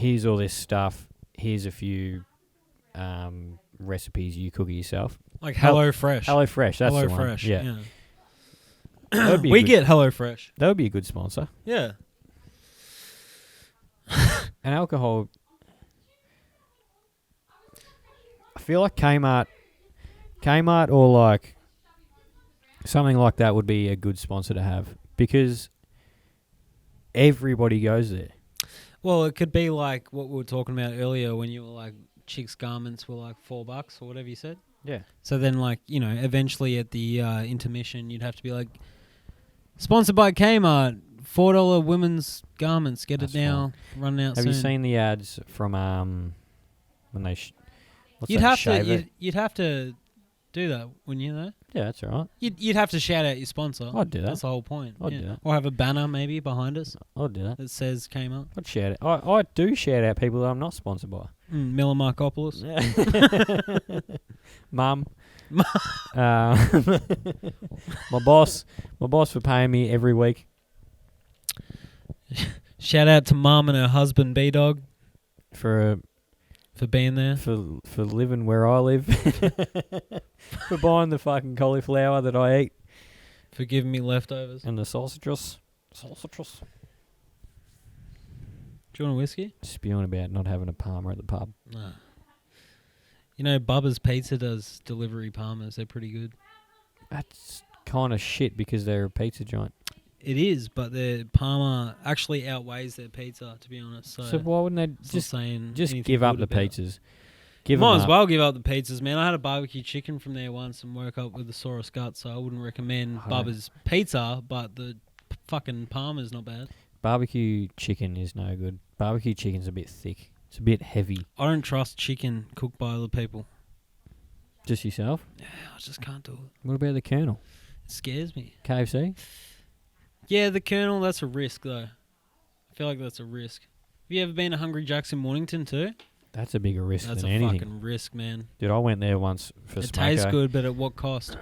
here's all this stuff. Here's a few recipes you cook it yourself. Like HelloFresh. HelloFresh, that's the one. HelloFresh. Yeah. That would be We get HelloFresh. That would be a good sponsor. Yeah. And alcohol. I feel like Kmart or like something like that would be a good sponsor to have because everybody goes there. Well, it could be like what we were talking about earlier when you were like chicks' garments were like $4 or whatever you said. Yeah. So then, like, you know, eventually at the intermission, you'd have to be like, sponsored by Kmart, $4 women's garments. Get That's it now. Running out Have soon. you seen the ads from when they You'd have to do that, wouldn't you? Though. Yeah, that's all right. You'd have to shout out your sponsor. I'd do that. That's the whole point. I'd do that. Or have a banner maybe behind us I'd do that. that says Kmart. I'd shout it. I do shout out people that I'm not sponsored by. Miller Markopoulos. Mum. My boss for paying me every week. Shout out to Mum and her husband B-Dog For being there. For living where I live. For buying the fucking cauliflower that I eat. For giving me leftovers. And the sausages. Do you want a whiskey? Spewing about not having a Palmer at the pub. No. You know, Bubba's Pizza does delivery Palmers. They're pretty good. That's kind of shit because they're a pizza joint. It is, but their Palmer actually outweighs their pizza, to be honest. So why wouldn't they just give up the pizzas? Might as well give up the pizzas, man. I had a barbecue chicken from there once and woke up with the sorest gut, so I wouldn't recommend Bubba's Pizza, but the fucking Palmer's not bad. Barbecue chicken is no good. Barbecue chicken's a bit thick. It's a bit heavy. I don't trust chicken cooked by other people. Just yourself? Yeah, I just can't do it. What about the Colonel? It scares me. KFC? Yeah, the Colonel, that's a risk, though. I feel like that's a risk. Have you ever been to Hungry Jack's in Mornington, too? That's a bigger risk that's than anything. That's a fucking risk, man. Dude, I went there once for It tastes good, but at what cost?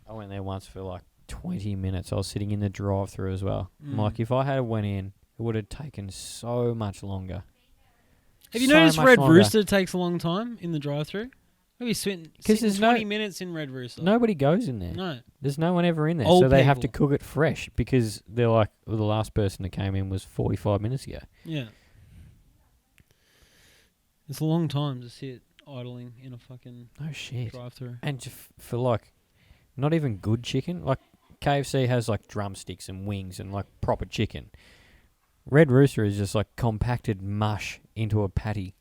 I went there once for like 20 minutes. I was sitting in the drive-thru as well. Like, if I had went in, it would have taken so much longer. Have you noticed Red Rooster takes a long time in the drive-thru? Maybe sitting 20 minutes in Red Rooster. Nobody goes in there. No. There's no one ever in there. Old so they people. have to cook it fresh because they're like, well, the last person that came in was 45 minutes ago. Yeah. It's a long time to sit idling in a fucking drive-thru. And for like, not even good chicken. Like, KFC has like drumsticks and wings and like proper chicken. Red Rooster is just like compacted mush into a patty.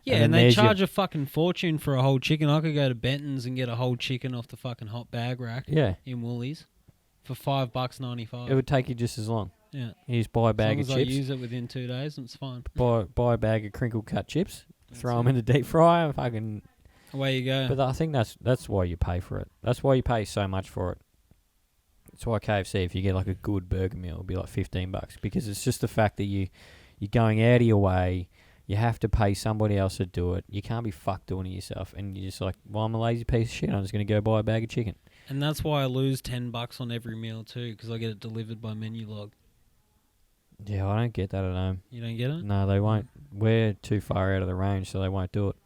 Yeah, and they charge a fucking fortune for a whole chicken. I could go to Benton's and get a whole chicken off the fucking hot bag rack. Yeah. In Woolies for $5.95. It would take you just as long. Yeah. You just buy a bag of chips. As long as I use it within 2 days, it's fine. Buy a bag of crinkle cut chips, throw them in the deep fryer, and fucking away you go. But I think that's why you pay for it. That's why you pay so much for it. That's why KFC, if you get like a good burger meal, it'll be like $15 because it's just the fact that you're going out of your way. You have to pay somebody else to do it. You can't be fucked doing it yourself. And you're just like, well, I'm a lazy piece of shit. I'm just going to go buy a bag of chicken. And that's why I lose $10 on every meal too, because I get it delivered by menu log. Yeah, I don't get that at home. You don't get it? No, they won't. We're too far out of the range, so they won't do it.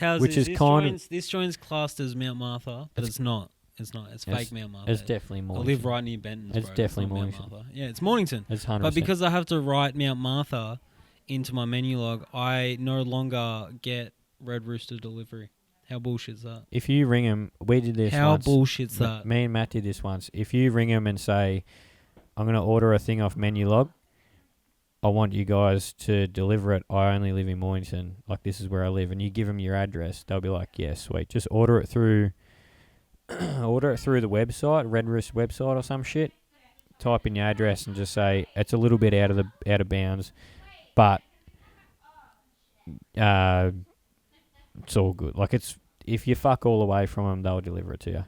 This joint's classed as Mount Martha, but it's not. It's not. It's fake Mount Martha. It's definitely Mornington. I live right near Benton's. It's definitely Mornington. Yeah, it's Mornington. It's 100%. But because I have to write Mount Martha into my menu log, I no longer get Red Rooster delivery. How bullshit's that? If you ring them, we did this once. How bullshit's that? Me and Matt did this once. If you ring them and say, I'm going to order a thing off menu log, I want you guys to deliver it. I only live in Mornington. Like, this is where I live. And you give them your address. They'll be like, yeah, sweet. Just order it through the website, Red Rooster website or some shit. Type in your address and just say, it's a little bit out of bounds, but it's all good. Like, it's if you fuck all the way from them, they'll deliver it to you.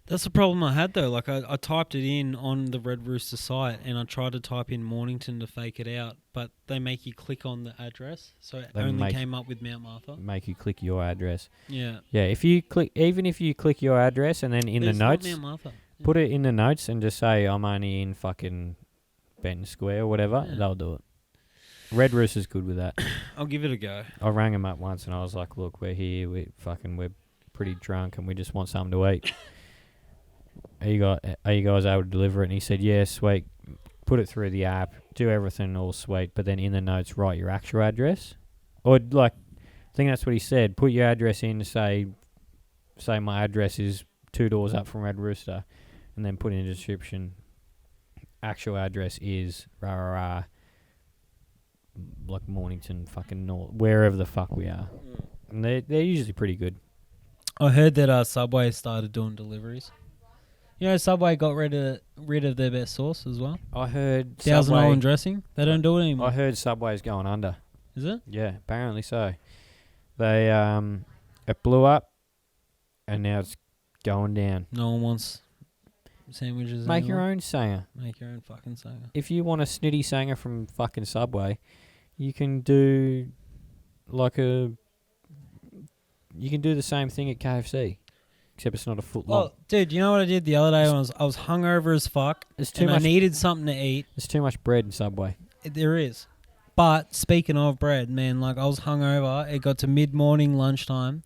That's the problem I had, though. Like, I typed it in on the Red Rooster site, and I tried to type in Mornington to fake it out, but they make you click on the address, so it only came up with Mount Martha. Make you click your address. Yeah. Yeah, if you click your address and then in the notes, Mount Martha. Put it in the notes and just say, I'm only in fucking Benton Square or whatever, they'll do it. Red Rooster's good with that. I'll give it a go. I rang him up once and I was like, look, we're here, we're pretty drunk and we just want something to eat. Are you guys able to deliver it? And he said, yeah, sweet. Put it through the app, do everything all sweet, but then in the notes write your actual address. Or like, I think that's what he said. Put your address in to say my address is 2 doors up from Red Rooster, and then put in a description. Actual address is like Mornington, fucking North, wherever the fuck we are. And they're usually pretty good. I heard that Subway started doing deliveries. You know, Subway got rid of their best sauce as well. I heard Thousand Subway Island dressing. They don't do it anymore. I heard Subway's going under. Is it? Yeah, apparently so. They it blew up, and now it's going down. No one wants sandwiches. Make anymore. your own sanger. Make your own fucking sanger. If you want a snitty sanger from fucking Subway, you can do the same thing at KFC, except it's not a foot long. Well, dude, you know what I did the other day when I was hungover as fuck, I needed something to eat. There's too much bread in Subway. There is. But speaking of bread, man, like I was hungover. It got to mid-morning lunchtime,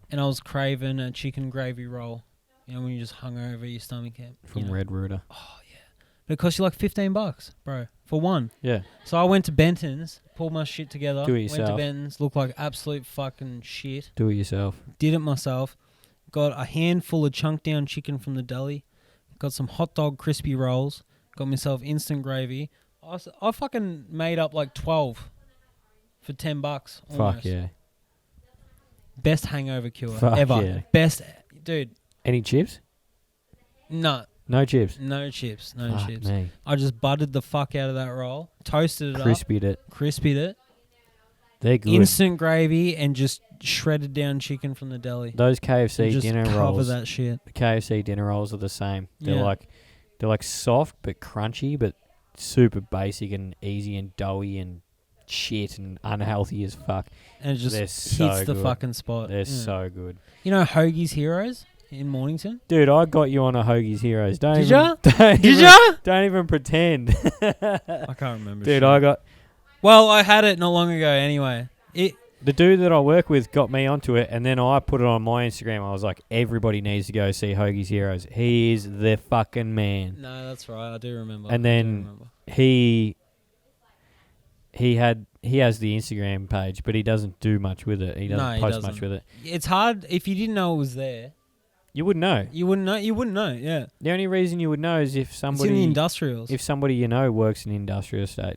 and I was craving a chicken gravy roll. You know, when you just hungover, your stomach can't. From Red Rooster. Oh, yeah. But it cost you like $15, bro, for one. Yeah. So I went to Benton's, pulled my shit together. Do it Went to yourself. Benton's, looked like absolute fucking shit. Do it yourself. Did it myself. Got a handful of chunk down chicken from the deli. Got some hot dog crispy rolls. Got myself instant gravy. I fucking made up like 12 for $10 almost. Fuck yeah. Best hangover cure Fuck ever. yeah. Best, dude. Any chips? No. No chips. No chips. No Fuck chips. me. I just buttered the fuck out of that roll. Toasted it Crispied it. up. Crispied it. They're good. Instant gravy and just shredded down chicken from the deli. Those KFC just dinner cover rolls. that shit. The KFC dinner rolls are the same. They're Yeah. like soft but crunchy, but super basic and easy and doughy and shit and unhealthy as fuck. And it just They're hits so the good. fucking spot. They're Yeah. so good. You know Hoagie's Heroes in Mornington? Dude, I got you on a Hoagie's Heroes. Don't Did even, ya? Don't Did even, ya? Don't even pretend. I can't remember. Dude, shit. I got... Well, I had it not long ago anyway. The dude that I work with got me onto it, and then I put it on my Instagram. I was like, everybody needs to go see Hoagie's Heroes. He is the fucking man. No, that's right. I do remember. And then he has the Instagram page, but he doesn't do much with it. He doesn't post much with it. It's hard if you didn't know it was there. You wouldn't know. You wouldn't know. You wouldn't know. Yeah. The only reason you would know is if It's in the somebody, industrials. if somebody you know works in the industrial estate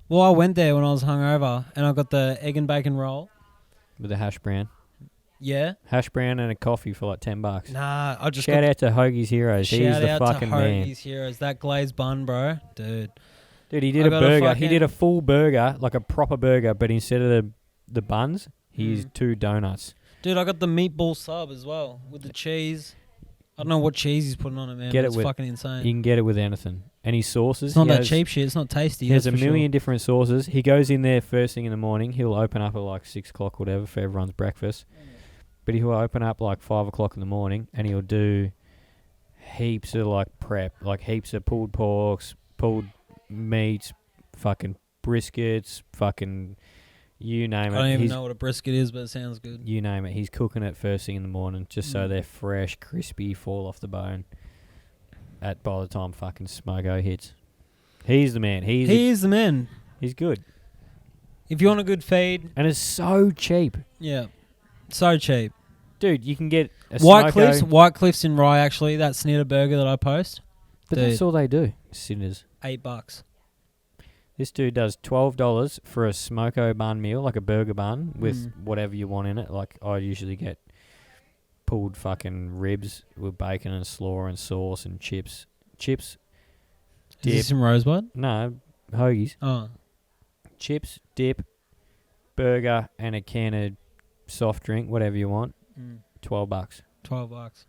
Well, I went there when I was hungover, and I got the egg and bacon roll. with a hash brown. Yeah. Hash brown and a coffee for like $10. Nah, I just Shout got out to Hoagie's Heroes. He's shout the out fucking to man. Hoagie's Heroes. That glazed bun, bro, dude. Dude, he did I a got a burger. He fucking- did a full burger, like a proper burger, but instead of the buns, he used 2 donuts. Dude, I got the meatball sub as well with the cheese. I don't know what cheese he's putting on it, man. Get But it it's with- fucking insane. You can get it with anything. Any sauces. It's not he that has- cheap shit. It's not tasty. He has a that's for million different sauces. He goes in there first thing in the morning. He'll open up at like 6 o'clock, whatever, for everyone's breakfast. But he'll open up like 5 o'clock in the morning, and he'll do heaps of like prep, like heaps of pulled porks, pulled meats, fucking briskets, fucking you name it. I don't even He's- know what a brisket is, but it sounds good. You name it. He's cooking it first thing in the morning, just so they're fresh, crispy, fall off the bone. By the time fucking Smoko hits, he's the man. He is the man. He's good, If you want a good feed, and it's so cheap, yeah, so cheap. dude. You can get a White Smoko, Cliffs in Rye, actually, that snitter burger that I post, but dude. that's all they do. Sinners. $8. This dude does $12 for a Smoko bun meal, like a burger bun with whatever you want in it. Like I usually get pulled fucking ribs with bacon and slaw and sauce and chips. Is this in Rosebud? No, hoagies. Oh, Chips, dip, burger, and a can of soft drink, whatever you want. $12. $12.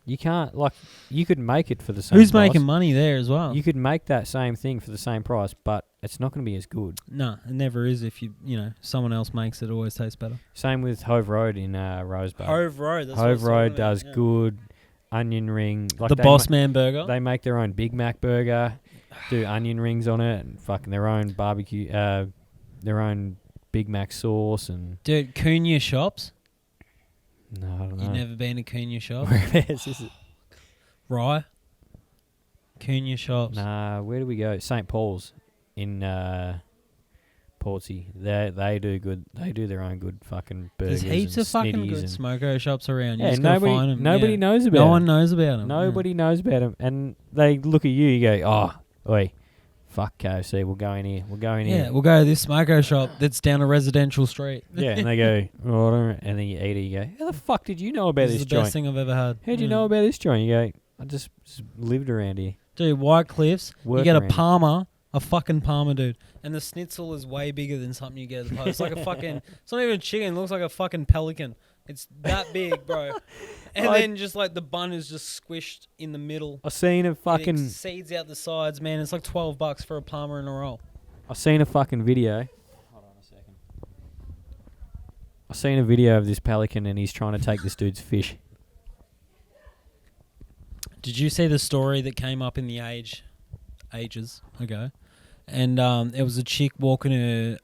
You can't, like, you could make it for the same Who's price. making money there as well? You could make that same thing for the same price, but it's not going to be as good. No, it never is. If someone else makes it, always tastes better. Same with Hove Road in Rosebud. Hove Road. That's Hove Road does good onion ring. Like the Boss Man burger. They make their own Big Mac burger, do onion rings on it, and fucking their own barbecue their own Big Mac sauce and... Dude, Cunha shops. No, I don't know. You've never been to Cunha shops? Whereabouts is it? Rye. Cunha shops. Nah, where do we go? St. Paul's in Portsea. They do good. They do their own good fucking burgers. There's heaps and of fucking snitties good and smoko shops around. You yeah, just gotta find them. nobody knows about No them. one knows about them. Nobody knows about them, and they look at you. You go, oh, oi, fuck KFC. We'll go in here. We'll go in Yeah, here. we'll go to this smoko shop that's down a residential street. Yeah, and they go, oh, I don't, and then you eat it. You go, how the fuck did you know about This this is the best joint? thing I've ever had. How'd you know about this joint? You go, I just lived around here. Dude, White Cliffs, you Work get a around it. Parma, a fucking Parma, dude. And the schnitzel is way bigger than something you get at the pub. It's like a fucking, it's not even a chicken, it looks like a fucking pelican. It's that big, bro. And then just like the bun is just squished in the middle. I seen a It fucking, exceeds out the sides, man. It's like $12 for a Parma in a roll. I seen a fucking video. Hold on a second. I seen a video of this pelican and he's trying to take this dude's fish. Did you see the story that came up in the ages ago? And it was a chick walking a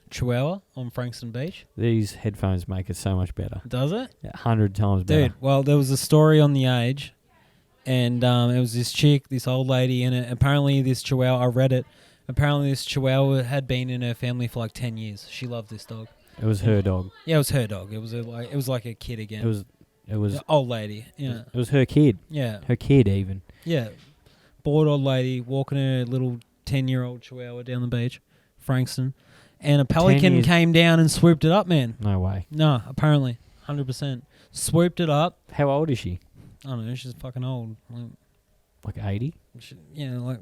chihuahua on Frankston Beach. These headphones make it so much better. Does it? 100 times better. Dude, well, there was a story on the Age, and it was this chick, this old lady, and apparently this chihuahua, I read it, apparently this chihuahua had been in her family for like 10 years. She loved this dog. It was her dog. Yeah, it was her dog. It was like a kid again. It was The old lady, yeah. It was her kid. Yeah. Her kid even. Yeah. Bored old lady walking her little 10-year-old chihuahua down the beach, Frankston, and a pelican years. came down and swooped it up, man. No way. No, apparently. 100%. Swooped it up. How old is she? I don't know, she's fucking old. Like 80?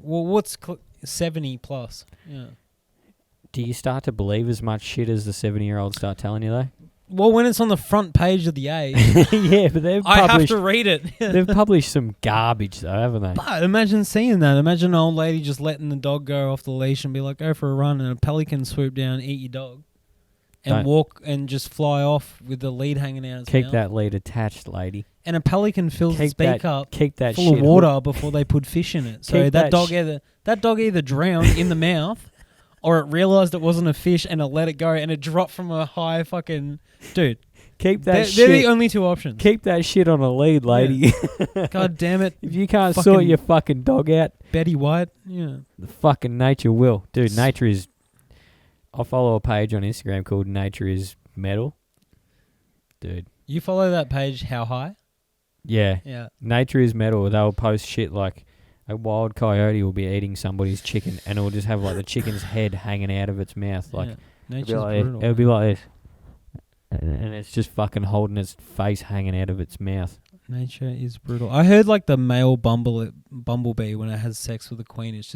What's 70 plus? Yeah. Do you start to believe as much shit as the 70-year-olds start telling you though? Well, when it's on the front page of the Age, Yeah, but they've I have published to read it. they've published some garbage though, haven't they? But imagine seeing that. Imagine an old lady just letting the dog go off the leash and be like, go for a run, and a pelican swoop down, eat your dog, and Don't- walk and just fly off with the lead hanging out its Keep mouth. that lead attached, lady. And a pelican fills its beak up Keep that full shit of water before they put fish in it. So Keep that that dog either drowned in the mouth, or it realized it wasn't a fish and it let it go and it dropped from a high fucking dude. Keep that They're shit. the only two options. Keep that shit on a lead, lady. God damn it, If you can't sort Fucking- your fucking dog out, Betty White. Yeah. the fucking nature will. Dude, nature is... I follow a page on Instagram called Nature is Metal. Dude. You follow that page, How High? Yeah. Yeah. Nature is Metal. They'll post shit like a wild coyote will be eating somebody's chicken and it'll just have like the chicken's head hanging out of its mouth. Like, yeah. it'll Nature's be like, brutal. it'll be man. like this. And it's just fucking holding its face hanging out of its mouth. Nature is brutal. I heard like the male bumblebee, when it has sex with the queen, its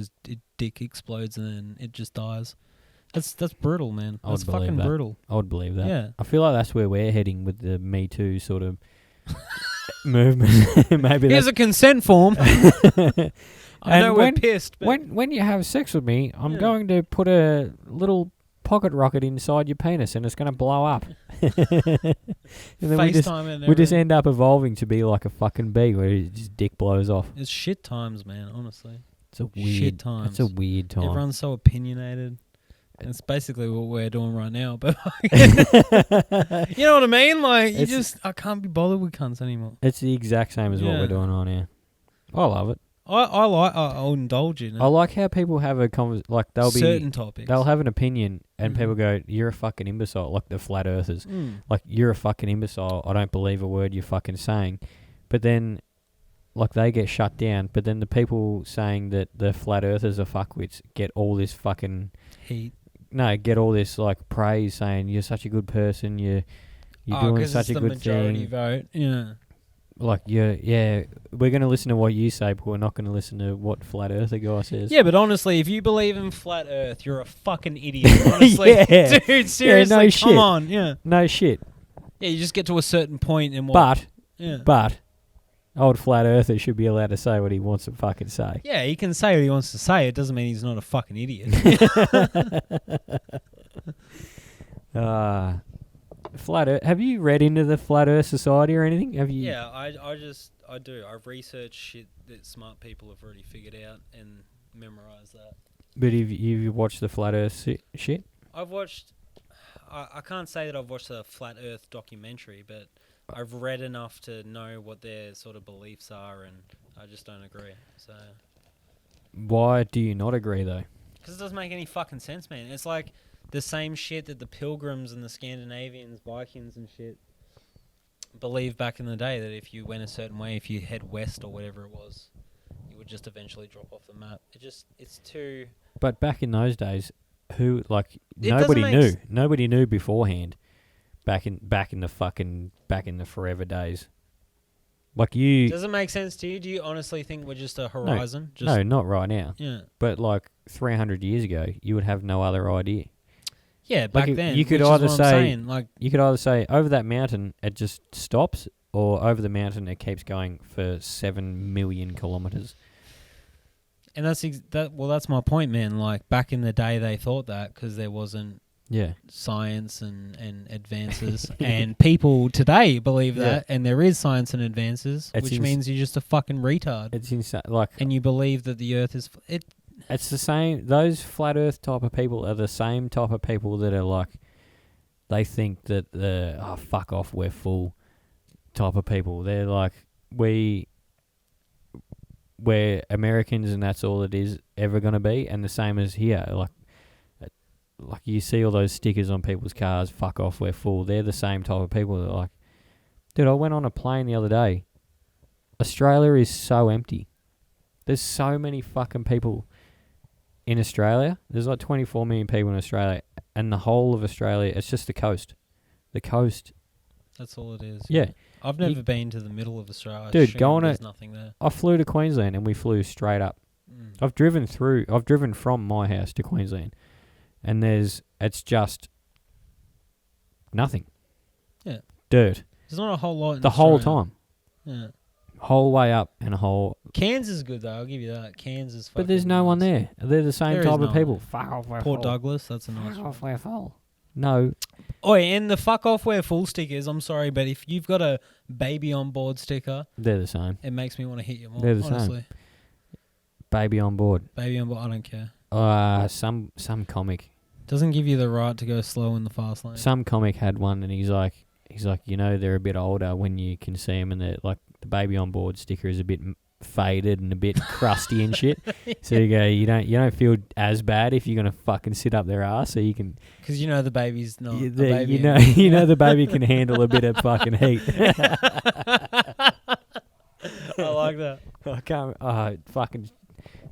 dick explodes and then it just dies. That's brutal, man. I would That's believe fucking that. brutal. I would believe that. Yeah. I feel like that's where we're heading with the Me Too sort of movement. Maybe Here's that's... a consent form. I And know we're pissed, but when you have sex with me, I'm Yeah. going to put a little pocket rocket inside your penis and it's going to blow up. And then FaceTime and we just everything. end up evolving to be like a fucking bee where his dick blows off. It's shit times, man, honestly. It's a Shit weird times. It's a weird time. Everyone's so opinionated. And it's basically what we're doing right now, but you know what I mean? Like, I can't be bothered with cunts anymore. It's the exact same as what Yeah. we're doing right now. I love it. I'll indulge in it. I like how people have a like certain topics. they'll have an opinion and Mhm. people go, "You're a fucking imbecile," like the flat earthers. Like, "You're a fucking imbecile. I don't believe a word you're fucking saying." But then, like, they get shut down. But then the people saying that the flat earthers are fuckwits get all this fucking Heat. get all this like praise, saying you're such a good person. You're doing 'Cause such it's a the good majority thing. vote. Yeah. Like, we're going to listen to what you say, but we're not going to listen to what flat earther guy says. Yeah, but honestly, if you believe in flat Earth, you're a fucking idiot. Honestly, Yeah. dude, seriously, shit. come on. Yeah. No shit. Yeah, you just get to a certain point and But old flat earther should be allowed to say what he wants to fucking say. yeah, he can say what he wants to say. It doesn't mean he's not a fucking idiot. Flat Earth. Have you read into the Flat Earth Society or anything? Have you? Yeah, I do. I've researched shit that smart people have already figured out and memorized that. But if you watched the flat Earth shit, I've watched. I can't say that I've watched a flat Earth documentary, but I've read enough to know what their sort of beliefs are, and I just don't agree. So, why do you not agree though? because it doesn't make any fucking sense, man. It's like the same shit that the Pilgrims and the Scandinavians, Vikings and shit believed back in the day, that if you went a certain way, if you head west or whatever it was, you would just eventually drop off the map. It's too. But back in those days, who like It nobody doesn't make knew. Nobody knew beforehand. Back in the forever days. Like you. Does it make sense to you? Do you honestly think we're just a horizon? No, not right now. Yeah. But like 300 years ago, you would have no other idea. Yeah, back Like then. you could which either is what I'm say saying, like, you could either say over that mountain it just stops, or over the mountain it keeps going for 7 million kilometers. and that's that's my point, man. Like back in the day, they thought that because there wasn't Yeah. science and advances, and people today believe Yeah. that, and there is science and advances, It's which means you're just a fucking retard, It's insane. Like and you believe that the Earth is it. it's the same. Those flat Earth type of people are the same type of people that are like, they think that fuck off, we're full type of people. They're like, we're Americans and that's all it is ever gonna be. And the same as here, like you see all those stickers on people's cars, fuck off, we're full. They're the same type of people that are like, dude, I went on a plane the other day. Australia is so empty. There's so many fucking people in Australia. There's like 24 million people in Australia, and the whole of Australia, it's just the coast. The coast. That's all it is. Yeah. I've never been to the middle of Australia. I Dude, assume go on there's nothing there. I flew to Queensland and we flew straight up. Mm. I've driven from my house to Queensland, and it's just nothing. Yeah. Dirt. There's not a whole lot in The whole Australia. time. Yeah. Whole way up and a whole. Cairns is good though. I'll give you that. Cairns is. But there's fucking no one nice. there. They're the same There is type no of people. one. Fuck off, we're Port full. Douglas. That's a nice Fuck one. off, we're full. No. Oh, and the fuck off we're full stickers. I'm sorry, but if you've got a baby on board sticker, They're the same. it makes me want to hit you more. They're the same. honestly, Baby on board. baby on board. I don't care. Some comic. Doesn't give you the right to go slow in the fast lane. Some comic had one, and he's like, they're a bit older when you can see them, and the baby on board sticker is a bit faded and a bit crusty and shit. So you go, you don't feel as bad if you're gonna fucking sit up their ass, so you can. Because you know the baby's not a You baby. know the baby can handle a bit of fucking heat. I like that. I can't. Fucking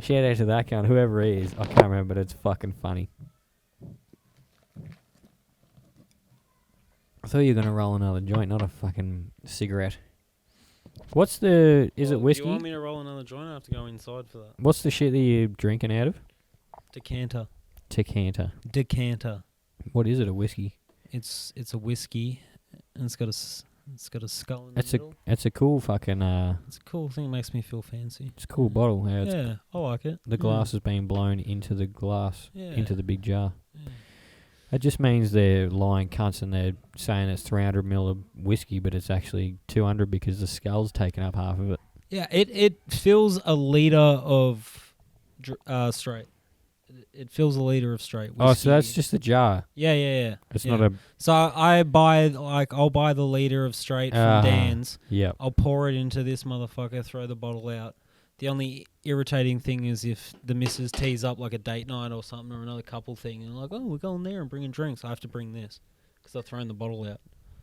shout out to that cunt, whoever he is. I can't remember, but it's fucking funny. I thought you were gonna roll another joint, not a fucking cigarette. Is it whiskey? Do you want me to roll another joint? I have to go inside for that. What's the shit that you're drinking out of? Decanter. Decanter. What is it? A whiskey? It's a whiskey, and it's got a skull in the middle. It's a cool fucking. It's a cool thing. It makes me feel fancy. It's a cool bottle. How it's, Yeah, I like it. the glass has been blown into the glass, Yeah. into the big jar. Yeah. It just means they're lying cunts and they're saying it's 300 ml of whiskey, but it's actually 200 because the skull's taken up half of it. Yeah, it fills a liter of straight. It fills a liter of straight whiskey. Oh, so that's just a jar. Yeah. It's Yeah. not a. So I'll buy the liter of straight from Dan's. Yeah. I'll pour it into this motherfucker, throw the bottle out. The only irritating thing is if the missus tees up like a date night or something or another couple thing, and like, oh, we're going there and bringing drinks. I have to bring this because I've thrown the bottle out.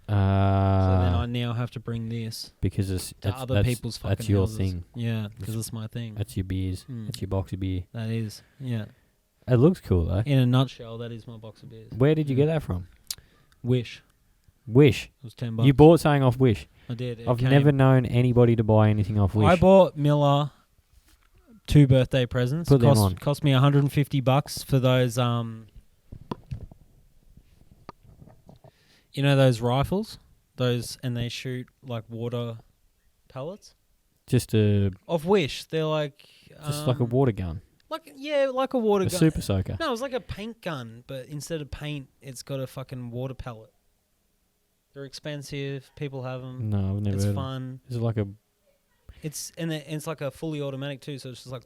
So then I now have to bring this because it's to other people's fucking that's your houses. thing. Yeah, because it's my thing. That's your beers. Mm. That's your box of beer. That is, yeah. It looks cool though. In a nutshell, that is my box of beers. Where did you get that from? Wish. Wish. It was $10. You bought something off Wish. I did. It I've came. never known anybody to buy anything off Wish. I bought Miller 2 birthday presents. Put them on. Cost me $150 for those you know those rifles? Those, and they shoot like water pellets. Just a Off Wish. They're like like a water gun. like a water A gun. super soaker. No, it's like a paint gun, but instead of paint, it's got a fucking water pellet. They're expensive. People have them. No, I've never It's heard of it. fun. Is it like a It's like a fully automatic too, so it's just like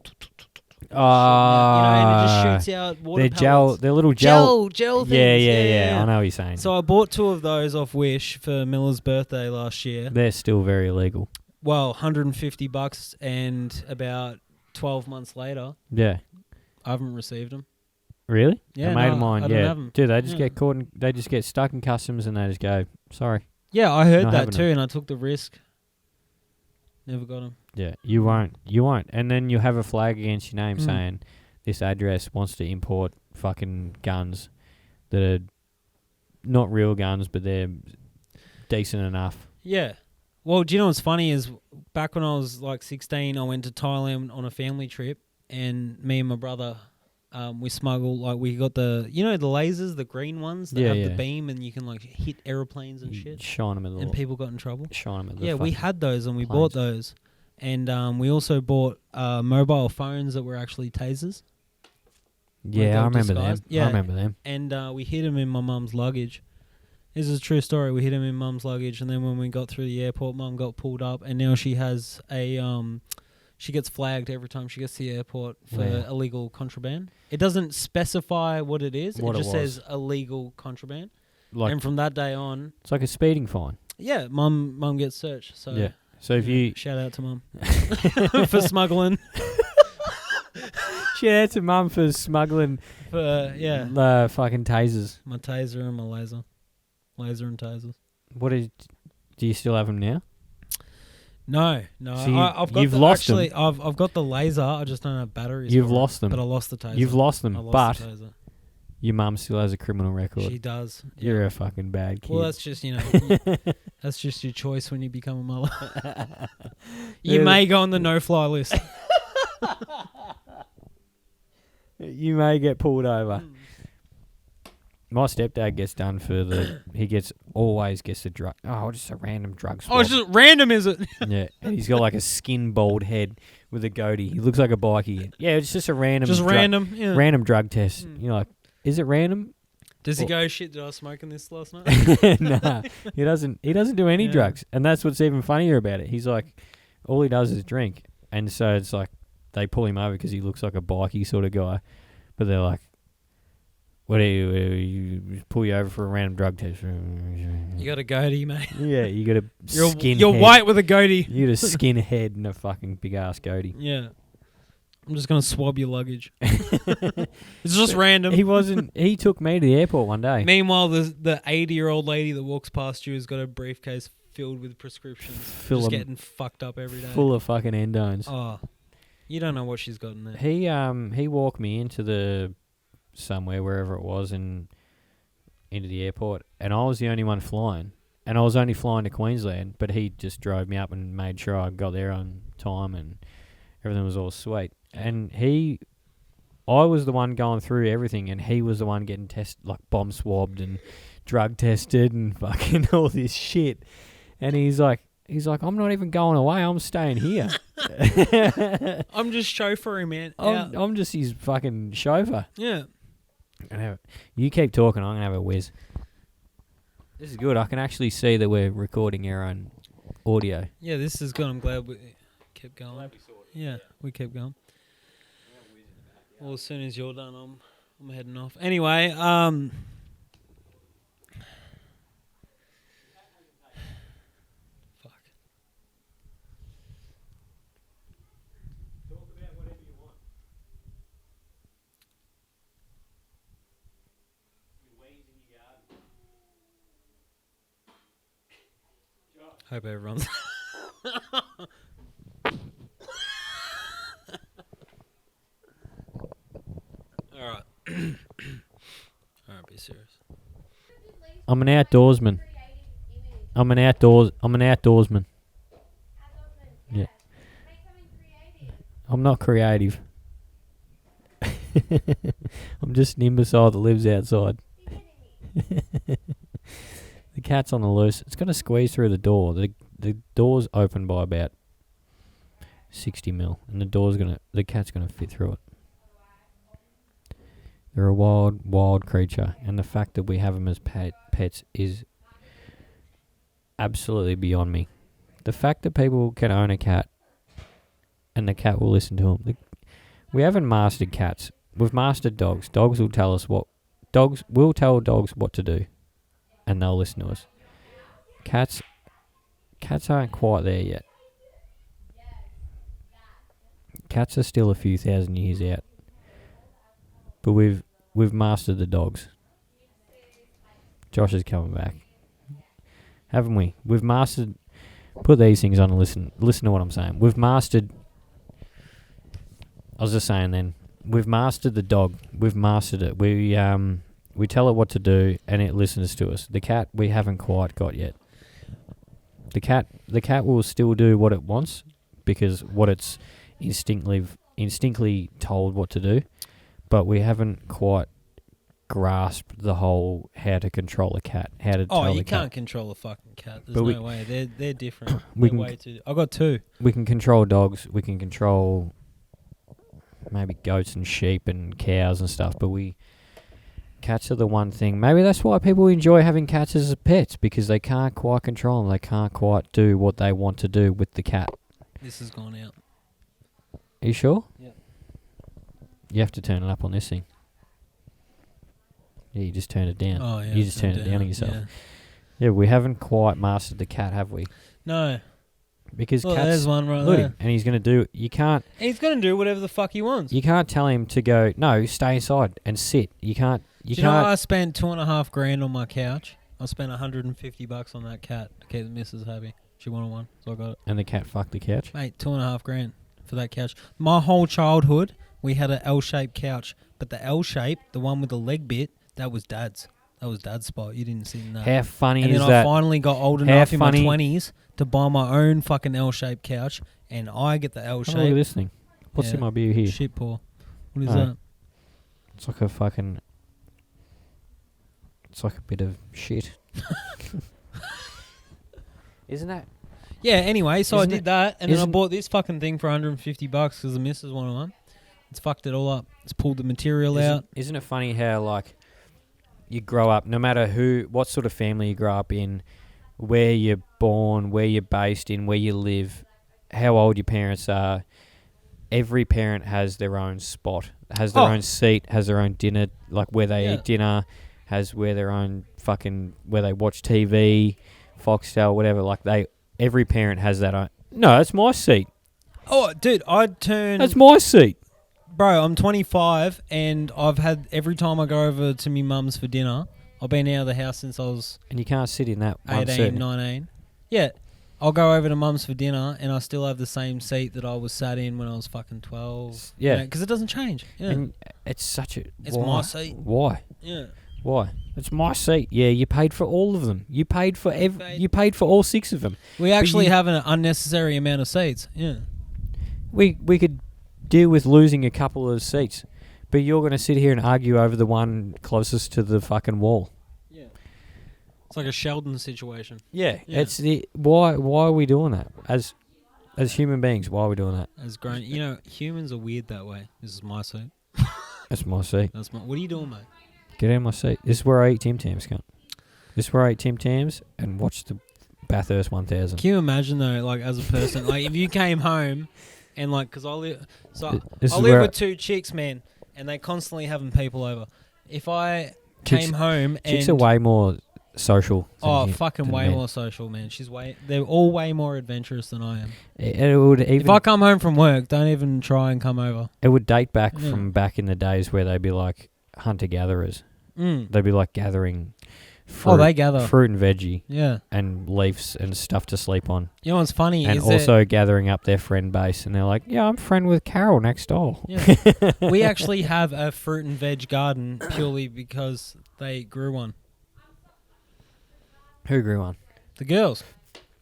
And it just shoots out water they're pellets. they're little gel. Gel things. Yeah. I know what you're saying. So I bought 2 of those off Wish for Miller's birthday last year. They're still very illegal. Well, $150, and about 12 months later, Yeah. I haven't received them. Really? Yeah, a mate of no, mine. I don't Yeah, have 'em. dude, they just Yeah. get caught. They just get stuck in customs, and they just go, "Sorry." Yeah, I heard Not that having too, 'em. and I took the risk. Never got them. Yeah, you won't. You won't. And then you have a flag against your name saying this address wants to import fucking guns that are not real guns, but they're decent enough. Yeah. Well, do you know what's funny is back when I was like 16, I went to Thailand on a family trip, and me and my brother, we smuggled, like, we got the lasers, the green ones that have the beam, and you can like hit aeroplanes and shit. Shine them at the And people got in trouble. Shine them at the Yeah, we had those, and we planes. bought those, and we also bought mobile phones that were actually tasers. Yeah, I remember them. disguised. Yeah. I remember them. And we hid them in my mum's luggage. This is a true story. We hid them in mum's luggage, and then when we got through the airport, mum got pulled up, and now she has she gets flagged every time she gets to the airport for illegal contraband. It doesn't specify what it is. What it just it was. says illegal contraband. Like, And from that day on, it's like a speeding fine. yeah, mum gets searched. So Yeah. So if you shout out to mum for smuggling. shout out to mum for smuggling fucking tasers. My taser and my laser and tasers. Do you still have them now? No. So I've got you've lost them. actually, I've got the laser. I just don't have batteries. You've for it, lost them. but I lost the taser. You've lost them, I lost but the taser. your mum still has a criminal record. She does. You're a fucking bad kid. Well, that's just that's just your choice when you become a mother. You Yeah. may go on the no-fly list. You may get pulled over. My stepdad gets done for always gets the drug. Oh, just a random drug swab. Oh, it's just random, is it? Yeah, and he's got like a skin bald head with a goatee. He looks like a bikie. Yeah, it's just a random. Just random. Yeah. Random drug test. You're like, is it random? Does he go, shit, did I smoke in this last night? Nah, he doesn't. He doesn't do any drugs, and that's what's even funnier about it. He's like, all he does is drink, and so it's like they pull him over because he looks like a bikie sort of guy, but they're like, "What do you pull you over for a random drug test?" You got a goatee, mate. Yeah, you got a skin. You're head. white with a goatee. You got a skin head and a fucking big ass goatee. Yeah. I'm just going to swab your luggage. It's just random. He took me to the airport one day. Meanwhile, the 80-year-old lady that walks past you has got a briefcase filled with prescriptions. Just getting fucked up every day. Full of fucking endones. Oh. You don't know what she's got in there. He walked me into the somewhere, wherever it was, and into the airport, and I was the only one flying. And I was only flying to Queensland, but he just drove me up and made sure I got there on time and everything was all sweet. And I was the one going through everything, and he was the one getting tested, like bomb swabbed and drug tested and fucking all this shit. And he's like, I'm not even going away. I'm staying here. I'm just chauffeuring, man. I'm just his fucking chauffeur. Yeah. You keep talking. I'm gonna have a whiz. This is good. I can actually see that we're recording our own audio. Yeah, this is good. I'm glad we kept going. Yeah, we kept going. Well, as soon as you're done, I'm heading off. Anyway, fuck. Talk about whatever you want. Your weeds in your garden. Hope everyone's. All right. All right, be serious. I'm an outdoorsman. I'm an outdoorsman. Yeah. I'm not creative. I'm just an imbecile that lives outside. The cat's on the loose. It's going to squeeze through the door. The door's open by about 60 mil, and the cat's gonna fit through it. They're a wild creature, and the fact that we have them as pets is absolutely beyond me. The fact that people can own a cat, and the cat will listen to them. We haven't mastered cats. We've mastered dogs. Dogs will tell us what. Dogs will tell dogs what to do, and they'll listen to us. Cats aren't quite there yet. Cats are still a few thousand years out. But we've mastered the dogs. Josh is coming back. Haven't we? We've mastered... Put these things on and listen to what I'm saying. We've mastered... I was just saying then, we've mastered the dog. We've mastered it. We tell it what to do and it listens to us. The cat we haven't quite got yet. The cat will still do what it wants because what it's instinctively told what to do, but we haven't quite grasped the whole how to control a cat, how to tell you the cat. can't control a fucking cat. There's But no way. They're different. We They're can- way too. I got two. We can control dogs, we can control maybe goats and sheep and cows and stuff, but cats are the one thing. Maybe that's why people enjoy having cats as pets, because they can't quite control them. They can't quite do what they want to do with the cat. This has gone out. Are you sure? Yeah. You have to turn it up on this thing. Yeah, you just turned it down. Oh yeah. You just turned it down on yourself. Yeah. Yeah, we haven't quite mastered the cat, have we? No. Because Well, cats... there's one right Look, there. and he's going to do... You can't... And he's gonna do whatever the fuck he wants. You can't tell him to go, no, stay inside and sit. You can't... Do you know I spent $2,500 on my couch? I spent $150 on that cat to keep the missus happy. She wanted one, so I got it. And the cat fucked the couch? Mate, $2,500 for that couch. My whole childhood, we had an L-shaped couch, but the L shape, the one with the leg bit, that was Dad's. That was Dad's spot. You didn't sit in that. How funny and is then that? I finally got old How enough in my funny- 20s to buy my own fucking L-shaped couch, and I get the Have a look at L-shape. this thing. What's Yeah. in my beer here? Shit poor. What is Oh. that? It's like a fucking... It's like a bit of shit. Isn't that? Yeah, anyway, so Isn't I it- did that, and then I isn't- bought this fucking thing for $150 because the missus wanted one. It's fucked it all up. It's pulled the material out. Isn't it funny how, like, you grow up, no matter what sort of family you grow up in, where you're born, where you're based in, where you live, how old your parents are, every parent has their own spot, has their own seat, has their own dinner, like where they eat dinner, has where their own fucking, where they watch TV, Foxtel, whatever, like every parent has that own. No, that's my seat. Oh, dude, I'd turn... That's my seat. Bro, I'm 25, and I've had... Every time I go over to me mum's for dinner, I've been out of the house since I was And you can't sit in that one 18, seat. 19. Yeah, I'll go over to mum's for dinner, and I still have the same seat that I was sat in when I was fucking 12. Yeah. Because it doesn't change. Yeah. And it's such a... It's why? my seat. Why? Yeah. Why? It's my seat. Yeah, you paid for all of them. You paid for you paid for all 6 of them. We actually you- have an unnecessary amount of seats. Yeah. We could deal with losing a couple of seats, but you're going to sit here and argue over the one closest to the fucking wall. Yeah. It's like a Sheldon situation. Yeah, Yeah. it's the why are we doing that as human beings? Why are we doing that? As grown, you know, humans are weird that way. This is my seat. That's my seat. That's my. What are you doing, mate? Get out of my seat. This is where I eat Tim Tams, cunt. This is where I eat Tim Tams and watch the Bathurst 1000. Can you imagine though, like as a person, like if you came home and like, because I live, so This I is live where with 2 chicks, man, and they constantly having people over. If I Chicks- came home and chicks are way more social. fucking than way men. more social, man. They're all way more adventurous than I am. It would even If I come home from work, don't even try and come over. it would date back Yeah. from back in the days where they'd be like hunter gatherers. They'd be like gathering fruit, They gather. fruit and veggie Yeah. and leaves and stuff to sleep on, You know what's funny and is also gathering up their friend base. And they're like, "Yeah, I'm friend with Carol next door." that we actually have a fruit and veg garden purely because they grew one. Who grew one? The girls.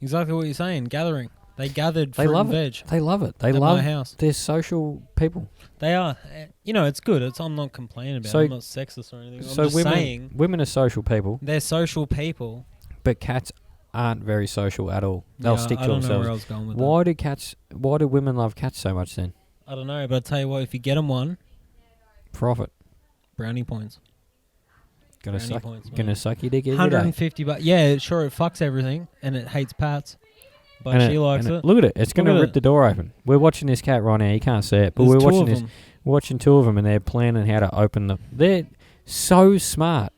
Exactly what you're saying. Gathering. They gathered They fruit love and it. veg. They love it. They At love. my house. They're social people. They are. You know, it's good. I'm not complaining about So- it. I'm not sexist or anything. So I'm just saying women are social people, they're social people. but cats aren't very social at all. They'll Yeah, stick I to don't know where I themselves. was going with Why do women love cats so much then? that. I don't know, but I'll tell you what, if you get them one, Profit. brownie points. Gonna Brownie suck. points, mate. Gonna suck your dick every day. $150. Yeah, sure, it fucks everything, and it hates pats. But she likes it. Look at it. It's going to Look at rip it. the door open. We're watching this cat right now. You can't see it, but There's we're two watching of this. them. We're watching two of them, and they're planning how to open the. They're so smart.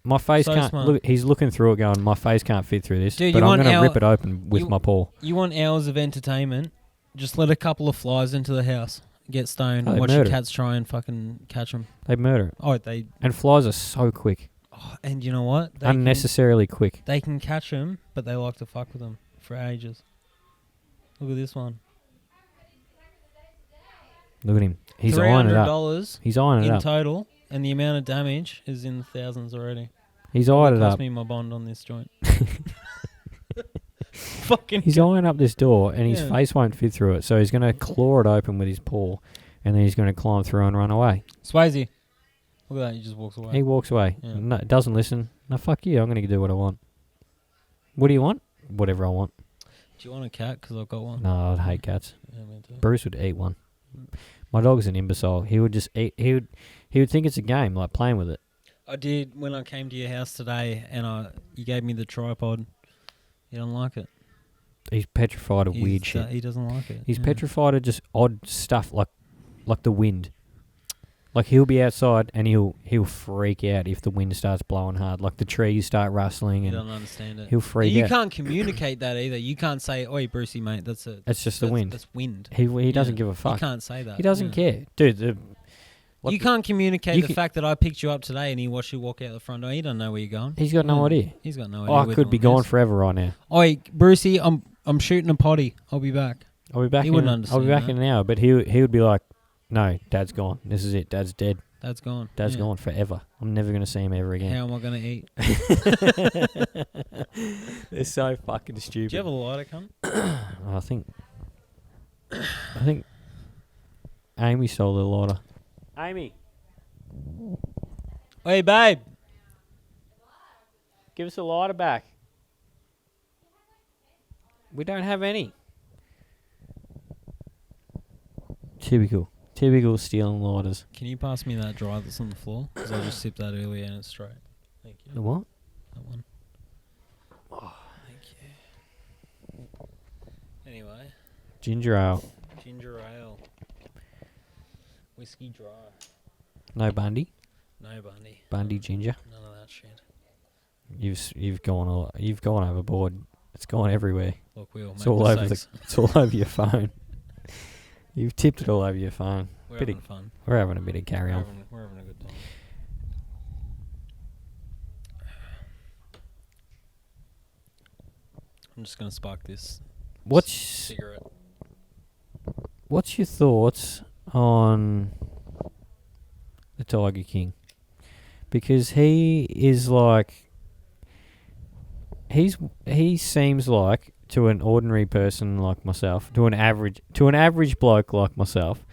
My face So can't smart. look. He's looking through it, going, "My face can't fit through this." Dude, but you I'm want going to our- rip it open with you- my paw. You want hours of entertainment? Just let a couple of flies into the house, get stoned, Oh, and they watch your murder. cats try and fucking catch them. They murder it, Oh, they. and flies are so quick, Oh, and you know what? They unnecessarily quick. They can catch them, but they like to fuck with them for ages. Look at this one. Look at him. He's eyeing it up. $300 He's eyeing it in up. total, and the amount of damage is in the thousands already. He's Probably eyeing it cost up. me my bond on this joint. Fucking. He's eyeing up this door, and his Yeah. face won't fit through it. So he's going to claw it open with his paw, and then he's going to climb through and run away. Swayze. Look at that. He just walks away. He walks away. Yeah. No, doesn't listen. No, fuck you. I'm going to do what I want. What do you want? Whatever I want. Do you want a cat? Because I've got one. No, I'd hate cats. Yeah, me too. Bruce would eat one. My dog's an imbecile. He would just eat. He would think it's a game, like playing with it. I did when I came to your house today, and you gave me the tripod. He don't like it. He's petrified of weird shit. He doesn't like it. He's yeah. petrified of just odd stuff like the wind. Like he'll be outside and he'll freak out if the wind starts blowing hard. Like the trees start rustling You and don't understand it. he'll freak You out. can't communicate that either. You can't say, "Oi, Brucey, mate, that's just the wind. That's wind." He doesn't Yeah. give a You fuck. can't say that. He doesn't yeah. care, dude. You can't communicate you the can- fact that I picked you up today and he watched you walk out the front door. He don't know where you're going. He's got no Yeah. idea. He's got no idea. Oh, I where could the be one gone is. forever right now. Oi, Brucey, I'm shooting a potty. I'll be back. I'll be back. He in, wouldn't I'll be understand back that. in an hour. But he would be like, "No, Dad's gone. This is it. Dad's dead. That's gone. Dad's Yeah. gone forever. I'm never gonna see him ever again." How am I going to eat? They're so fucking stupid. Do you have a lighter, cunt? I think Amy stole the lighter. Amy, Hey, babe. give us a lighter back. We don't have any. Typical stealing lighters. Can you pass me that dry that's on the floor? Because I just sipped that earlier and it's straight. Thank you. The what? That one. Oh, thank you. Anyway, Ginger ale. ginger ale. Whiskey dry. No Bundy. No Bundy. Bundy ginger. None of that shit. You've gone overboard. It's gone everywhere. Look, we all It's make all over mistakes. It's all over your phone. You've tipped it all over your phone. We're bit having of- fun. We're having a bit of carry on. We're having a good time. I'm just going to spark this What's cigarette. What's your thoughts on the Tiger King? Because he is like he seems like to an ordinary person like myself, to an average bloke like myself,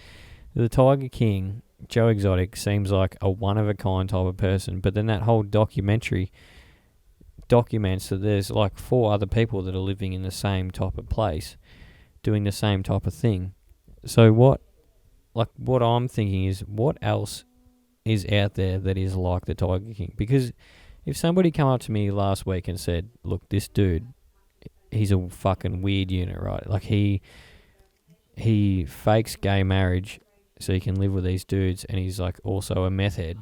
the Tiger King, Joe Exotic, seems like a one of a kind type of person. But then that whole documentary documents that there's like 4 other people that are living in the same type of place, doing the same type of thing. So what I'm thinking is, what else is out there that is like the Tiger King? Because if somebody come up to me last week and said, "Look, this dude, he's a fucking weird unit, right? Like he fakes gay marriage so he can live with these dudes, and he's like also a meth head,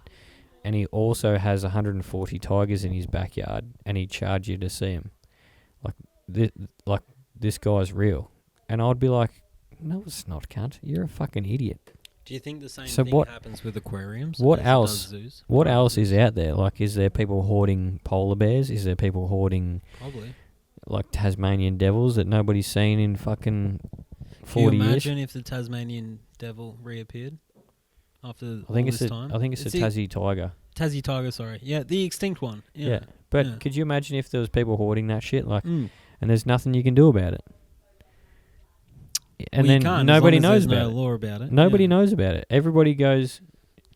and he also has 140 tigers in his backyard, and he charge you to see him. Like this guy's real." And I'd be like, "No, it's not, cunt. You're a fucking idiot." Do you think the same So thing what- happens with aquariums? what as it else- does zoos? What else is out there? Like, is there people hoarding polar bears? Is there people hoarding Probably. like Tasmanian devils that nobody's seen in fucking Can 40 you years? imagine if the Tasmanian devil reappeared after I think all it's this a time? I think it's a the Tassie tiger. Tassie tiger, sorry. Yeah, the extinct one. Yeah. But Yeah. could you imagine if there was people hoarding that shit, like, Mm. and there's nothing you can do about it? And Well, you then can't, nobody as long knows as there's about no it. law about it. Nobody yeah. knows about it. Everybody goes,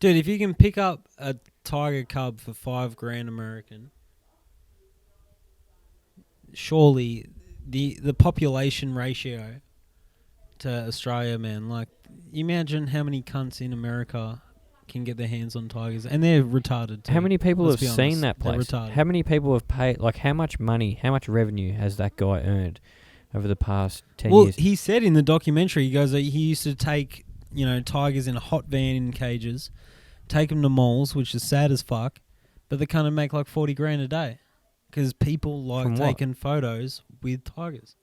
Dude, if you can pick up a tiger cub for $5,000 American, surely the population ratio to Australia, man, like, imagine how many cunts in America can get their hands on tigers, and they're retarded too. how many people Let's have be seen honest, that they're place? retarded. How many people have paid? Like, how much money, how much revenue has that guy earned over the past 10 Well, years. he said in the documentary, he goes that he used to take, tigers in a hot van in cages, take them to malls, which is sad as fuck, but they kind of make like 40 grand a day because people like From what? taking photos with tigers.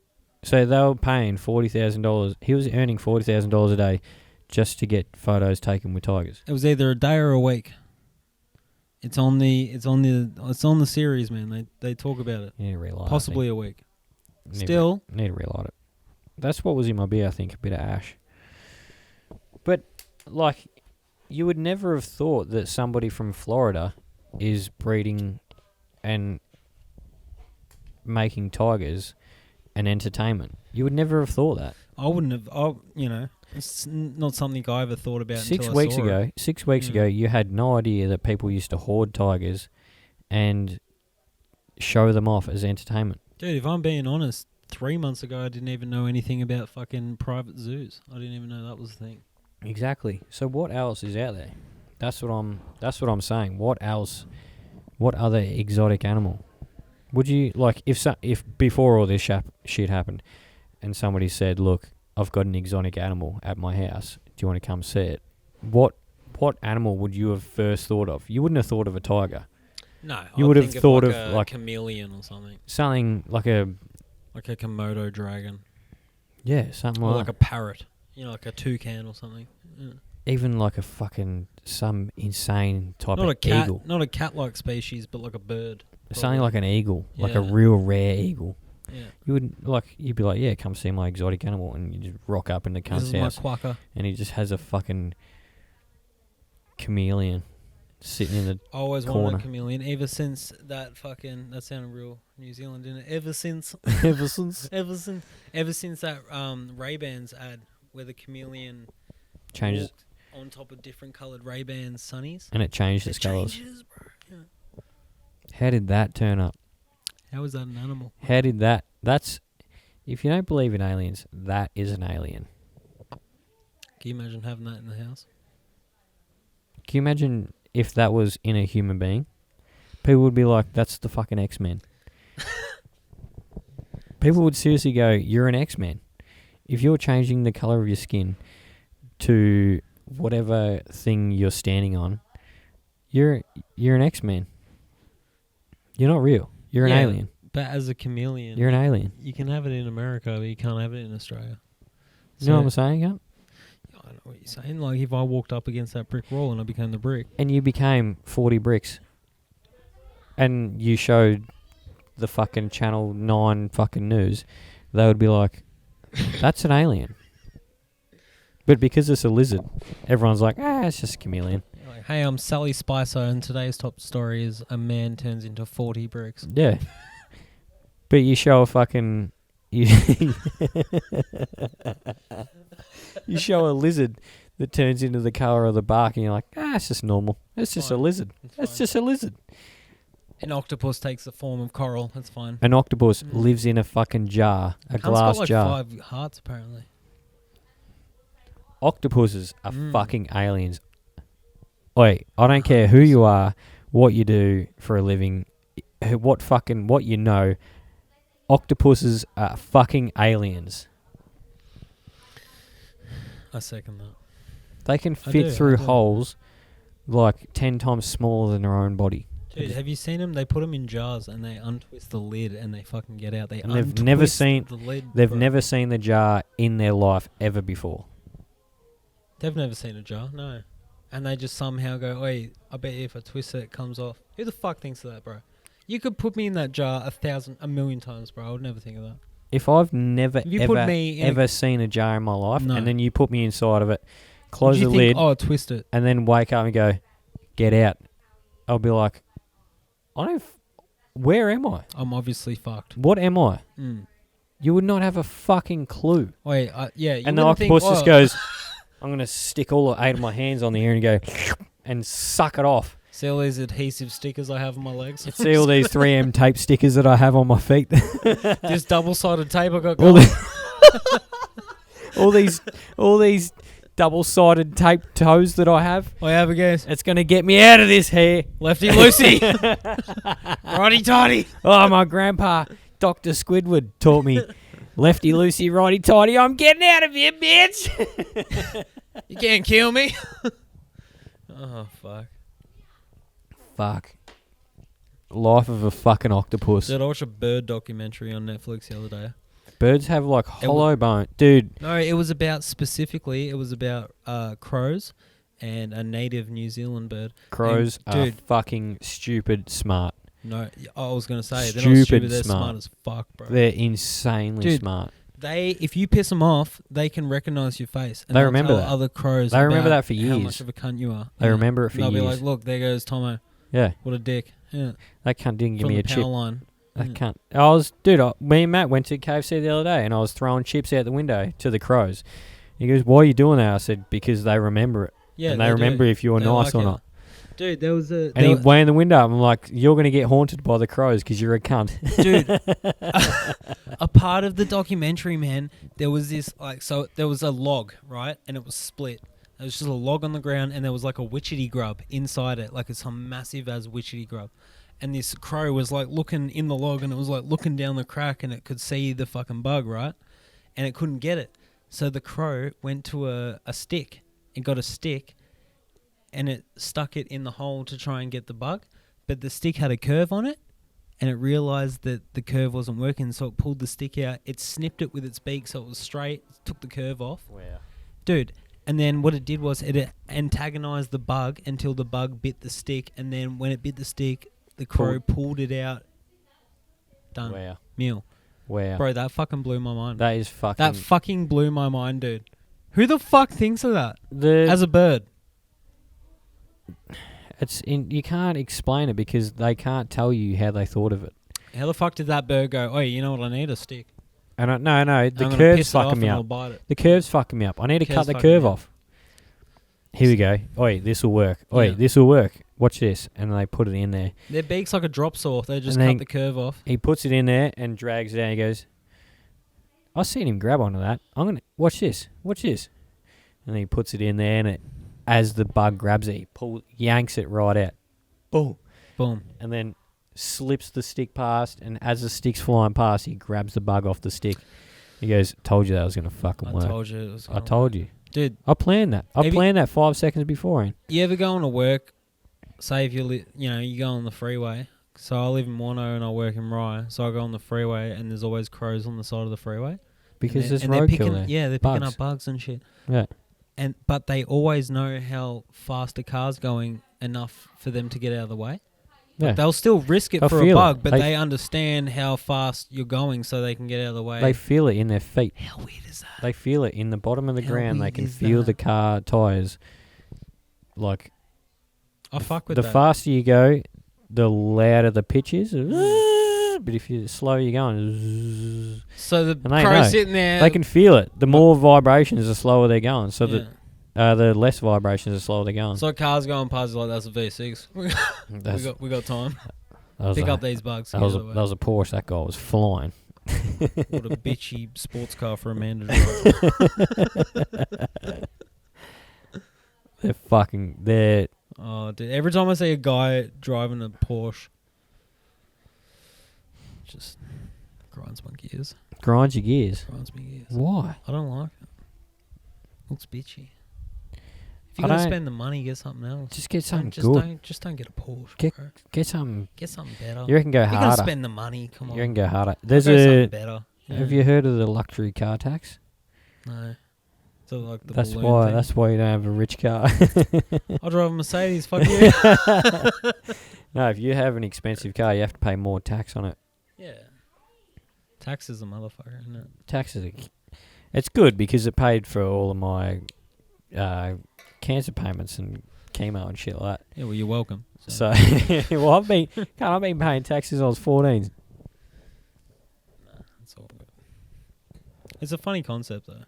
So they were paying $40,000. He was earning $40,000 a day just to get photos taken with tigers. It was either a day or a week. It's on the series, man. They talk about it. You need to relight. Possibly a week. Need Still, need to relight it. That's what was in my beer. I think a bit of ash. But like, you would never have thought that somebody from Florida is breeding and making tigers an entertainment. You would never have thought that. I wouldn't have. It's not something I ever thought about. 6 until weeks I saw ago, it. 6 weeks ago, you had no idea that people used to hoard tigers and show them off as entertainment. Dude, if I'm being honest, 3 months ago I didn't even know anything about fucking private zoos. I didn't even know that was a thing. Exactly. So what else is out there? That's what I'm saying. What else? What other exotic animal? Would you like if before all this shit happened, and somebody said, "Look, I've got an exotic animal at my house. Do you want to come see it?" What animal would you have first thought of? You wouldn't have thought of a tiger. No, You would have thought of a like chameleon or something, something like a Komodo dragon, something or like like a parrot, like a toucan or something. Yeah. even like a fucking some insane type Not of a cat, eagle. not a cat-like species, but like a bird. Something like an eagle, like a Yeah. real rare eagle. Yeah. You'd be like, yeah, come see my exotic animal, and you just rock up in the This cunt's is my house, quokka. and he just has a fucking chameleon sitting in the. I always corner. wanted a chameleon. Ever since that sounded real New Zealand, didn't it? Ever since that Ray-Bans ad where the chameleon Changes, walked on top of different coloured Ray-Bans sunnies. and it changed It its colours. changes, bro. Yeah. How did that turn up? How is that an animal? How did that? That's if you don't believe in aliens, that is an alien. Can you imagine having that in the house? Can you imagine if that was in a human being? People would be like, "That's the fucking X-Men." People would seriously go, "You're an X-Men." If you're changing the colour of your skin to whatever thing you're standing on, you're an X-Men. You're not real. You're an Yeah, alien. But as a chameleon, You're an alien. you can have it in America, but you can't have it in Australia. You know what I'm saying? Yeah? I know what you're saying. Like if I walked up against that brick wall and I became the brick. And you became 40 bricks. And you showed the fucking Channel 9 fucking news, they would be like, that's an alien. But because it's a lizard, everyone's like, it's just a chameleon. Like, hey, I'm Sally Spicer, and today's top story is a man turns into 40 bricks. Yeah. But you show a fucking... You show a lizard that turns into the colour of the bark, and you're like, it's just normal. It's just a lizard. It's just a lizard. An octopus takes the form of coral. That's fine. An octopus lives in a fucking jar, a glass got like jar. 5 hearts, apparently. Octopuses are fucking aliens. Wait, I don't care who you are, what you do for a living, what you know. Octopuses are fucking aliens. I second that. They can fit through holes like 10 times smaller than their own body. Dude, have you seen them? They put them in jars and they untwist the lid and they fucking get out. They've never seen the lid. They've never seen the jar in their life ever before. They've never seen a jar, no. And they just somehow go, wait, I bet you if I twist it, it comes off. Who the fuck thinks of that, bro? You could put me in that jar a million times, bro. I would never think of that. If I've never If you put me in ever seen a jar in my life, No. and then you put me inside of it, close Would the you think, lid, oh, twist it. and then wake up and go, get out, I'll be like, where am I? I'm obviously fucked. What am I? Mm. You would not have a fucking clue. Wait, yeah. You And the wouldn't think, octopus just oh, goes, I'm going to stick all 8 of my hands on the air and go, and suck it off. See all these adhesive stickers I have on my legs? See all these 3M tape stickers that I have on my feet? This double-sided tape I got all, going. all these double-sided tape toes that I have. I have a guess. It's going to get me out of this hair. Lefty loosey. Righty tighty. Oh, my grandpa, Dr. Squidward, taught me Lefty loosey, righty tighty. I'm getting out of here, bitch. You can't kill me. Oh, fuck. Fuck. Life of a fucking octopus. Dude, I watched a bird documentary on Netflix the other day. Birds have like hollow bone. Dude. No, it was about crows and a native New Zealand bird. Crows And, are dude, fucking stupid smart. No, I was going to say, they're not stupid, they're smart. smart as fuck, bro. They're insanely smart. If you piss them off, they can recognize your face. And They they'll remember tell that. other crows They remember that for how years. much of a cunt you are. They remember it for They'll years. be like, look, there goes Tommo. Yeah. What a dick. Yeah. That cunt didn't give From me a the chip. power line. That cunt. Me and Matt went to KFC the other day and I was throwing chips out the window to the crows. He goes, why are you doing that? I said, because they remember it. Yeah, and they remember if you were nice or not. Dude, there was a... And he went in the window. I'm like, you're going to get haunted by the crows because you're a cunt. Dude, a part of the documentary, man, there was this, there was a log, right? And it was split. There was just a log on the ground and there was like a witchetty grub inside it. Like it's some massive as witchetty grub. And this crow was like looking in the log and it was like looking down the crack and it could see the fucking bug, right? And it couldn't get it. So the crow went to a stick and got a stick and it stuck it in the hole to try and get the bug. But the stick had a curve on it and it realized that the curve wasn't working. So it pulled the stick out. It snipped it with its beak so it was straight, took the curve off. Wow. Dude, and then what it did was it antagonized the bug until the bug bit the stick. And then when it bit the stick, the crow pulled it out. Done. Wow. Meal. Wow. Bro, that fucking blew my mind. That is fucking... That fucking blew my mind, dude. Who the fuck thinks of that? As a bird. You can't explain it because they can't tell you how they thought of it. How the fuck did that bird go, oh, you know what, I need a stick. No, the I'm curve's fucking me up. Bite it. The curve's fucking me up. I need to cut the curve off. Here we go. Oi, this will work. Oi, this will work. Watch this. And they put it in there. Their beak's like a drop saw. They just And cut the curve off. He puts it in there and drags it down. He goes, I seen him grab onto that. I'm going to... Watch this. Watch this. And he puts it in there and as the bug grabs it, he yanks it right out. Boom. Boom. And then slips the stick past, and as the stick's flying past, he grabs the bug off the stick. He goes, told you that was going to fucking work. I told you it was I told you. Dude. I planned that. I planned that 5 seconds beforehand. You ever go on to work, say if you go on the freeway. So I live in Warno and I work in Rye. So I go on the freeway and there's always crows on the side of the freeway. Because there's roadkill there. Yeah, they're picking up bugs and shit. Yeah. But they always know how fast the car's going enough for them to get out of the way. Yeah. Like they'll still risk it They'll for a bug, but they they understand how fast you're going so they can get out of the way. They feel it in their feet. How weird is that? They feel it in the bottom of the How ground. They weird can is feel that? the car tyres. Like, I fuck with the that. faster you go, the louder the pitch is. But if you're slow, you're going. So the And they know. crow's sitting there. They can feel it. The more vibrations, the slower they're going. So the less vibrations, the slower they're going. So a car's going past like that's a V6. we got time. Pick up these bugs. That was a Porsche. That guy was flying. What a bitchy sports car for a man to drive. They're Oh, dude. Every time I see a guy driving a Porsche, just grinds my gears. grinds your gears. Grinds my gears. Why? I don't like it. Looks bitchy. If I you're gonna don't- spend the money, get something else. Just get something Just good. don't get a Porsche. Get- bro. Get something. Get something better. You reckon go If you're gonna harder. spend the money. Come on. You reckon go harder. Go There's something a. better. Have you heard of the luxury car tax? No. So like the That's balloon why. thing. That's why you don't have a rich car. I'll drive a Mercedes. Fuck you. No, if you have an expensive car, you have to pay more tax on it. Yeah. Tax is a motherfucker, isn't it? Taxes. It's good because it paid for all of my cancer payments and chemo and shit like that. Yeah, well, you're welcome. So, well, I've been paying taxes since I was 14. That's all good. It's a funny concept, though.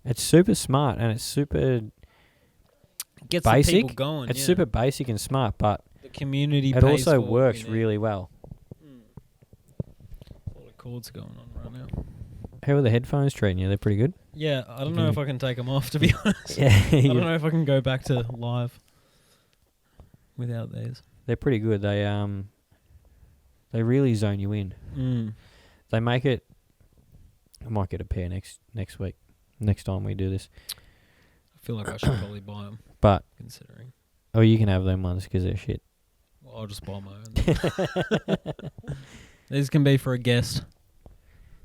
It's super smart and it's super Gets the basic. people going. It's yeah. super basic and smart, but The community it pays also for what works we need. really well. All the chords going on right now. How are the headphones treating you? They're pretty good. Yeah, I don't You know can- if I can take them off, to be honest. Yeah, I don't know if I can go back to live without these. they're pretty good. They really zone you in. They make it I might get a pair next week. Next time we do this. I feel like I should probably buy them. But considering. Oh, you can have them ones because they're shit. Well, I'll just buy my own. These can be for a guest.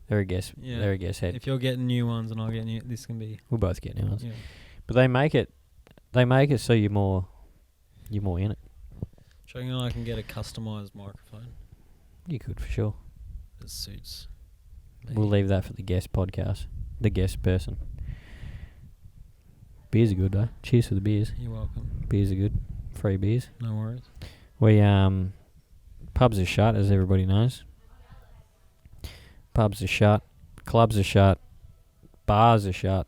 They're a guess. Yeah. They're a guess head. If you're getting new ones and I'll get new, this can be. We'll both get new ones. Yeah. But they make it so you're more in it. Showing I can get a customized microphone. You could for sure. That suits me. We'll leave that for the guest podcast. The guest person. Beers are good though. Cheers for the beers. You're welcome. Beers are good. Free beers. No worries. We pubs are shut, as everybody knows. Pubs are shut. Clubs are shut. Bars are shut.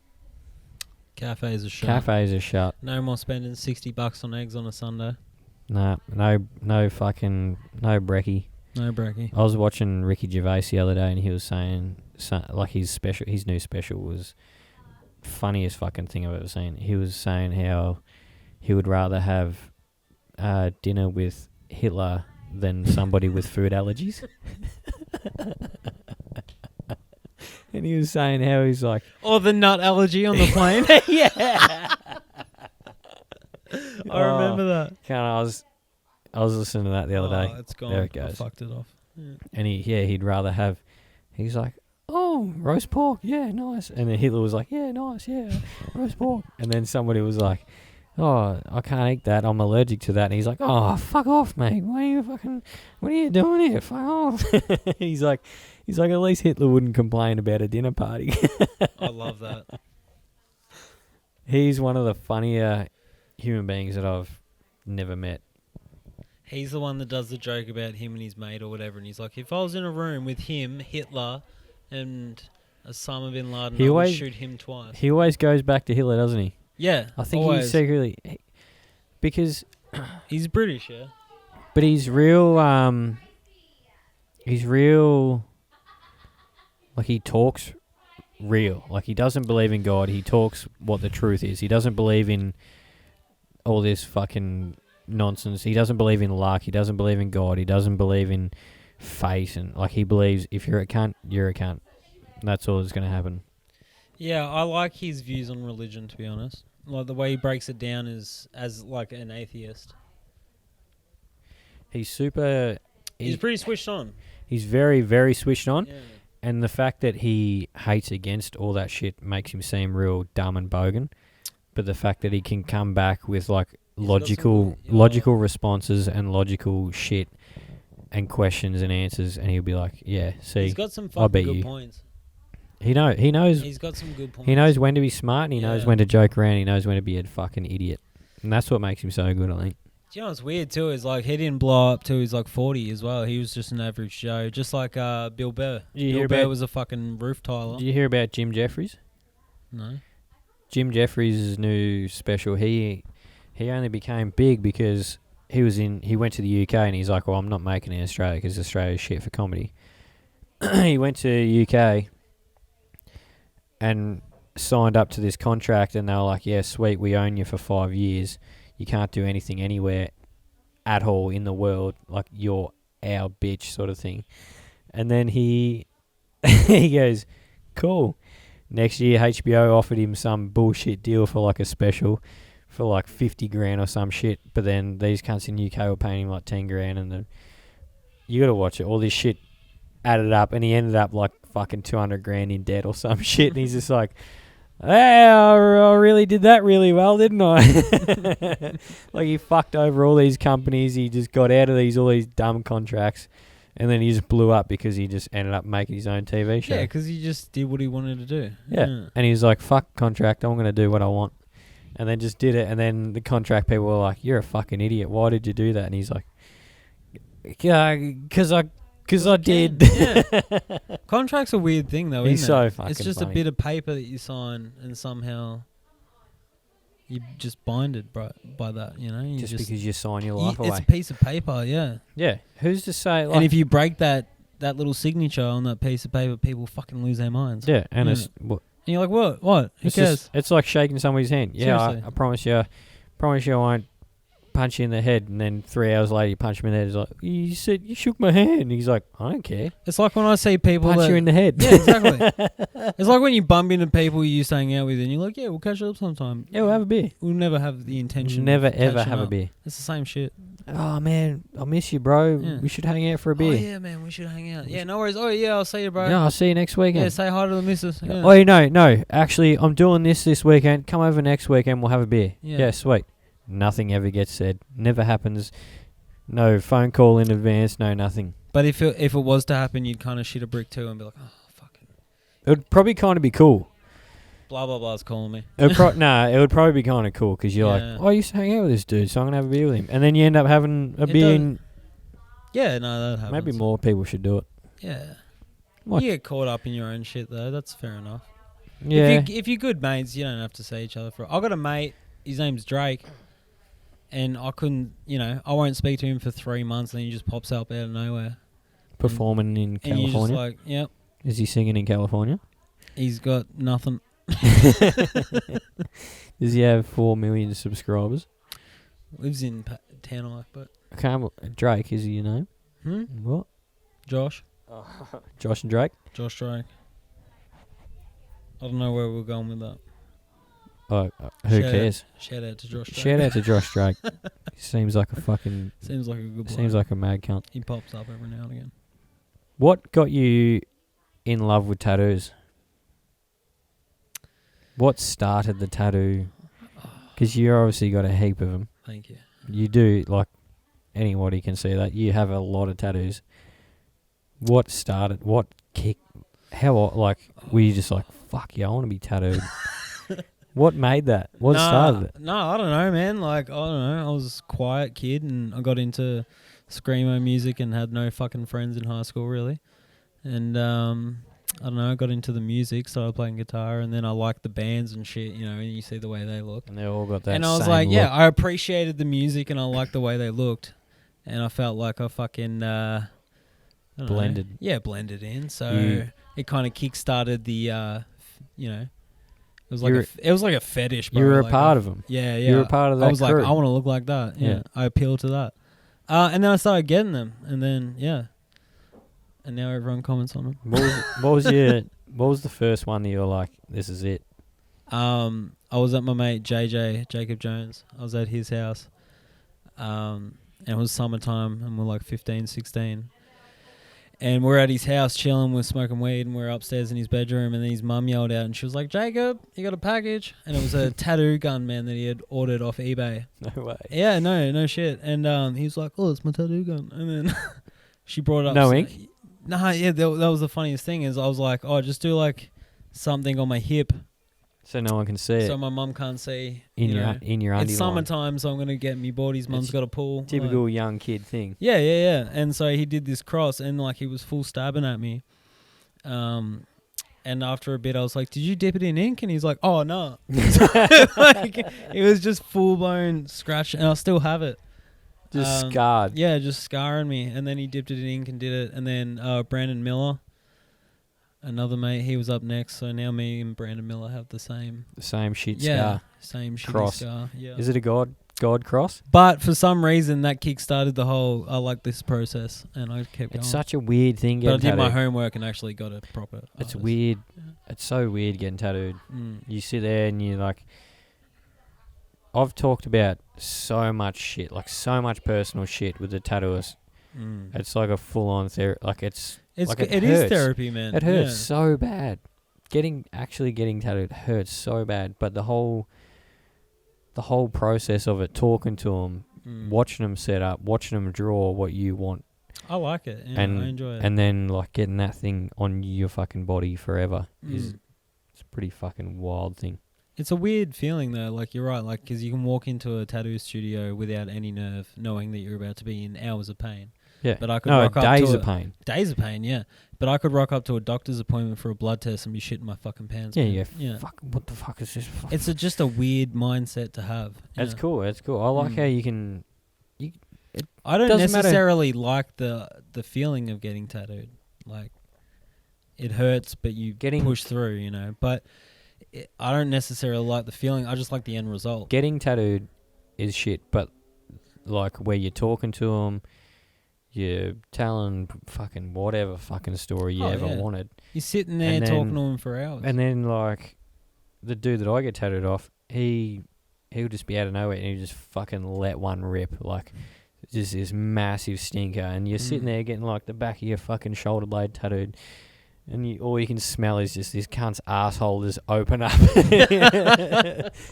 Cafes are shut. Cafes are shut. No more spending $60 on eggs on a Sunday. No fucking no brekkie. No brekkie. I was watching Ricky Gervais the other day, and he was saying like his new special was funniest fucking thing I've ever seen. He was saying how he would rather have dinner with Hitler than somebody with food allergies. And he was saying how he's like, or the nut allergy on the plane. yeah. I remember that. I was listening to that the other day. It's gone. There it goes. I fucked it off. Yeah. And he'd rather have. He's like, oh, roast pork, yeah, nice. And then Hitler was like, yeah, nice, yeah, roast pork. And then somebody was like, oh, I can't eat that. I'm allergic to that. And he's like, oh, fuck off, mate. What are you doing here? Fuck off. He's like, at least Hitler wouldn't complain about a dinner party. I love that. He's one of the funnier human beings that I've never met. He's the one that does the joke about him and his mate or whatever. And he's like, if I was in a room with him, Hitler, and Osama bin Laden, I would shoot him twice. He always goes back to Hitler, doesn't he? Yeah. I think he's secretly... Because... he's British, yeah? But he's real... Like, he talks real. Like, he doesn't believe in God. He talks what the truth is. He doesn't believe in all this fucking nonsense. He doesn't believe in luck. He doesn't believe in God. He doesn't believe in fate. And, like, he believes if you're a cunt, you're a cunt. That's all that's going to happen. Yeah, I like his views on religion, to be honest. Like, the way he breaks it down is as, like, an atheist. He's pretty switched on. He's very, very switched on. Yeah. And the fact that he hates against all that shit makes him seem real dumb and bogan. But the fact that he can come back with like logical responses and logical shit and questions and answers, and he'll be like, "Yeah, see, he's got some fucking good points." He knows. He's got some good points. He knows when to be smart, and he knows when to joke around. He knows when to be a fucking idiot, and that's what makes him so good, I think. Do you know what's weird too is like he didn't blow up till he was like 40 as well. He was just an average Joe, just like Bill Burr. Bill Burr was a fucking roof tiler. Did you hear about Jim Jeffries? No. Jim Jeffries' new special. He only became big because he went to the UK and he's like, well, I'm not making it in Australia because Australia's shit for comedy. He went to UK and signed up to this contract, and they were like, yeah, sweet, we own you for 5 years. You can't do anything anywhere at all in the world. Like, you're our bitch sort of thing. And then he goes, cool. Next year, HBO offered him some bullshit deal for like a special for like 50 grand or some shit. But then these cunts in UK were paying him like 10 grand. And you got to watch it. All this shit added up. And he ended up like fucking 200 grand in debt or some shit. And he's just like, hey, I really did that really well, didn't I? Like, he fucked over all these companies. He just got out of all these dumb contracts. And then he just blew up because he just ended up making his own TV show. Yeah, because he just did what he wanted to do. Yeah. And he was like, fuck contract, I'm going to do what I want. And then just did it. And then the contract people were like, you're a fucking idiot. Why did you do that? And he's like, because I did. Yeah. Contract's a weird thing, though, He's isn't so it? fucking It's just funny. a bit of paper that you sign, and somehow you just binded by that, you know? Just because you sign your life away. It's a piece of paper, yeah. Yeah. Who's to say... Like, and if you break that little signature on that piece of paper, people fucking lose their minds. Yeah, and yeah. And you're like, what? Who cares? It's like shaking somebody's hand. Yeah, I promise you I won't punch you in the head, and then 3 hours later you punch him in the head. He's like, you said you shook my hand. He's like, I don't care. It's like when I see people Punch that, you in the head. Yeah, exactly. It's like when you bump into people you used to hang out with, and you're like, yeah, we'll catch up sometime. Yeah, we'll have a beer. We'll never have the intention. Never of ever catching have a up. beer. It's the same shit. Oh man, I miss you, bro. Yeah. We should hang out for a beer. Oh yeah, man, we should hang out. Yeah, no worries. Oh yeah, I'll see you, bro. Yeah, I'll see you next weekend. Yeah, say hi to the missus. Yeah. Oh no. Actually, I'm doing this weekend. Come over next weekend. We'll have a beer. Yeah. Yeah, sweet. Nothing ever gets said. Never happens. No phone call in advance. No nothing. But if it was to happen, you'd kind of shit a brick too and be like, oh fucking. It would probably kind of be cool. Blah blah blah's calling me. It would probably be kind of cool because you're Yeah. like, oh, I used to hang out with this dude, so I'm gonna have a beer with him, and then you end up having a It beer. does- And Yeah, no, that happens. maybe more people should do it. Yeah. What? You get caught up in your own shit though. That's fair enough. Yeah. If you're good mates, you don't have to see each other for. I got a mate. His name's Drake, and I couldn't. I won't speak to him for 3 months, and then he just pops up out of nowhere. Performing in And you're just California. like, yep, Is he singing in California? he's got nothing. Does he have 4 million subscribers? Lives in Town, but Drake, is your name? What? Josh Josh and Drake? Drake. I don't know where we're going with that. Oh, who Shout cares? Shout out to Josh Drake. Shout out to Josh Drake. He seems like a fucking... Seems like a good bloke. Seems like a mad cunt. He pops up every now and again. What got you in love with tattoos? What started the tattoo? Because you obviously got a heap of them. Thank you. You do, like, anybody can see that. You have a lot of tattoos. What started, what kicked, were you just like, fuck yeah, I want to be tattooed? What made that? What started it? No, I don't know, man. Like, I don't know. I was a quiet kid and I got into screamo music and had no fucking friends in high school, really. And, I don't know, I got into the music, started playing guitar, and then I liked the bands and shit, and you see the way they look. And they all got that And I was same like, look. yeah, I appreciated the music and I liked the way they looked. And I felt like I fucking... I don't know. Blended. Yeah, blended in. So it kind of kick-started the, it was like it was like a fetish, bro. You were a like part of them. Yeah, yeah. You were a part of that I was crew. like, I want to look like that. Yeah. Yeah. I appealed to that. And then I started getting them. And then, yeah. And now everyone comments on them. What was the first one that you were like, this is it? I was at my mate Jacob Jones. I was at his house. And it was summertime and we're like 15, 16. And we're at his house chilling, we're smoking weed, and we're upstairs in his bedroom, and then his mum yelled out and she was like, Jacob, you got a package? And it was a tattoo gun, man, that he had ordered off eBay. No way. Yeah, no shit. And he was like, oh, it's my tattoo gun. And then she brought it up. No ink? Nah, yeah, that was the funniest thing is I was like, oh, just do like something on my hip So no one can see it so my mum can't see. in your underline. It's summertime, so I'm going to get me bored. His mum's It's got a pool. Typical young kid thing. Yeah. And so he did this cross and like he was full stabbing at me. And after a bit I was like, did you dip it in ink? And he's like, oh, no. Like, it was just full blown scratch and I still have it. Just scarred. Yeah, just scarring me. And then he dipped it in ink and did it. And then Brandon Miller, another mate, he was up next. So now me and Brandon Miller have the same. The same shit Yeah, scar. same shitty Cross. scar. Yeah. Is it a God cross? But for some reason, that kick-started the whole, I like this process. And I kept going. It's such a weird thing But I getting did my tattooed. homework and actually got a proper It's artist. weird. Yeah. It's so weird getting tattooed. Mm. You sit there and you're like... I've talked about so much shit, like so much personal shit with the tattooist. Mm. It's like a full-on therapy. Like it It is hurts. therapy, man. It hurts Yeah. so bad. Getting tattooed hurts so bad. But the whole process of it, talking to them, Mm. watching them set up, watching them draw what you want, I like it. Yeah, and I enjoy it. and then like getting that thing on your fucking body forever is Mm. it's a pretty fucking wild thing. It's a weird feeling though. Like you're right. Like because you can walk into a tattoo studio without any nerve, knowing that you're about to be in hours of pain. Yeah. But I could No, rock up days to of pain. Days of pain, yeah. But I could rock up to a doctor's appointment for a blood test and be shitting my fucking pants. Yeah, man. yeah. Fuck, what the fuck is this? It's just a weird mindset to have. That's yeah. cool. That's cool. I like Mm. how you can. I don't doesn't matter. necessarily like the feeling of getting tattooed. Like, it hurts, but you push through, But I don't necessarily like the feeling. I just like the end result. Getting tattooed is shit, but like where you're talking to them, you're telling fucking whatever fucking story you ever wanted. You're sitting there And talking then- to him for hours. And then like the dude that I get tattooed off, he'll just be out of nowhere and he'll just fucking let one rip, like just this massive stinker, and you're sitting there getting like the back of your fucking shoulder blade tattooed, and all you can smell is just this cunt's asshole just open up.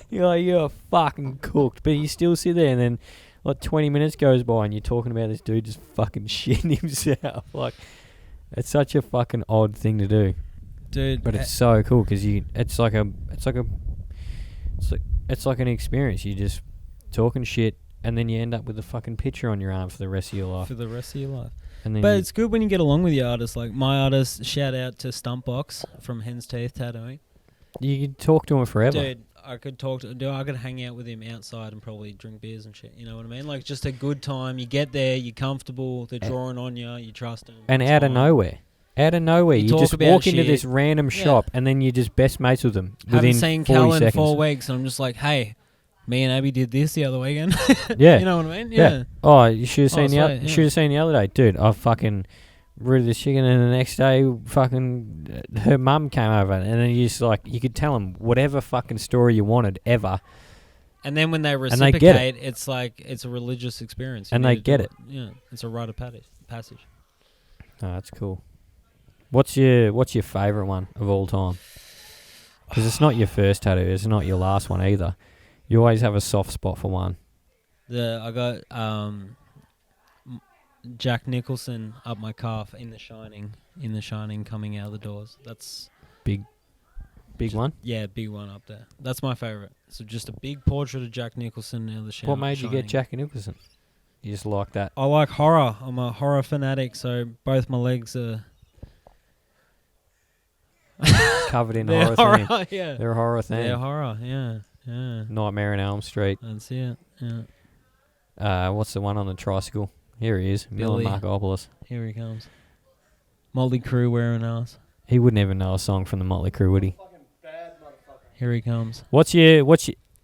You're like, you're fucking cooked, but you still sit there, and then like 20 minutes goes by and you're talking about this dude just fucking shitting himself. Like, it's such a fucking odd thing to do, Dude, but it's so cool because it's like an experience. You just talking shit, and then you end up with a fucking picture on your arm for the rest of your life. for the rest of your life. And then But it's good when you get along with your artists. Like my artist, shout out to Stumpbox from Hen's Teeth Tattooing. you can talk to him forever. Dude, I could hang out with him outside and probably drink beers and shit. You know what I mean? Like just a good time. You get there, you're comfortable, they're drawing on you, you trust them. And it's out of fine. nowhere, you talk just about walk into shit. this random shop, and then you're just best mates with them Haven't within seen 40 Cal in seconds. 4 weeks, and I'm just like, hey, me and Abby did this the other weekend. Yeah. You know what I mean? Yeah. Oh, you should have seen sweet, should have seen the other day, dude. I fucking rooted this chicken, and the next day, fucking her mum came over, and then you just like you could tell them whatever fucking story you wanted ever, And then when they they reciprocate, get it. it's like it's a religious experience. You And need they to get do it. Yeah, it's a rite of passage. Oh, that's cool. What's your favourite one of all time? Because it's not your first tattoo. It's not your last one either. You always have a soft spot for one. I got Jack Nicholson up my calf in The Shining. In The Shining, coming out of the doors. That's Big one? yeah, big one up there. That's my favorite. So just a big portrait of Jack Nicholson out of the What made you Shining. get Jack Nicholson? You just like that? I like horror. I'm a horror fanatic, so both my legs are Covered in they're horror theme. horror. Yeah, They're horror theme. they're horror. Yeah, yeah. Nightmare on Elm Street. That's it. Yeah. What's the one on the tricycle? Here he is, Billy. Milan Markopoulos. Here he comes. Motley Crue wearing ass. He wouldn't even know a song from the Motley Crue, would he? Here he comes. What's your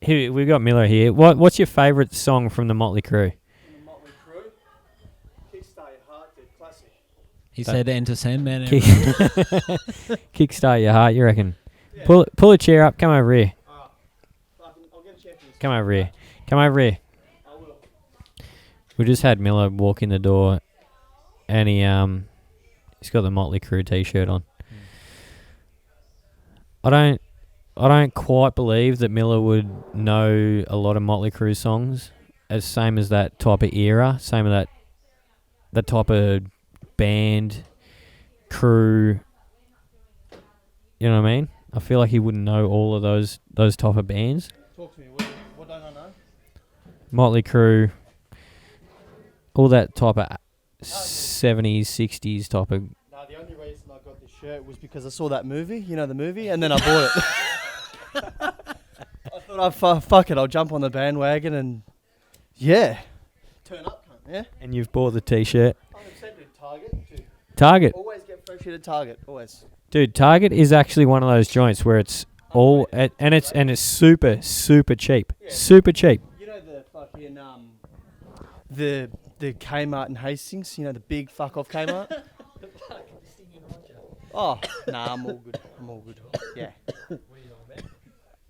here we've got Miller here. What's your favourite song from the Motley Crue? He That- said Enter Sandman. Kick- Kickstart your heart, you reckon? Pull a chair up, come over here. Come over here. Come over here. We just had Miller walk in the door, and he's got the Motley Crue t-shirt on. I don't quite believe that Miller would know a lot of Motley Crue songs, same as that type of era, same as that type of band, crew. You know what I mean? I feel like he wouldn't know all of those type of bands. Talk to me. What don't I know? Motley Crue, all that type of 70s, 60s type of... No, the only reason I got this shirt was because I saw that movie, you know the movie, and then I bought it. I thought, fuck it, I'll jump on the bandwagon and, yeah. Turn up, cunt, yeah? And you've bought the t-shirt. I'm sent to Target. Too. Target. Always get fresh shit at Target, always. Dude, Target is actually one of those joints where it's all... And it's super, super cheap. Yeah. Super cheap. You know the fucking, the Kmart in Hastings, you know the big fuck off Kmart? Oh, nah, I'm all good. Yeah.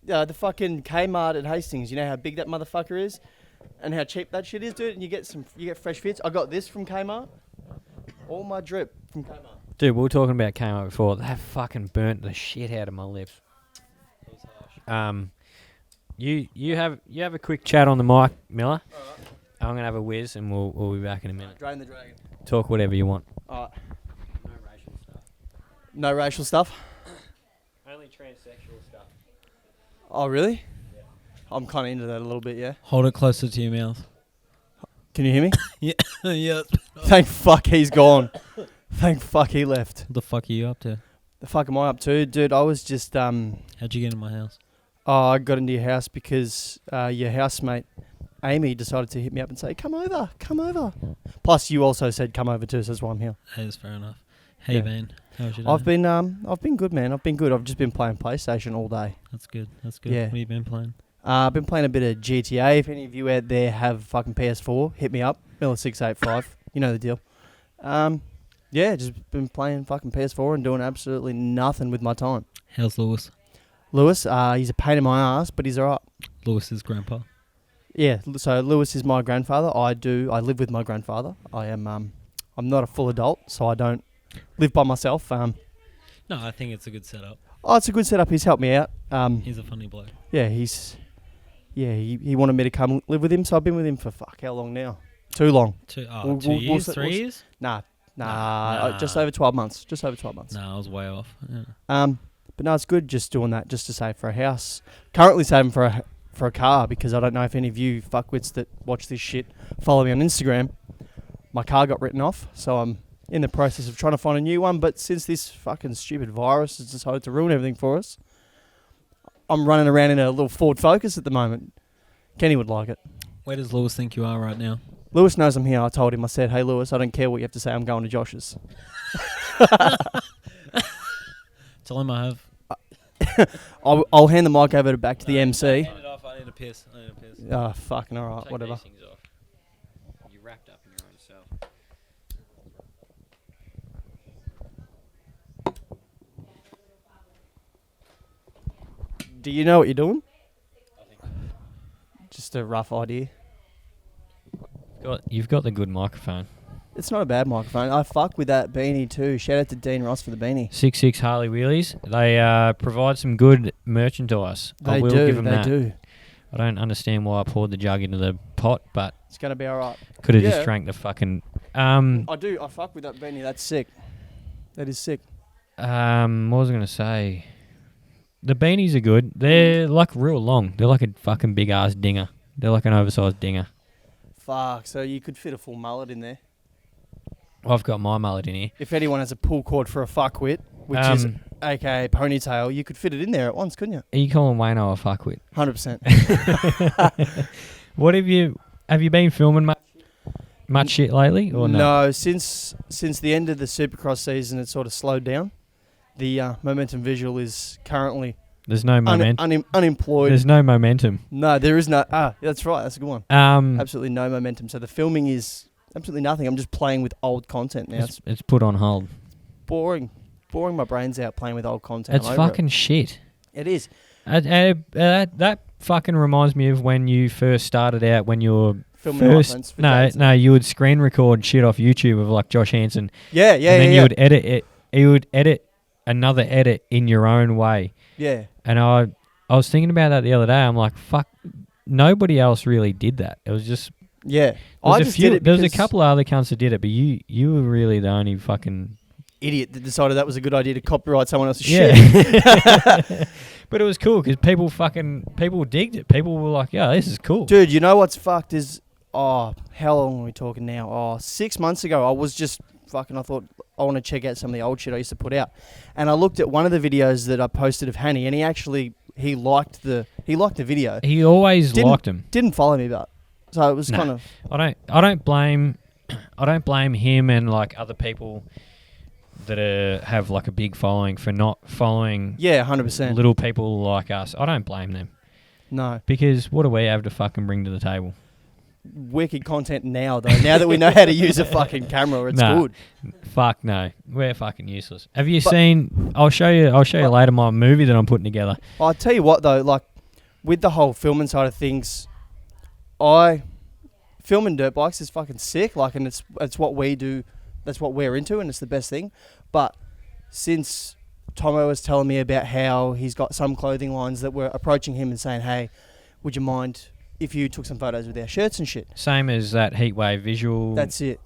Yeah, the fucking Kmart at Hastings, you know how big that motherfucker is? And how cheap that shit is, dude? And you get fresh fits. I got this from Kmart. All my drip from Kmart. Dude, we were talking about Kmart before. That fucking burnt the shit out of my lips. You have a quick chat on the mic, Miller. Alright. I'm gonna have a whiz, and we'll be back in a minute. Drain the dragon. Talk whatever you want. Alright. No racial stuff. No racial stuff? Only transsexual stuff. Oh, really? Yeah. I'm kind of into that a little bit, yeah. Hold it closer to your mouth. Can you hear me? Yeah. Thank fuck he's gone. Thank fuck he left. What the fuck are you up to? The fuck am I up to? Dude, I was just, How'd you get in my house? I got into your house because your housemate, Amy, decided to hit me up and say, come over. Plus, you also said come over too, so that's why I'm here. Hey, that's fair enough. How you Yeah. been? How was your day? I've been good, man. I've been good. I've just been playing PlayStation all day. That's good. Yeah. What have you been playing? I've been playing a bit of GTA. If any of you out there have fucking PS4, hit me up. Miller 685. You know the deal. Yeah, just been playing fucking PS4 and doing absolutely nothing with my time. How's Lewis? Lewis, he's a pain in my ass, but he's alright. Lewis's grandpa. Yeah, so Lewis is my grandfather. I live with my grandfather. I'm not a full adult, so I don't live by myself. No, I think it's a good setup. Oh, it's a good setup. He's helped me out. He's a funny bloke. Yeah, he wanted me to come live with him, so I've been with him for how long now? Too long. 2 years, 3 years? Nah, just over 12 months. Nah, I was way off. Yeah. But no, it's good just doing that, just to save for a house. Currently saving for a car, because I don't know if any of you fuckwits that watch this shit follow me on Instagram. My car got written off, so I'm in the process of trying to find a new one. But since this fucking stupid virus has decided to ruin everything for us, I'm running around in a little Ford Focus at the moment. Kenny would like it. Where does Lewis think you are right now? Lewis knows I'm here. I told him, I said, hey, Lewis, I don't care what you have to say. I'm going to Josh's. Tell him I have. I'll hand the mic over back to the MC. Hand it off. I need a piss. Oh, fucking all right, whatever. You're wrapped up in your own self. Do you know what you're doing? Just a rough idea. You've got the good microphone. It's not a bad microphone. I fuck with that beanie too. Shout out to Dean Ross for the beanie. 6'6" Harley Wheelies. They provide some good merchandise. I will give them that. They do. I don't understand why I poured the jug into the pot, but It's going to be all right. could have just drank the fucking... I do. I fuck with that beanie. That's sick. That is sick. what was I going to say? The beanies are good. They're like real long. They're like a fucking big ass dinger. They're like an oversized dinger. Fuck. So you could fit a full mullet in there. I've got my mullet in here. If anyone has a pull cord for a fuckwit, which is aka ponytail, you could fit it in there at once, couldn't you? Are you calling Wayno a fuckwit? 100%. What have you been filming much shit lately or no? No, since the end of the Supercross season, it sort of slowed down. The Momentum Visual is currently There's no momentum. unemployed. There's no momentum. No, there is no. That's right. That's a good one. Absolutely no momentum. So the filming is absolutely nothing. I'm just playing with old content now. It's put on hold. Boring my brains out playing with old content. It's fucking shit. It is. That fucking reminds me of when you first started out, when you were Filming first. No, you would screen record shit off YouTube of like Josh Hansen. Yeah. And then you would edit it. You would edit another edit in your own way. Yeah. And I was thinking about that the other day. I'm like, fuck, nobody else really did that. It was just yeah. There was a couple of other cunts that did it, but you were really the only fucking idiot that decided that was a good idea to copyright someone else's shit. But it was cool because people digged it. People were like, yeah, this is cool. Dude, you know what's fucked is, how long are we talking now? 6 months ago, I was just fucking, I thought, I want to check out some of the old shit I used to put out. And I looked at one of the videos that I posted of Hanny, and he liked the video. He always liked him. Didn't follow me, but so it was kind of. I don't blame him and like other people that have like a big following for not following. Yeah, 100%. Little people like us. I don't blame them. No. Because what do we have to fucking bring to the table? Wicked content now, though. Now that we know how to use a fucking camera, it's good. Fuck no. We're fucking useless. Have you seen... I'll show you later my movie that I'm putting together. I'll tell you what, though, like, with the whole filming side of things, filming dirt bikes is fucking sick, like, and it's what we do, that's what we're into, and it's the best thing. But since Tommo was telling me about how he's got some clothing lines that were approaching him and saying, hey, would you mind if you took some photos with our shirts and shit? Same as that Heatwave Visual. That's it.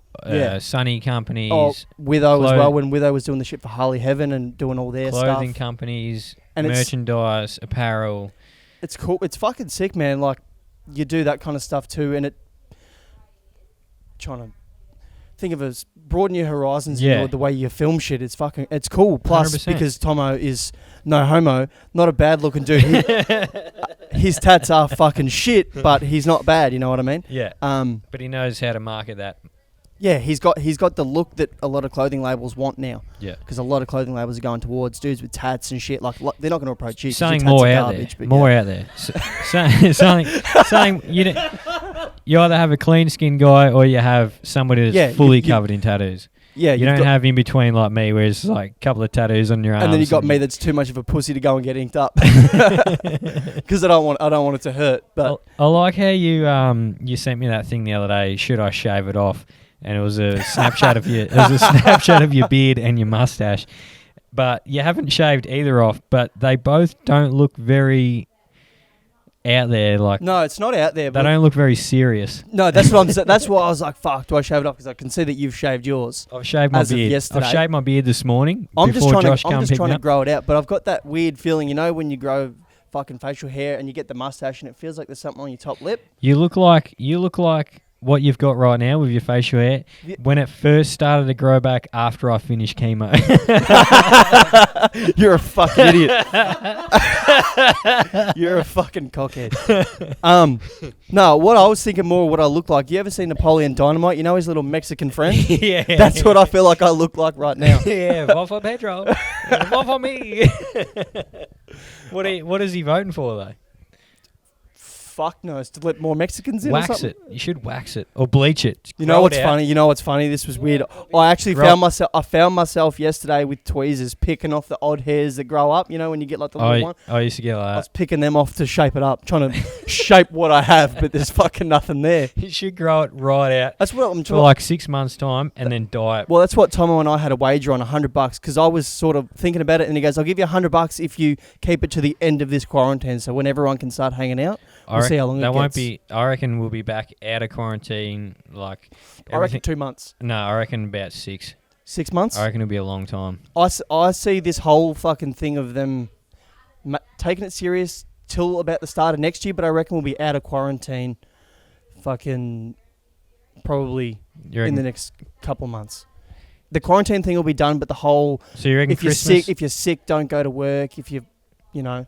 Sunny companies. Witho as well, when Witho was doing the shit for Harley Heaven and doing all their stuff. Clothing companies, and merchandise, apparel. It's cool. It's fucking sick, man. Like, you do that kind of stuff too, and trying to think of as broaden your horizons, the way you film shit. It's cool. Plus, 100%. because Tommo is no homo, not a bad looking dude. His tats are fucking shit, but he's not bad. You know what I mean? Yeah. But he knows how to market that. Yeah, he's got the look that a lot of clothing labels want now. Yeah. Because a lot of clothing labels are going towards dudes with tats and shit. Like they're not going to approach you. 'cause your Something tats more are out garbage, there. but More yeah. out there. Something you either have a clean skin guy or you have somebody that's fully covered in tattoos. Yeah, you don't have in between like me, where it's like a couple of tattoos on your arms. And then you got me that's too much of a pussy to go and get inked up because I don't want it to hurt. But I like how you sent me that thing the other day. Should I shave it off? And it was a snapshot of your beard and your mustache. But you haven't shaved either off. But they both don't look very out there. Like no, it's not out there. They don't look very serious. No, that's what I'm saying. That's why I was like, "Fuck, do I shave it off?" Because I can see that you've shaved yours. I've shaved my beard. Yesterday. I've shaved my beard this morning. I'm just before trying Josh to grow it out. But I've got that weird feeling, when you grow fucking facial hair and you get the mustache and it feels like there's something on your top lip. You look like what you've got right now with your facial hair when it first started to grow back after I finished chemo. You're a fucking idiot. You're a fucking cockhead. No, what I was thinking more what I look like. You ever seen Napoleon Dynamite? You know his little Mexican friend? Yeah. That's what I feel like I look like right now. Yeah, vote for Pedro. Vote for me. What is he voting for though? Fuck knows, to let more Mexicans in or Wax something? it. You should wax it or bleach it. You know what's funny? This was weird. I actually found myself yesterday with tweezers picking off the odd hairs that grow up. When you get like the little one. I used to get like I that. was picking them off to shape it up, trying to shape what I have, but there's fucking nothing there. You should grow it right out. That's what I'm for trying. like 6 months time and then dye it. Well, that's what Tommo and I had a wager on $100 because I was sort of thinking about it, and he goes, "I'll give you $100 if you keep it to the end of this quarantine, so when everyone can start hanging out." We'll see how long it gets. I reckon we'll be back out of quarantine like I reckon 2 months. No, I reckon about 6. 6 months? I reckon it'll be a long time. I see this whole fucking thing of them taking it serious till about the start of next year, but I reckon we'll be out of quarantine fucking probably in the next couple of months. The quarantine thing will be done, but the whole... So you reckon if you're sick, don't go to work. If you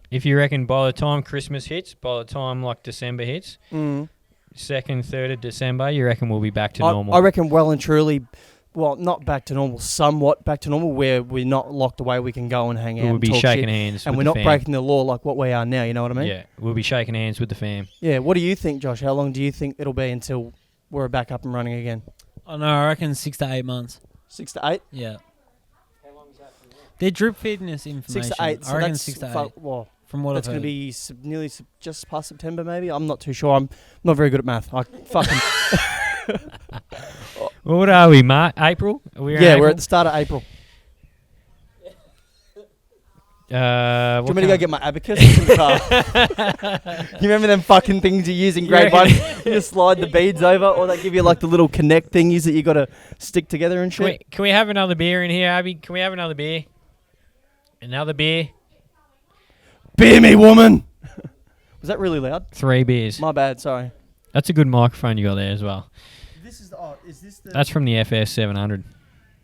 If you reckon by the time Christmas hits, by the time like December hits, 2nd, 3rd of December, you reckon we'll be back to normal? I reckon well and truly, well, not back to normal, somewhat back to normal, where we're not locked away, we can go and hang out We'll and be talk shaking shit, hands and with we're the not fam. breaking the law like what we are now, you know what I mean? Yeah, we'll be shaking hands with the fam. Yeah, what do you think, Josh? How long do you think it'll be until we're back up and running again? Oh no, I reckon 6 to 8 months. 6 to 8? Yeah. They're drip feeding us information. 6 to 8. So I reckon that's 6 to 8. Well, From what that's I've going to heard. be nearly just past September, maybe. I'm not too sure. I'm not very good at math. I fucking Well, what are we, April? Are we in yeah, April? we're at the start of April. Do you want me to go get my abacus? In the car? You remember them fucking things you use in grade 1? You just slide the beads over, or they give you like the little connect thingies that you got to stick together and shit. Can we have another beer in here, Abby? Can we have another beer? Another beer? Beer me, woman! Was that really loud? 3 beers. My bad, sorry. That's a good microphone you got there as well. Is this the... That's from the FS 700.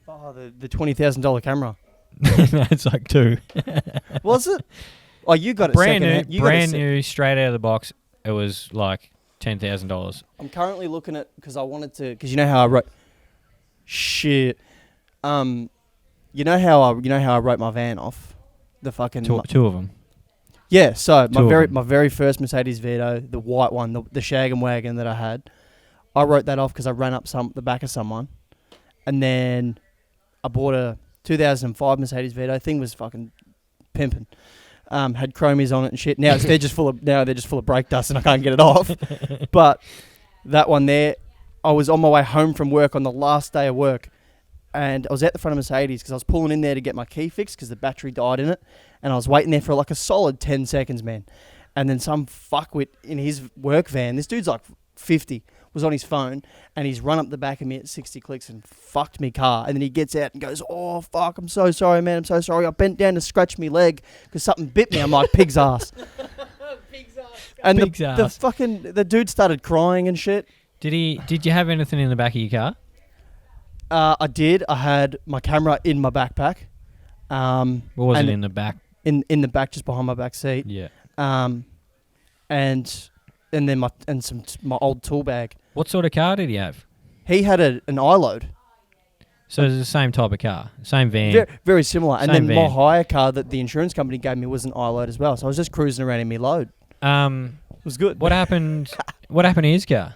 Oh, the $20,000 camera. It's like 2. Was it? Oh, you got it brand second-hand. new, You got it brand new, straight out of the box. It was like $10,000. I'm currently looking at, because I wanted to, because you know how I wrote... Shit. You know how I wrote my van off? The fucking... Two of them. Yeah, so Two of them. my very first Mercedes Vito, the white one, the Shag and Wagon that I had, I wrote that off because I ran up the back of someone, and then I bought a 2005 Mercedes Vito. Thing was fucking pimping. Had chromies on it and shit. Now they're just full of brake dust and I can't get it off. But that one there, I was on my way home from work on the last day of work, and I was at the front of Mercedes because I was pulling in there to get my key fixed because the battery died in it, and I was waiting there for like a solid 10 seconds, man. And then some fuckwit in his work van, this dude's like 50, was on his phone, and he's run up the back of me at 60 clicks and fucked me car. And then he gets out and goes, "Oh fuck, I'm so sorry, man, I'm so sorry. I bent down to scratch me leg because something bit me." I'm like, pig's ass. Pig's ass. And Pig's the ass. fucking the dude started crying and shit. Did you have anything in the back of your car? I did. I had my camera in my backpack. What was it in the back? In the back, just behind my back seat. Yeah. And then my old tool bag. What sort of car did he have? he had an I-load. So it's the same type of car, same van. Very, very similar. And Same then my van. hire car that the insurance company gave me was an I-load as well. So I was just cruising around in my load. It was good. What happened? What happened to his car?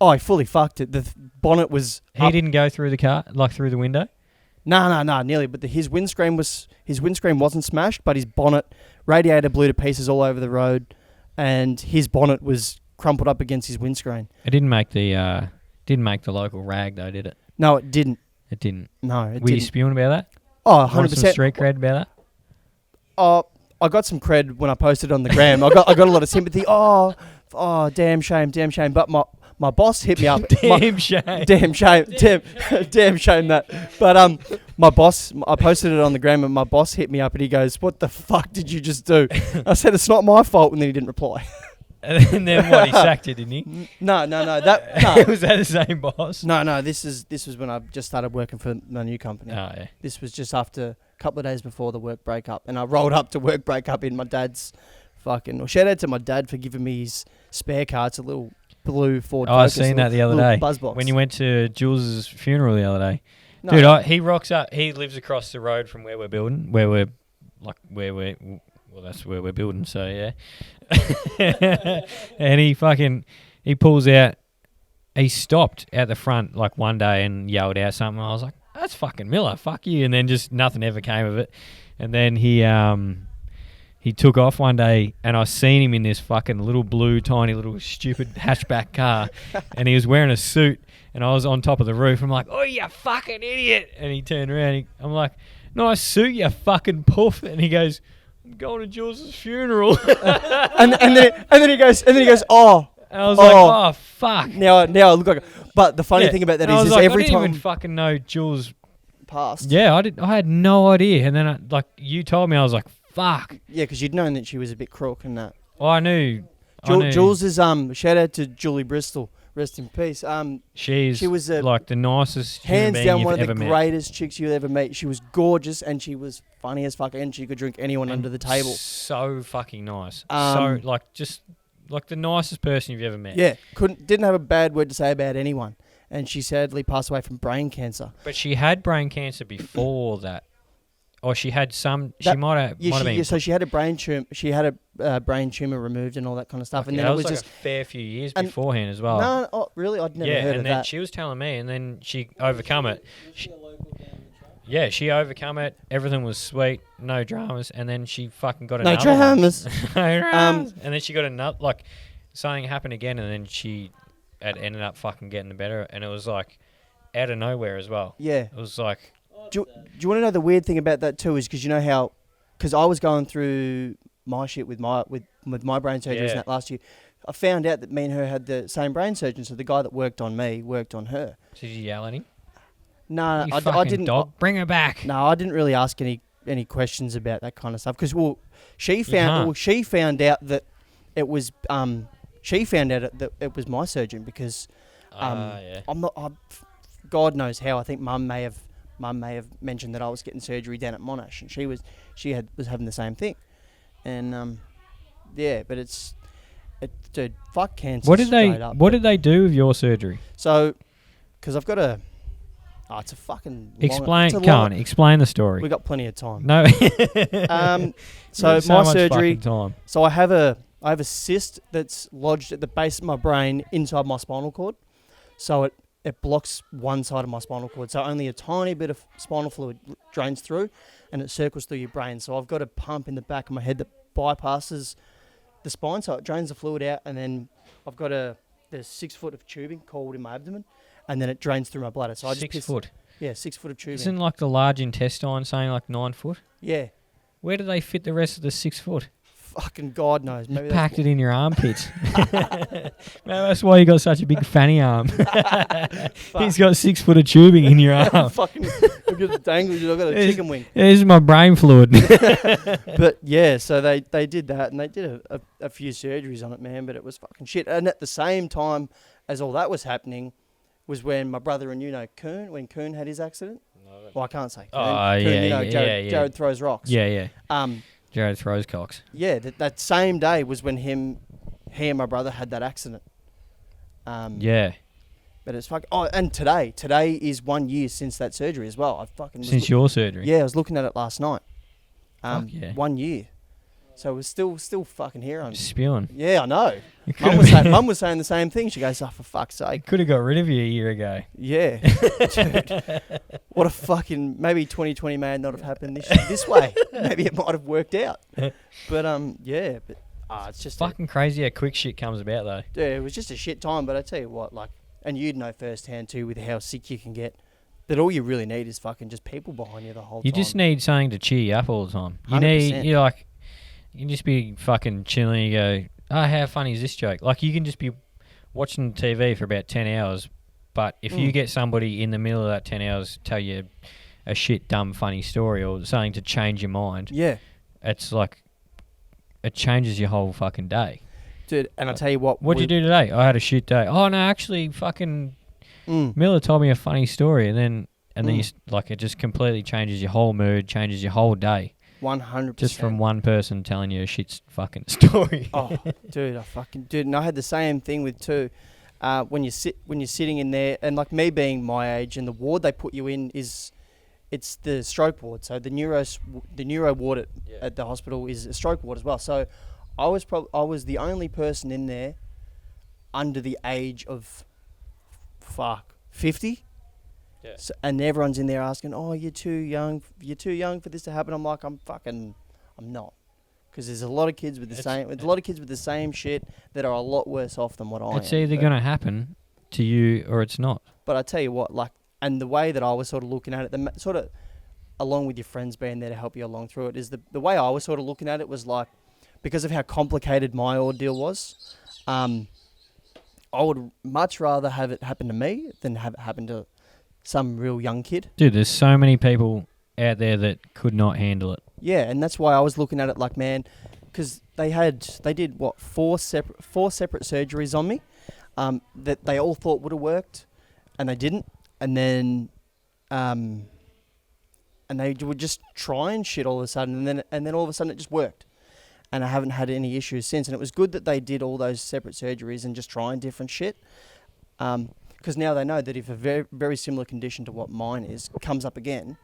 Oh, I fully fucked it. The bonnet was He up. didn't go through the car, like through the window. No, nearly. But his windscreen wasn't smashed, but his bonnet, radiator blew to pieces all over the road, and his bonnet was crumpled up against his windscreen. It didn't make the local rag though, did it? No, it didn't. It didn't. No, it Were you didn't. spewing about that? Oh, Want some 100%. street cred about that? Oh, I got some cred when I posted on the gram. I got a lot of sympathy. Oh, damn shame. But my boss hit me up. Damn shame. Damn shame. Damn shame that. But my boss, I posted it on the gram, and my boss hit me up, and he goes, "What the fuck did you just do?" I said, "It's not my fault," and then he didn't reply. And then what? He sacked you, didn't he? No. Was that the same boss? No. This was when I just started working for my new company. Oh yeah. This was just after a couple of days before the work breakup, and I rolled up to work breakup in my dad's fucking. Well, shout out to my dad for giving me his spare car. It's a little blue Ford. Oh, I Focus, seen that the other little day Buzzbox. when you went to Jules's funeral the other day. No. Dude, he rocks up. He lives across the road from where we're building. Well, that's where we're building. So yeah. And he pulls out. He stopped at the front like one day and yelled out something. I was like, "That's fucking Miller, fuck you!" And then just nothing ever came of it. And then he took off one day, and I seen him in this fucking little blue, tiny little stupid hatchback car, and he was wearing a suit. And I was on top of the roof. I'm like, "Oh, you fucking idiot!" And he turned around. I'm like, "Nice suit, you fucking poof." And he goes, "I'm going to Jules's funeral." and then he goes, "Oh." And I was like, "Oh fuck!" Now I look like. But the funny thing about that And I was is like, every I didn't time even fucking know Jules. passed. Yeah, I had no idea. And then you told me, I was like, "Fuck." Yeah, because you'd known that she was a bit crook and that. Well, I knew. Jules is shout out to Julie Bristol, rest in peace. She was like the nicest human hands being down you've one of ever the met. greatest chicks you'll ever meet. She was gorgeous and she was funny as fuck, and she could drink anyone under the table. So fucking nice. Um, So just like the nicest person you've ever met. Yeah, didn't have a bad word to say about anyone, and she sadly passed away from brain cancer. But she had brain cancer before that, or she had some. She might have been. So she had a brain tumor. She had a brain tumor removed and all that kind of stuff. Okay, and then that it was was like just a fair few years and- beforehand as well. no. Oh, really? I'd never yeah, heard and of then that. she was telling me, and then she overcome it. She overcome it. Everything was sweet, no dramas, and then she fucking got No another one. dramas. No dramas. And then she got another, like, something happened again, and then she had ended up fucking getting better, and it was like out of nowhere as well. Yeah. It was like, Do you want to know the weird thing about that too? Is because you know how, because I was going through my shit with my brain surgeries Yeah. and that last year. I found out that me and her had the same brain surgeon. So the guy that worked on me worked on her. did you yell at him? No, You I fucking didn't. dog. Bring her back. No, I didn't really ask any questions about that kind of stuff because she can't. found out that it was that it was my surgeon because Yeah. I'm not. God knows how. I think Mum may have mentioned that I was getting surgery down at Monash, and she was having the same thing, and yeah, but dude, fuck cancer. What did straight up. What did they do with your surgery? So, because I've got a. Oh, it's a fucking. Explain. Long, Come on, explain the story. We got plenty of time. No. So There's my much surgery. fucking time. So I have a cyst that's lodged at the base of my brain inside my spinal cord. So it blocks one side of my spinal cord. So only a tiny bit of spinal fluid drains through, and it circles through your brain. So I've got a pump in the back of my head that bypasses the spine, so it drains the fluid out, and then I've got there's 6 foot of tubing coiled in my abdomen, and then it drains through my bladder. So I just 6 foot. Yeah, 6 foot of tubing. Isn't like the large intestine saying like 9 foot? Yeah, Where do they fit the rest of the 6 foot? fucking God knows. You Maybe packed it in your armpits. Maybe that's why you got such a big fanny arm. He's got 6 foot of tubing in your arm. fucking look at the dangles. I've got a chicken wing. There's my brain fluid. But yeah, so they did that, and they did a few surgeries on it, man. But it was fucking shit. And at the same time as all that was happening, was when my brother and when Coon had his accident. Well, I can't say. Coon. Oh, Coon, yeah, yeah. Jared throws rocks. Yeah. Jared throws cocks. Yeah, that same day was when he and my brother had that accident. Yeah. But it's fucking. Oh, and today is 1 year since that surgery as well. I fucking Since your surgery? Yeah, I was looking at it last night. Fuck yeah. 1 year. So we're still fucking here. Spewing. Yeah, I know. You Mum was saying the same thing. She goes, "Oh, for fuck's sake." could have got rid of you a year ago. Yeah. Dude, what a fucking... Maybe 2020 may not have happened this way. Maybe it might have worked out. But, yeah. But, it's just... Fucking crazy how quick shit comes about, though. Yeah, it was just a shit time. But I tell you what, like... And you'd know firsthand, too, with how sick you can get. That all you really need is fucking just people behind you the whole time. You just need something to cheer you up all the time. You 100%. need... You're like... You can just be fucking chilling. You go, oh, how funny is this joke? Like, you can just be watching TV for about 10 hours, but if you get somebody in the middle of that 10 hours tell you a shit, dumb, funny story or something to change your mind, Yeah. it's like, it changes your whole fucking day. Dude, and I tell you what... What'd you do today? I had a shit day. Oh, no, actually, fucking Miller told me a funny story, and then you, like, it just completely changes your whole mood, changes your whole day. 100%. Just from one person telling you a shit fucking story. Oh, dude, and I had the same thing with two. When you're sitting in there, and like me being my age, and the ward they put you in it's the stroke ward. So the neuro ward at the hospital is a stroke ward as well. So I was the only person in there under the age of 50. Yeah. So, and everyone's in there asking, "Oh, you're too young for this to happen." I'm like, I'm not, because there's a lot of kids with the same shit that are a lot worse off than what I am. It's either going to happen to you or it's not. But I tell you what, like, and the way that I was sort of looking at it, sort of along with your friends being there to help you along through it, is the way I was sort of looking at it was like, because of how complicated my ordeal was, I would much rather have it happen to me than have it happen to some real young kid. Dude, there's so many people out there that could not handle it. Yeah, and that's why I was looking at it like, man, because they did what, four separate surgeries on me, that they all thought would have worked, and they didn't, and then, and they would just try and shit all of a sudden, and then all of a sudden it just worked, and I haven't had any issues since. And it was good that they did all those separate surgeries and just trying different shit. Because now they know that if a very, very similar condition to what mine is comes up again,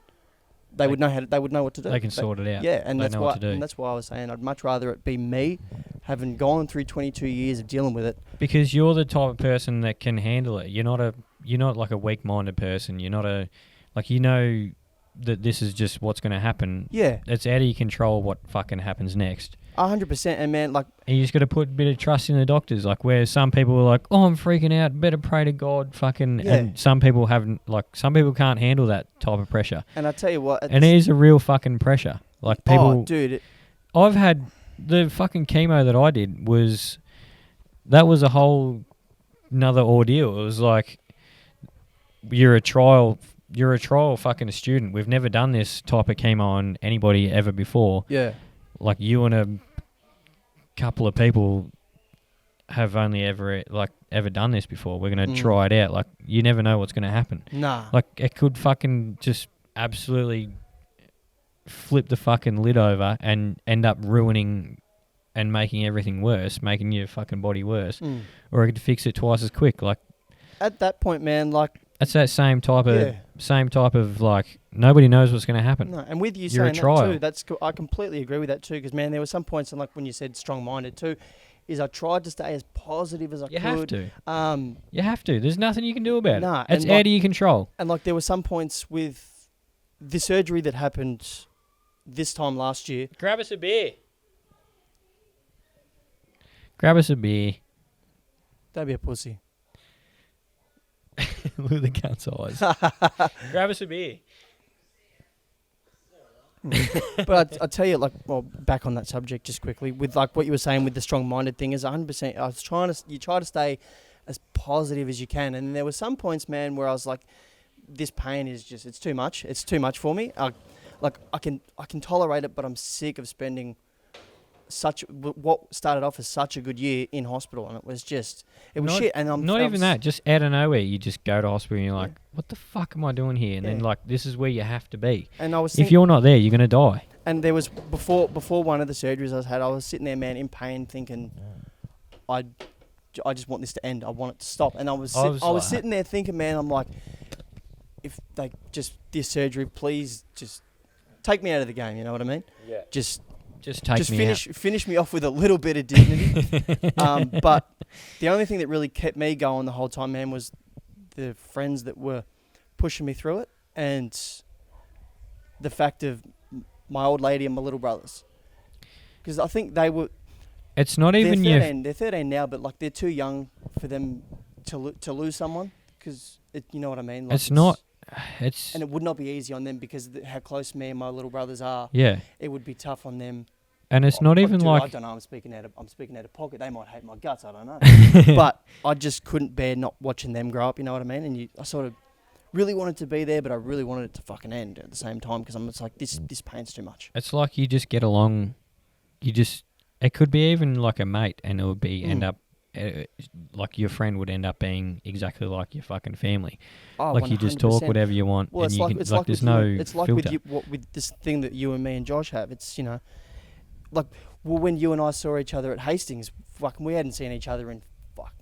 they would know what to do. They can sort it out. Yeah, and they that's know why. what to do. And that's why I was saying I'd much rather it be me, having gone through 22 years of dealing with it. Because you're the type of person that can handle it. You're not like a weak-minded person. You're not you know that this is just what's going to happen. Yeah, it's out of your control what fucking happens next. 100%, and man, like... And you just got to put a bit of trust in the doctors, like where some people are like, oh, I'm freaking out, better pray to God, fucking... Yeah. And some people some people can't handle that type of pressure. And I tell you what... And it is a real fucking pressure. Like people... Oh, dude. I've had... The fucking chemo that I did was... That was a whole another ordeal. It was like, you're a trial fucking student. We've never done this type of chemo on anybody ever before. Yeah. Like, you and a couple of people have only ever done this before. We're going to try it out. Like, you never know what's going to happen. Nah. Like, it could fucking just absolutely flip the fucking lid over and end up ruining and making everything worse, making your fucking body worse. Or it could fix it twice as quick. Like, at that point, man, like... It's that same type of like, nobody knows what's going to happen. No, and with you You're saying that too, I completely agree with that too. Because man, there were some points, and like when you said strong-minded too, is I tried to stay as positive as I could. You have to. You have to. There's nothing you can do about it. It's out of your control. And like there were some points with the surgery that happened this time last year. Grab us a beer. Grab us a beer. Don't be a pussy. Look at the cunt's eyes. Grab us a beer. But I tell you, like, well, back on that subject just quickly, with like what you were saying with the strong-minded thing, is 100%. You try to stay as positive as you can, and there were some points, man, where I was like, this pain is just, it's too much. It's too much for me. I can tolerate it, but I'm sick of spending what started off as such a good year in hospital, and it was shit. And I'm not even that. Just out of nowhere, you just go to hospital and you're like, "What the fuck am I doing here?" And then like, this is where you have to be. And I was, if you're not there, you're gonna die. And there was before one of the surgeries I was sitting there, man, in pain, thinking, I just want this to end. I want it to stop. And I was I was like- sitting there thinking, man, I'm like, if they just this surgery, please just take me out of the game. You know what I mean? Yeah. Just take me out. finish me off with a little bit of dignity. But the only thing that really kept me going the whole time, man, was the friends that were pushing me through it, and the fact of my old lady and my little brothers, because I think they were. It's not even they're your. 13, they're 13 now, but like they're too young for them to lose someone, because you know what I mean. Like It's not. It's and it would not be easy on them because how close me and my little brothers are. yeah, It would be tough on them. and it's not even Dude, like. I don't know. I'm speaking out of pocket. They might hate my guts. I don't know. But I just couldn't bear not watching them grow up. You know what I mean? And I sort of really wanted to be there, but I really wanted it to fucking end at the same time, because I'm just like, this pain's too much. It's like you just get along. It could be even like a mate, and it would be end up. Like your friend would end up being exactly like your fucking family. Oh, like you just talk 100%. whatever you want, Well, and it's you like can it's like like there's with no you, it's like filter. with this thing that you and me and Josh have. It's like when you and I saw each other at Hastings, fucking we hadn't seen each other in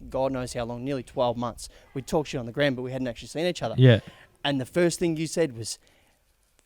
God knows how long, nearly 12 months. We'd talk shit on the ground, but we hadn't actually seen each other. Yeah. And the first thing you said was,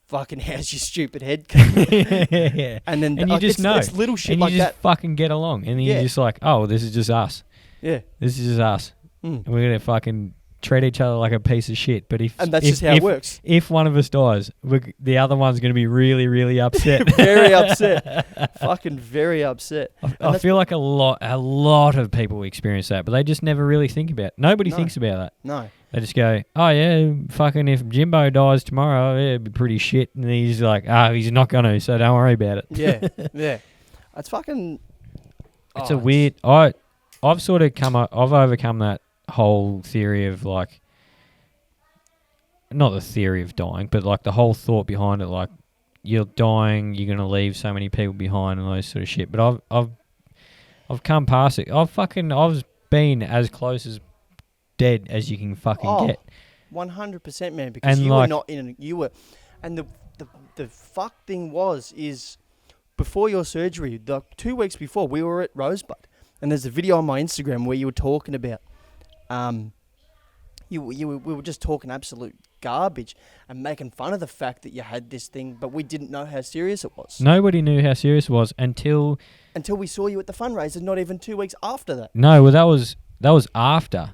"Fucking how's your stupid head?" Yeah. And then And you just know. it's little shit And like you just that. fucking get along, and then Yeah. you're just like, oh, this is just us. Yeah. This is just us. Mm. And we're gonna fucking treat each other like a piece of shit. But And that's just how it works. If one of us dies, the other one's gonna be really, really upset. Very upset. Fucking very upset. I feel like a lot of people experience that, but they just never really think about it. Nobody No. thinks about that. No. They just go, oh yeah, fucking if Jimbo dies tomorrow, it'd be pretty shit. And he's like, he's not gonna, so don't worry about it. Yeah. Yeah. It's fucking. It's a weird. I've sort of I've overcome that whole theory of like, not the theory of dying, but like the whole thought behind it. Like, you're dying, you're gonna leave so many people behind and those sort of shit. But I've come past it. I've been as close as dead as you can fucking get. 100%, man. Because And you were like- not in. You were, and the fuck thing is before your surgery, the 2 weeks before, we were at Rosebud, and there's a video on my Instagram where you were talking about, we were just talking absolute garbage and making fun of the fact that you had this thing, but we didn't know how serious it was Nobody knew how serious it was until we saw you at the fundraiser. Not even 2 weeks after that. no. Well, that was after.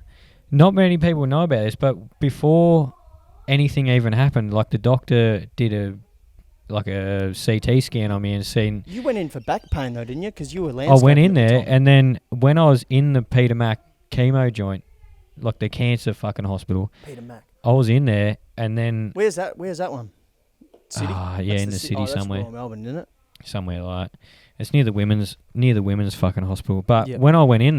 Not many people know about this, but before anything even happened, like the doctor did a CT scan on me and seen. You went in for back pain though, didn't you? Because you were I landscaping. went in at the there, time. and then when I was in the Peter Mac chemo joint, like the cancer fucking hospital, Peter Mac. I was in there, and then Where's that one? City. yeah, That's in the city that's somewhere, Royal Melbourne, isn't it? somewhere like that. It's near the women's fucking hospital. But Yep. when I went in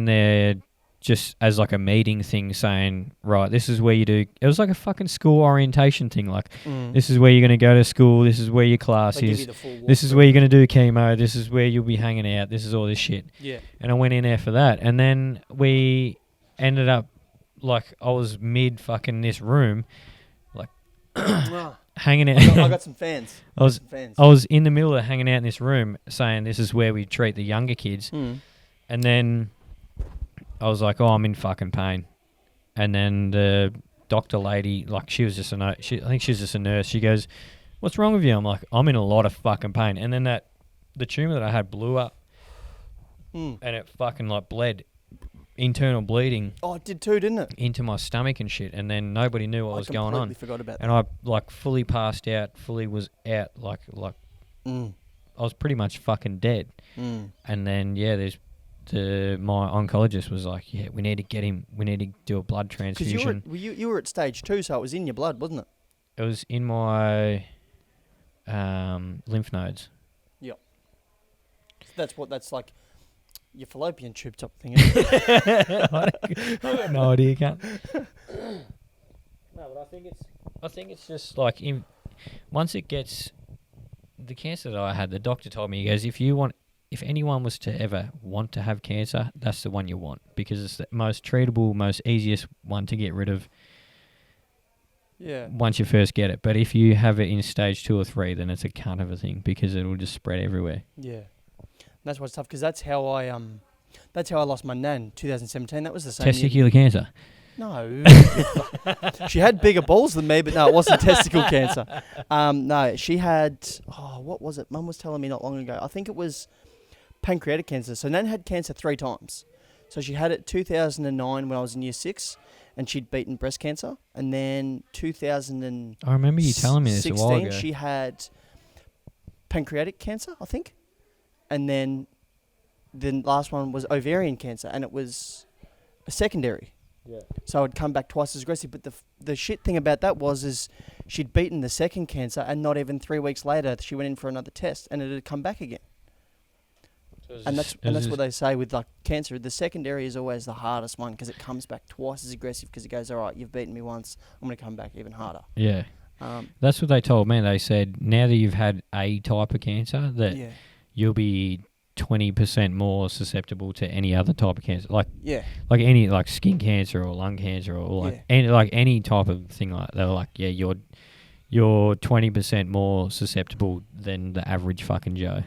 there just as like a meeting thing, saying, right, this is where you do. It was like a fucking school orientation thing. Like, this is where you're gonna go to school. This is where your class They give is. you the full This is walkthrough. where you're gonna do chemo. This is where you'll be hanging out. This is all this shit. Yeah. And I went in there for that. And then we ended up, like, I was mid fucking this room, like, Ah, hanging I out. got some fans. I was Some fans. I was in the middle of hanging out in this room saying this is where we treat the younger kids. Mm. And then I was like, oh, I'm in fucking pain. And then the doctor lady, like, she was just I think she was just a nurse. She goes, what's wrong with you? I'm like, I'm in a lot of fucking pain. And then the tumor that I had blew up Mm. and it fucking like bled, internal bleeding Oh, it did too, didn't it? into my stomach and shit. And then nobody knew what was going completely on. forgot about that. And I like fully passed out, fully was out, like Mm. I was pretty much fucking dead. Mm. And then my oncologist was like, yeah, we need to do a blood Because transfusion. you were at stage 2, so it was in your blood, wasn't it? It was in my lymph nodes. That's like your fallopian tube type thing. Isn't it? I got no idea, can't. No, but I think it's just like once it gets the cancer that I had, the doctor told me, he goes, if anyone was to ever want to have cancer, that's the one you want, because it's the most treatable, most easiest one to get rid of Yeah. once you first get it. But if you have it in stage 2 or 3, then it's a cunt of a thing, because it'll just spread everywhere. Yeah. And that's what's tough, because that's how I That's how I lost my nan, 2017. That was the same year. Testicular cancer. No. She had bigger balls than me, but no, it wasn't testicle cancer. No, she had, what was it? Mum was telling me not long ago. I think it was pancreatic cancer. So Nan had cancer 3 times. So she had it 2009 when I was in year 6, and she'd beaten breast cancer. And then 2016, I remember you telling me this a while ago. she had pancreatic cancer, I think. And then the last one was ovarian cancer, and it was a secondary. Yeah. So it'd come back twice as aggressive. But the shit thing about that is she'd beaten the second cancer, and not even 3 weeks later she went in for another test, and it had come back again. And that's what they say with like cancer. The secondary is always the hardest one because it comes back twice as aggressive because it goes, all right, you've beaten me once, I'm going to come back even harder. Yeah. That's what they told me. They said now that you've had a type of cancer that you'll be 20% more susceptible to any other type of cancer, like any like skin cancer or lung cancer or like any type of thing like that. They were like, you're 20% more susceptible than the average fucking Joe,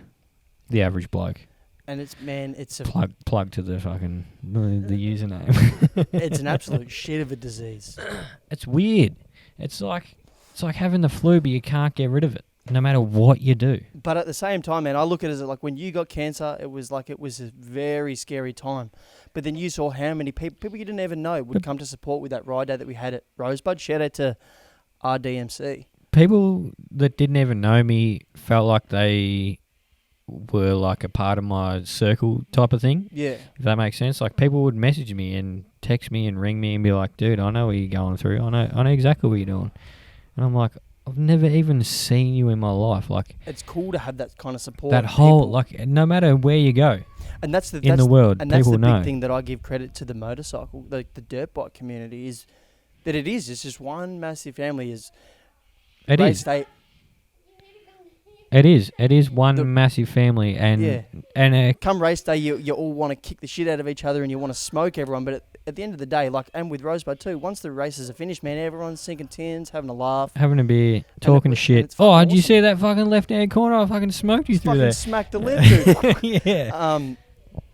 the average bloke. And it's a plug to the fucking the username. It's an absolute shit of a disease. It's weird. It's like having the flu, but you can't get rid of it, no matter what you do. But at the same time, man, I look at it as like when you got cancer, it was a very scary time. But then you saw how many people you didn't even know would come to support with that ride day that we had at Rosebud. Shout out to RDMC. People that didn't even know me felt like they were like a part of my circle type of thing. Yeah. If that makes sense. Like people would message me and text me and ring me and be like, dude, I know what you're going through. I know exactly what you're doing. And I'm like, I've never even seen you in my life. Like, it's cool to have that kind of support. That whole, like, no matter where you go and that's the world, and people that's the know. big thing that I give credit to the motorcycle, the dirt bike community, is that it's just one massive family. It is one massive family, and come race day, you all want to kick the shit out of each other and you want to smoke everyone. But at the end of the day, like, and with Rosebud too, once the races are finished, man, everyone's sinking tins, having a laugh, having a beer, talking shit. Oh, did you see that fucking left-hand corner? I fucking smoked you through there. Smacked the lip, dude. Yeah.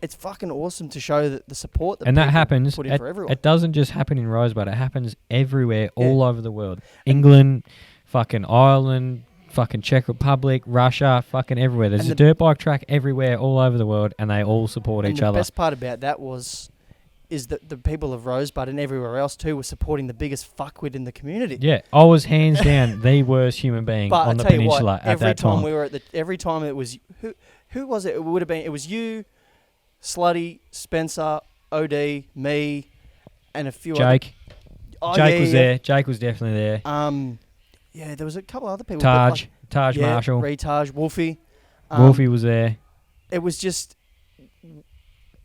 It's fucking awesome to show that the support that and that happens. Put in for everyone. It doesn't just happen in Rosebud. It happens everywhere, all over the world. England, fucking Ireland, fucking Czech Republic, Russia, fucking everywhere. There's a dirt bike track everywhere, all over the world, and they all support each other. The best part about that is that the people of Rosebud and everywhere else too were supporting the biggest fuckwit in the community. Yeah, I was hands down the worst human being on the peninsula at that time. Every time it was who was it? It was you, Slutty, Spencer, OD, me, and a few. Jake. Jake was there. Jake was definitely there. Yeah, there was a couple other people. Taj Marshall. Retaj, Wolfie. Wolfie was there. It was just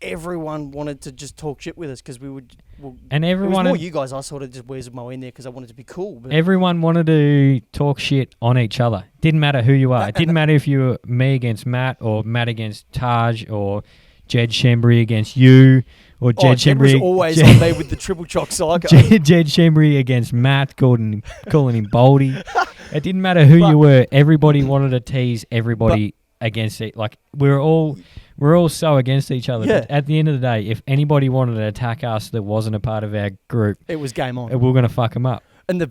everyone wanted to just talk shit with us because we would. And everyone. It was more you guys. I sort of just weased my way in there because I wanted to be cool. But everyone wanted to talk shit on each other. Didn't matter who you are. It didn't matter if you were me against Matt or Matt against Taj or Jed Shembry against you. Or Jed Shembry was always on me with the triple chock psycho. Jed Shembry against Matt, calling him Boldy. It didn't matter who you were. Everybody wanted to tease everybody against it. Like we're all so against each other. Yeah. But at the end of the day, if anybody wanted to attack us that wasn't a part of our group, it was game on. We were going to fuck them up. And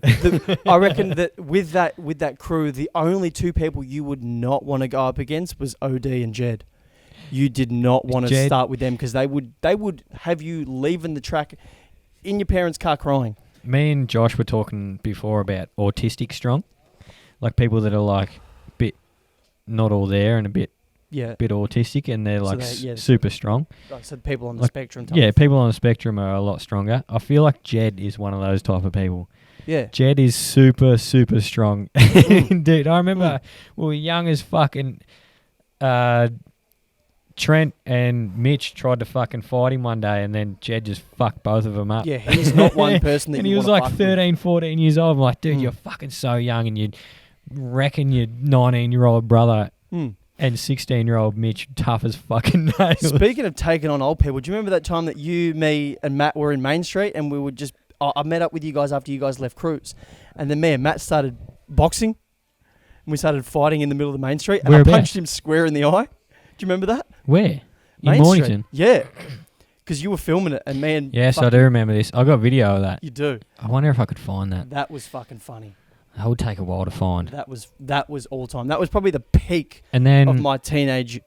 I reckon that with that crew, the only two people you would not want to go up against was OD and Jed. You did not want to start with them because they would have you leaving the track in your parents' car crying. Me and Josh were talking before about autistic strong, like people that are like a bit not all there and a bit autistic, and they're like super strong. Like, so people on the spectrum. Yeah, people on the spectrum are a lot stronger. I feel like Jed is one of those type of people. Yeah, Jed is super strong. Dude, I remember we were young as fucking. Trent and Mitch tried to fucking fight him one day, and then Jed just fucked both of them up. Yeah, he's not one person that and you he was like 13, 14 years old. I'm like, dude, you're fucking so young, and you reckon your 19-year-old brother and 16-year-old Mitch tough as fucking nails. Speaking of taking on old people, do you remember that time that you, me, and Matt were in Main Street, and we would just... I met up with you guys after you guys left Cruise, and then me and Matt started boxing, and we started fighting in the middle of the Main Street, and I punched him square in the eye. Do you remember that? Where? In Main Street. Mornington? Yeah. Because you were filming it, and man. Yes, I do remember this. I got video of that. You do. I wonder if I could find that. That was fucking funny. That would take a while to find. That was all time. That was probably the peak And then of my teenage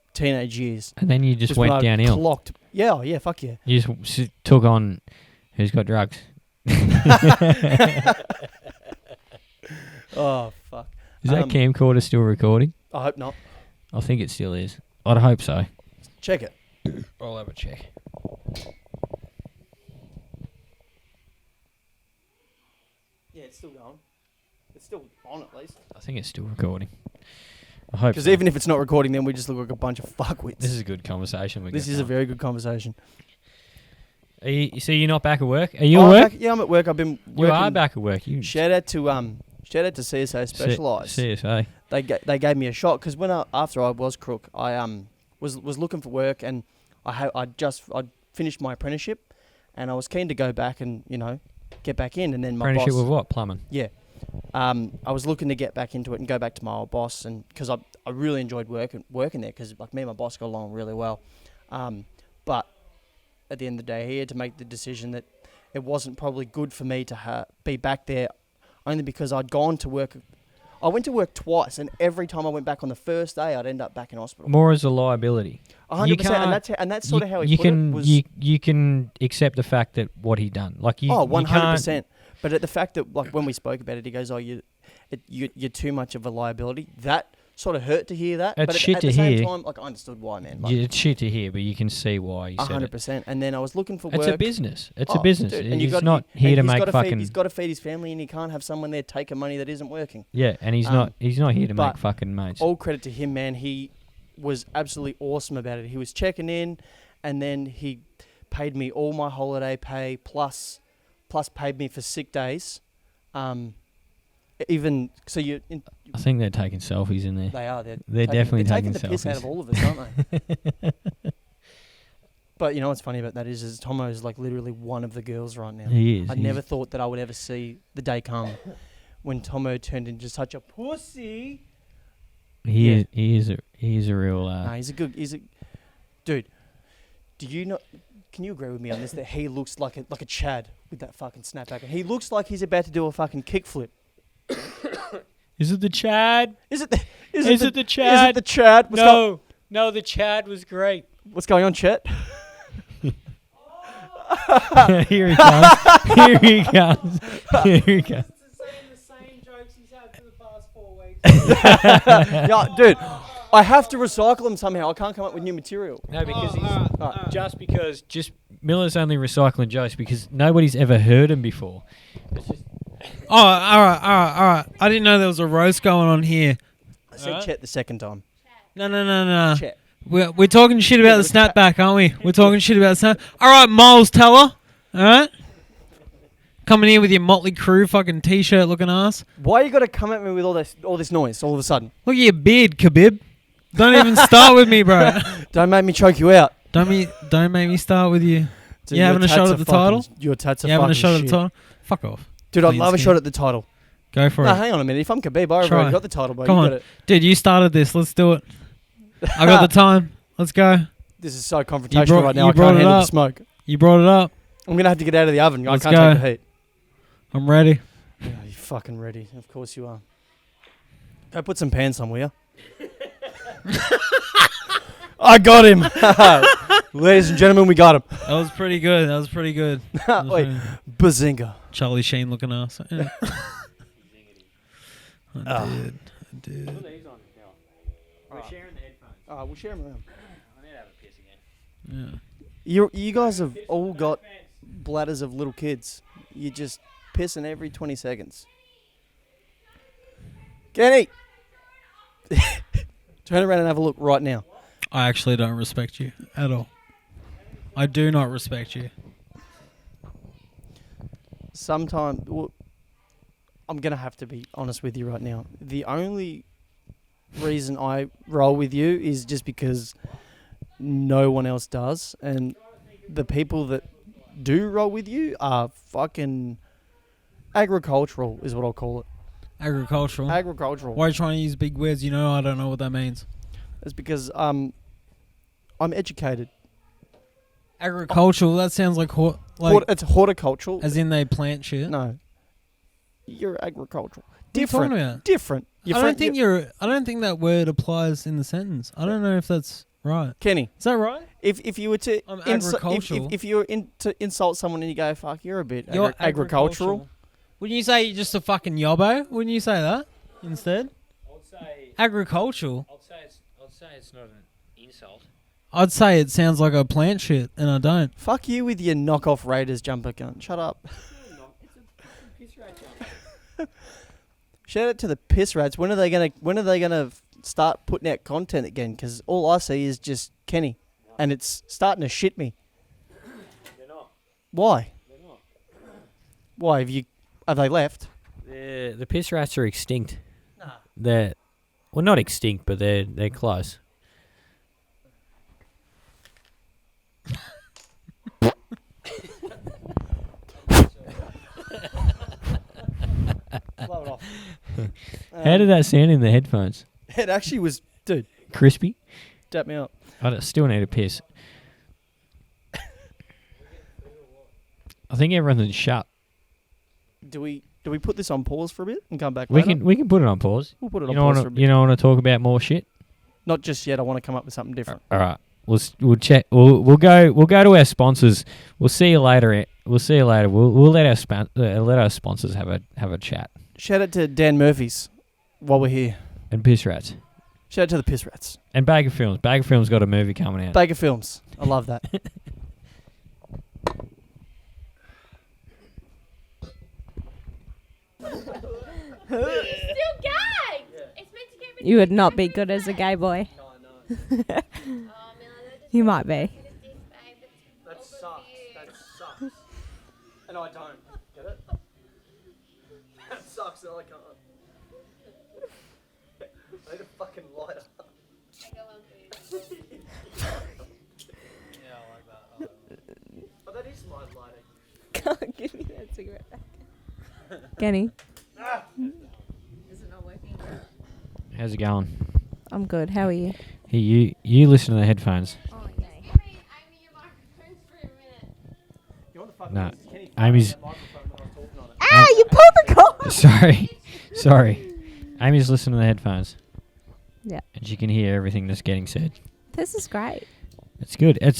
years. and then you just Was when went I downhill. Clocked. Yeah, oh yeah, fuck yeah. You just took on Who's Got Drugs. Oh fuck. Is that camcorder still recording? I hope not. I think it still is. I'd hope so. Check it. I'll have a check. Yeah, it's still going. It's still on at least. I think it's still recording. I hope Because so. even if it's not recording, then we just look like a bunch of fuckwits. This is a good conversation. This is a very good conversation. So you're not back at work? Are you Oh, at work? yeah, I'm at work. I've been You working. are back at work. You Shout out to CSA Specialised. CSA. They gave me a shot because after I was crook, I was looking for work, and I'd finished my apprenticeship, and I was keen to go back and get back in, and then my Apprenticeship boss. with what? Plumbing. Yeah. I was looking to get back into it and go back to my old boss, and because I really enjoyed working there, because like me and my boss got along really well, but at the end of the day, he had to make the decision that it wasn't probably good for me to be back there, only because I'd gone to work. I went to work twice, and every time I went back on the first day, I'd end up back in hospital. More as a liability. 100%, and that's sort of how he you put can it. Was, you can accept the fact that what he done. Like you. 100%. But at the fact that, like, when we spoke about it, he goes, "Oh, you're too much of a liability." That sort of hurt to hear that. It's but shit at to the same hear. time, like, I understood why, man. Like, It's shit to hear, but you can see why he said it. 100%. And then I was looking for work. It's a business. It's a business. Dude, and He's not here to make fucking. He's got to feed his family, and he can't have someone there taking money that isn't working. Yeah, and he's not here to but make fucking mates. All credit to him, man. He was absolutely awesome about it. He was checking in, and then he paid me all my holiday pay plus paid me for sick days. Even so, I think they're taking selfies in there. they are. They're definitely taking taking the piss out selfies. of all of us, aren't they? But you know what's funny about that is Tommo's like literally one of the girls right now. He is. I never thought that I would ever see the day come when Tommo turned into such a pussy. He is a real. Nah, he's a dude. Do you not? Can you agree with me on this that he looks like a Chad with that fucking snapback? He looks like he's about to do a fucking kickflip. Is it the Chad? Is it the Chad? Is it the Chad? No, the Chad was great. What's going on, Chet? Here he comes. Here he comes. Here he comes. The same jokes he's had for the past 4 weeks. Yeah, dude. I have to recycle them somehow. I can't come up with new material. No, because just Miller's only recycling jokes because nobody's ever heard him before. It's just Oh, all right. I didn't know there was a roast going on here. I said Chet the second time. No. Chet. We're talking shit about the snapback, aren't we? We're talking shit about the snap. All right, Miles Teller. All right. Coming here with your Motley Crue fucking t-shirt looking ass. Why you got to come at me with all this noise all of a sudden? Look at your beard, Khabib. Don't even start with me, bro. Don't make me choke you out. Don't make me start with you. Dude, You your having a tats shot are at the fucking- title? Your tats are You having a fucking shot at shit. the title? Fuck off. Dude, I'd Clean love a skin. shot at the title. Go for No, it. hang on a minute. If I'm Khabib, I already Try. got the title, bro. Come You on. got it. Dude, you started this. Let's do it. I got the time. Let's go. This is so confrontational right now. I brought can't it handle the up. smoke. You brought it up. I'm going to have to get out of the oven. Let's I can't go. take the heat. I'm ready. Oh, you're fucking ready. Of course you are. Go put some pants on, will you? I got him. Ladies and gentlemen, we got him. That was pretty good. That was pretty good. That was Wait, pretty- bazinga. Charlie Sheen looking ass. Yeah. I Ah. did. We're sharing the headphones. We'll share them around. I need to have a piss again. Yeah. You guys have all got bladders of little kids. You're just pissing every 20 seconds. Kenny! Turn around and have a look right now. I actually don't respect you at all. I do not respect you. Sometimes, I'm going to have to be honest with you right now. The only reason I roll with you is just because no one else does. And the people that do roll with you are fucking agricultural, is what I'll call it. Agricultural. Agricultural. Why are you trying to use big words? You know I don't know what that means. It's because I'm educated Agricultural. That sounds like It's horticultural. as in they plant shit. No. You're agricultural. What are you talking about? Different. I don't think that word applies in the sentence. I don't know if that's right. Kenny, Is that right? if you were to I'm agricultural. if you were to insult someone and you go, fuck, you're a bit You're agricultural. Wouldn't you say you're just a fucking yobbo? Wouldn't you say that instead? I would say Agricultural. I'd say it's not an insult. I'd say it sounds like a plant shit, and I don't. Fuck you with your knockoff Raiders jumper gun. Shut up. Shout out to the piss rats. When are they gonna start putting out content again? Because all I see is just Kenny, and it's starting to shit me. They're not. Why? They're not. Why have they left? The piss rats are extinct. Nah. They're not extinct, but they're close. Blow it off. How did that sound in the headphones? It actually was, dude. Crispy? Dap me up. I still need a piss. I think everything's shut. Do we put this on pause for a bit and come back We later? can put it on pause. We'll put it on You don't pause for a want bit. to want to talk about more shit? Not just yet. I want to come up with something different. All right. We'll check. We'll go to our sponsors. We'll see you later. We'll let our sponsors have a chat. Shout out to Dan Murphy's while we're here. And piss rats. Shout out to the piss rats. And Bag of Films. Bag of Films got a movie coming out. Baker Films. I love that. Still gagged! It's meant to get rid You would not be good as a gay boy. You might be. That sucks. That sucks. And I don't. Get it? That sucks and I can't. I need a fucking lighter. Yeah, I like that. Oh, that is my lighter. Can't give me that cigarette back. Kenny, How's it going? I'm good. How are you? Here, you listen to the headphones. Oh, okay. Amy, your microphone's for a minute. You want the fucking No. Kenny Amy's- that microphone when I was talking on it. Ah, you pulled the cord! Sorry. Amy's listening to the headphones. Yeah. And she can hear everything that's getting said. This is great. It's good. It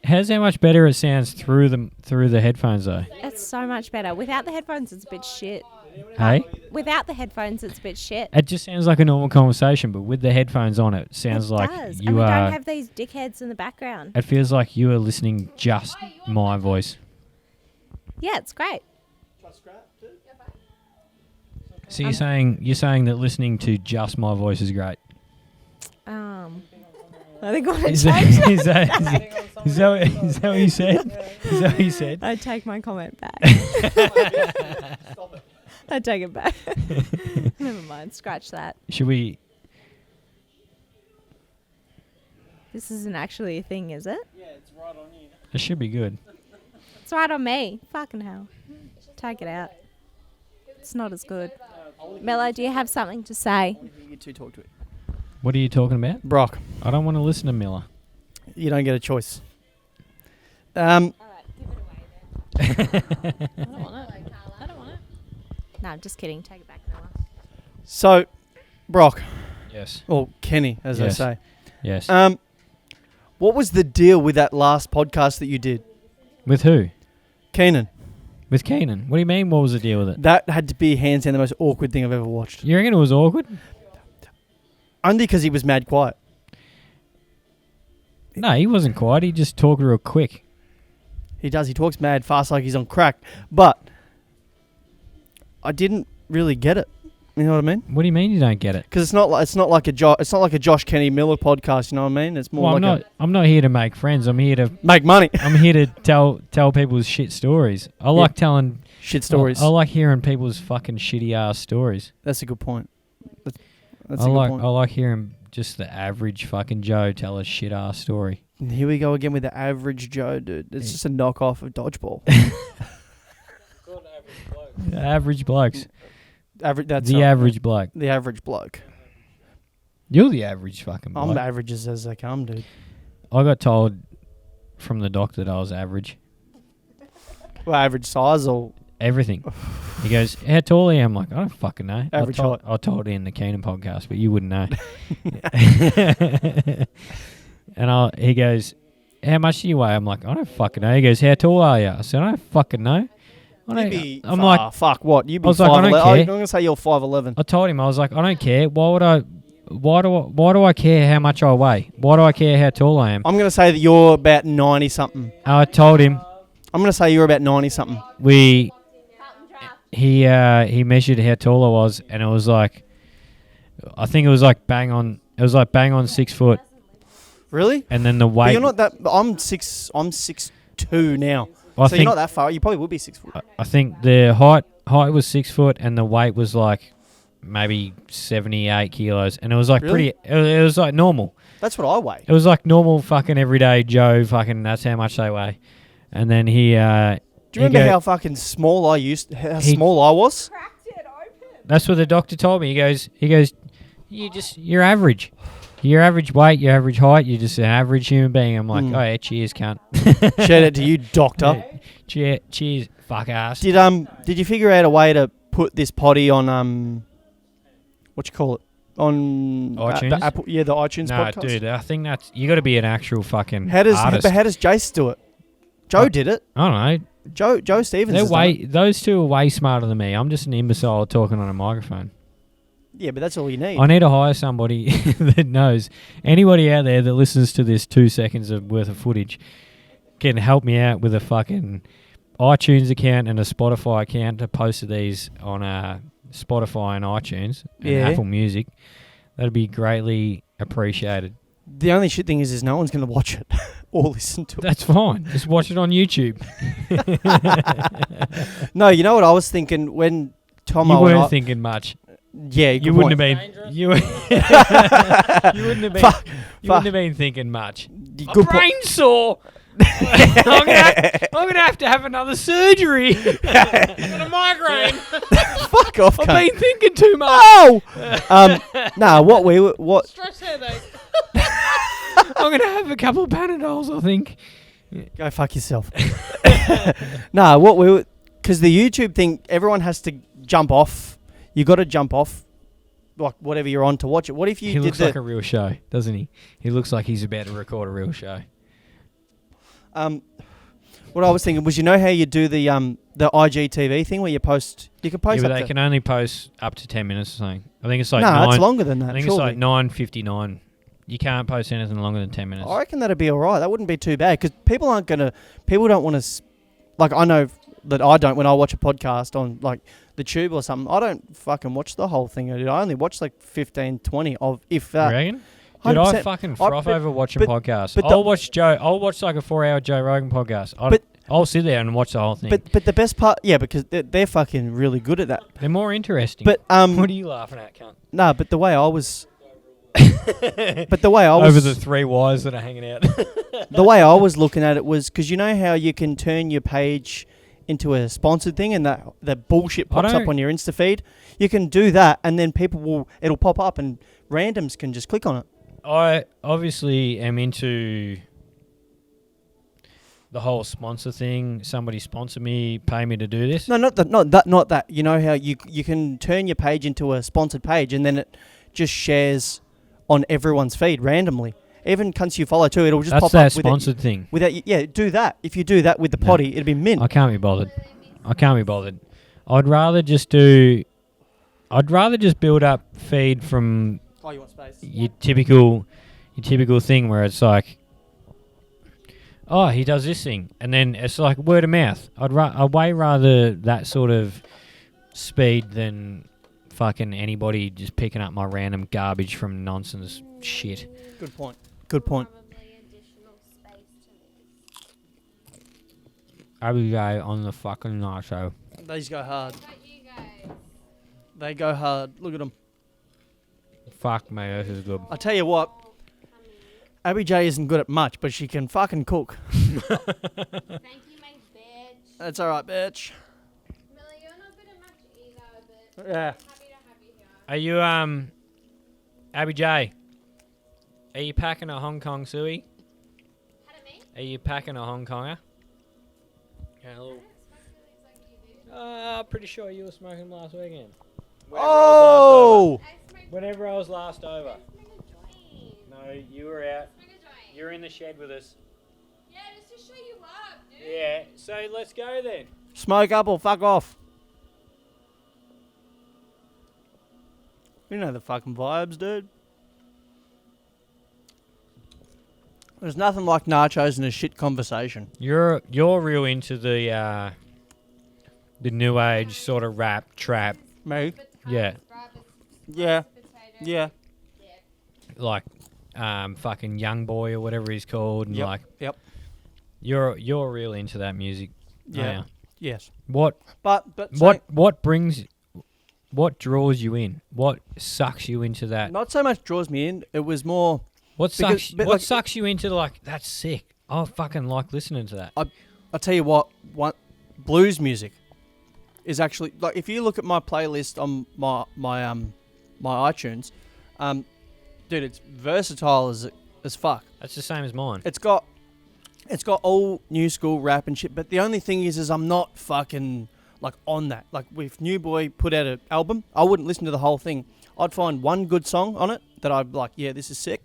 has how much better it sounds through the headphones though. It's so much better. Without the headphones, it's a bit shit. Hey? Without the headphones, it's a bit shit. It just sounds like a normal conversation, but with the headphones on, it sounds It like does. you and we are. don't have these dickheads in the background. It feels like you are listening just my voice. Yeah, it's great. So you're saying that listening to just my voice is great. I think I want to Is change that, that. is that, is that what you said? Is that what you said? I take my comment back. I take it back. Never mind. Scratch that. Should we? This isn't actually a thing, is it? Yeah, it's right on you. It should be good. It's right on me. Fucking hell. Take it out. It's not as good. Mello, do you have something to say? You two talk to it. What are you talking about? Brock, I don't want to listen to Miller. you don't get a choice. Alright, give it away then. I don't want it. I don't want it. No, I'm just kidding. Take it back, Mello. So, Brock, Yes. or Kenny, as Yes. they say. Yes. What was the deal with that last podcast that you did? With who? Keenan. With Keenan. What do you mean? What was the deal with it? That had to be hands down the most awkward thing I've ever watched. You reckon it was awkward? Only because he was mad quiet. No, he wasn't quiet. He just talked real quick. He does. He talks mad fast like he's on crack. But I didn't really get it. You know what I mean? What do you mean you don't get it? Because it's not like a Josh Kenny Miller podcast. You know what I mean? It's more Well, I'm not here to make friends. I'm here to make money. tell people's shit stories. I like telling Shit stories. I like hearing people's fucking shitty ass stories. That's a good point. That's I a good like point. I like hearing just the average fucking Joe tell a shit ass story. And here we go again with the average Joe, dude. It's just a knockoff of dodgeball. The average blokes. That's The average bloke. The average bloke. You're the average fucking bloke. I'm averages as they come, dude. I got told from the doctor that I was average. Well, average size or Everything. He goes, how tall are you? I'm like, I don't fucking know. Average height. I told it in the Keenan podcast, but you wouldn't know. And he goes, how much do you weigh? I'm like, I don't fucking know. He goes, how tall are you? I said, I don't fucking know. I'm like, fuck what? You be I was like, I don't 5'11". care. I'm gonna say you're 5'11". I told him, I was like, I don't care. Why do I care how much I weigh? Why do I care how tall I am? I'm gonna say that you're about 90 something. I told him I'm gonna say you're about 90 something. he measured how tall I was, and it was like, I think it was like bang on 6 foot, Really? and then the But weight. you're not that. I'm 6'2" now. I So think, you're not that far. You probably would be 6 foot. I think the height was 6 foot, and the weight was like maybe 78 kilos, and it was like Really? pretty. It was like normal. That's what I weigh. It was like normal fucking everyday Joe fucking. That's how much they weigh. And then he. Do you remember how fucking small I small I was? That's what the doctor told me. He goes, you're average. Your average weight, your average height, you're just an average human being. I'm like, oh yeah, cheers, cunt. Shout out to you, doctor. Cheers, fuck ass. Did you figure out a way to put this potty on what you call it? On iTunes? the Apple, the iTunes No, podcast. dude, I think that's you got to be an actual fucking How does artist. Jace do it? Joe did it. I don't know. Joe Stevens. has done it. Those two are way smarter than me. I'm just an imbecile talking on a microphone. Yeah, but that's all you need. I need to hire somebody that knows. Anybody out there that listens to this 2 seconds of worth of footage can help me out with a fucking iTunes account and a Spotify account to post these on Spotify and iTunes and Apple Music. That'd be greatly appreciated. The only shit thing is no one's going to watch it or listen to it. That's fine. Just watch it on YouTube. No, you know what I was thinking when Tommo You and weren't I, thinking much. Yeah, You wouldn't have been. You wouldn't have been. You wouldn't have been thinking much. Good Brain sore. I'm gonna have to have another surgery. I've got a migraine. Fuck off, I've cunt. been thinking too much. Oh! Nah, what Stress headache. I'm gonna have a couple of Panadols, I think. Go fuck yourself. Nah, because the YouTube thing, everyone has to jump off. You got to jump off, like whatever you're on to watch it. What if you He did looks like a real show, doesn't he? He looks like he's about to record a real show. What I was thinking was, you know how you do the IGTV thing where you can post Yeah, but up they to... can only post up to 10 minutes or something. I think it's like No, it's 9. longer than that. I think surely. it's like 9:59. You can't post anything longer than 10 minutes. I reckon that'd be all right. That wouldn't be too bad because people don't want to. Like, I know that I don't when I watch a podcast on like the Tube or something. I don't fucking watch the whole thing. I only watch like 15, 20 of if that. You reckon? Dude, I 100%. fucking froth over watching podcasts. but I'll watch like a 4-hour Joe Rogan podcast. I'll sit there and watch the whole thing. But the best part, because they're fucking really good at that. They're more interesting. But what are you laughing at, cunt? No, but the way I was, over the 3 wires that are hanging out. the way I was looking at it was because you know how you can turn your page into a sponsored thing and that bullshit pops up on your Insta feed. You can do that, and then it'll pop up, and randoms can just click on it. I obviously am into the whole sponsor thing. Somebody sponsor me, pay me to do this. No, not that. You know how you can turn your page into a sponsored page, and then it just shares on everyone's feed randomly. Even cunts you follow too, it'll just That's pop that up sponsored thing. Do that. If you do that with the potty, it'd be mint. I can't be bothered. I'd rather just build up feed from Oh, you want space? your typical thing where it's like, oh, he does this thing, and then it's like word of mouth. I'd way rather that sort of speed than fucking anybody just picking up my random garbage from nonsense shit. Good point. Good point. Every on the fucking night show. They just go hard. They go hard. Look at them. Fuck me, this is good. I tell you what, Abby J isn't good at much, but she can fucking cook. Thank you, my bitch. That's all right, bitch. Really, you're not good at much either, but Yeah. happy to have you here. Are you Abby J? Are you packing a Hong Kong suey? Pardon me? Are you packing a Hong Konger? Hello. Pretty sure you were smoking them last weekend. Oh! Whenever I was last over. No, you were out. You were in the shed with us. Yeah, just to show you up, dude. Yeah, so let's go then. Smoke up or fuck off. You know the fucking vibes, dude. There's nothing like nachos and a shit conversation. You're real into the new age sort of rap trap, Me? yeah, Yeah. Yeah. like fucking Young Boy or whatever he's called, and Yep. like Yep. you're real into that music. Yeah. Yeah. Yes. What But what draws you in? What sucks you into that? not so much draws me in. It was more. What because- sucks? but What like- sucks you into like that's sick? I fucking like listening to that. I'll tell you what blues music is actually like if you look at my playlist on my iTunes, dude, it's versatile as fuck. That's the same as mine. It's got all new school rap and shit, but the only thing is I'm not fucking like on that. Like if New Boy put out an album, I wouldn't listen to the whole thing. I'd find one good song on it that I'd like, yeah, this is sick.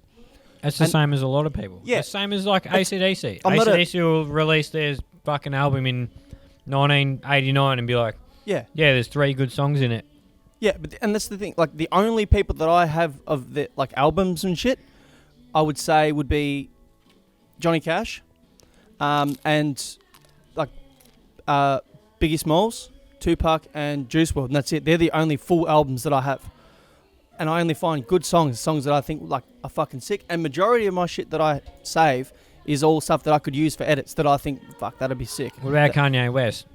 That's the and- same as a lot of people. Yeah. The same as like AC/DC. I'm not a- AC/DC will release their fucking album in 1989 and be like, Yeah. yeah, there's 3 good songs in it. Yeah, and that's the thing. Like the only people that I have of the like albums and shit, I would say would be Johnny Cash, and like Biggie Smalls, Tupac, and Juice WRLD, and that's it. They're the only full albums that I have, and I only find good songs that I think like are fucking sick. And majority of my shit that I save is all stuff that I could use for edits that I think fuck that'd be sick. What about Kanye West?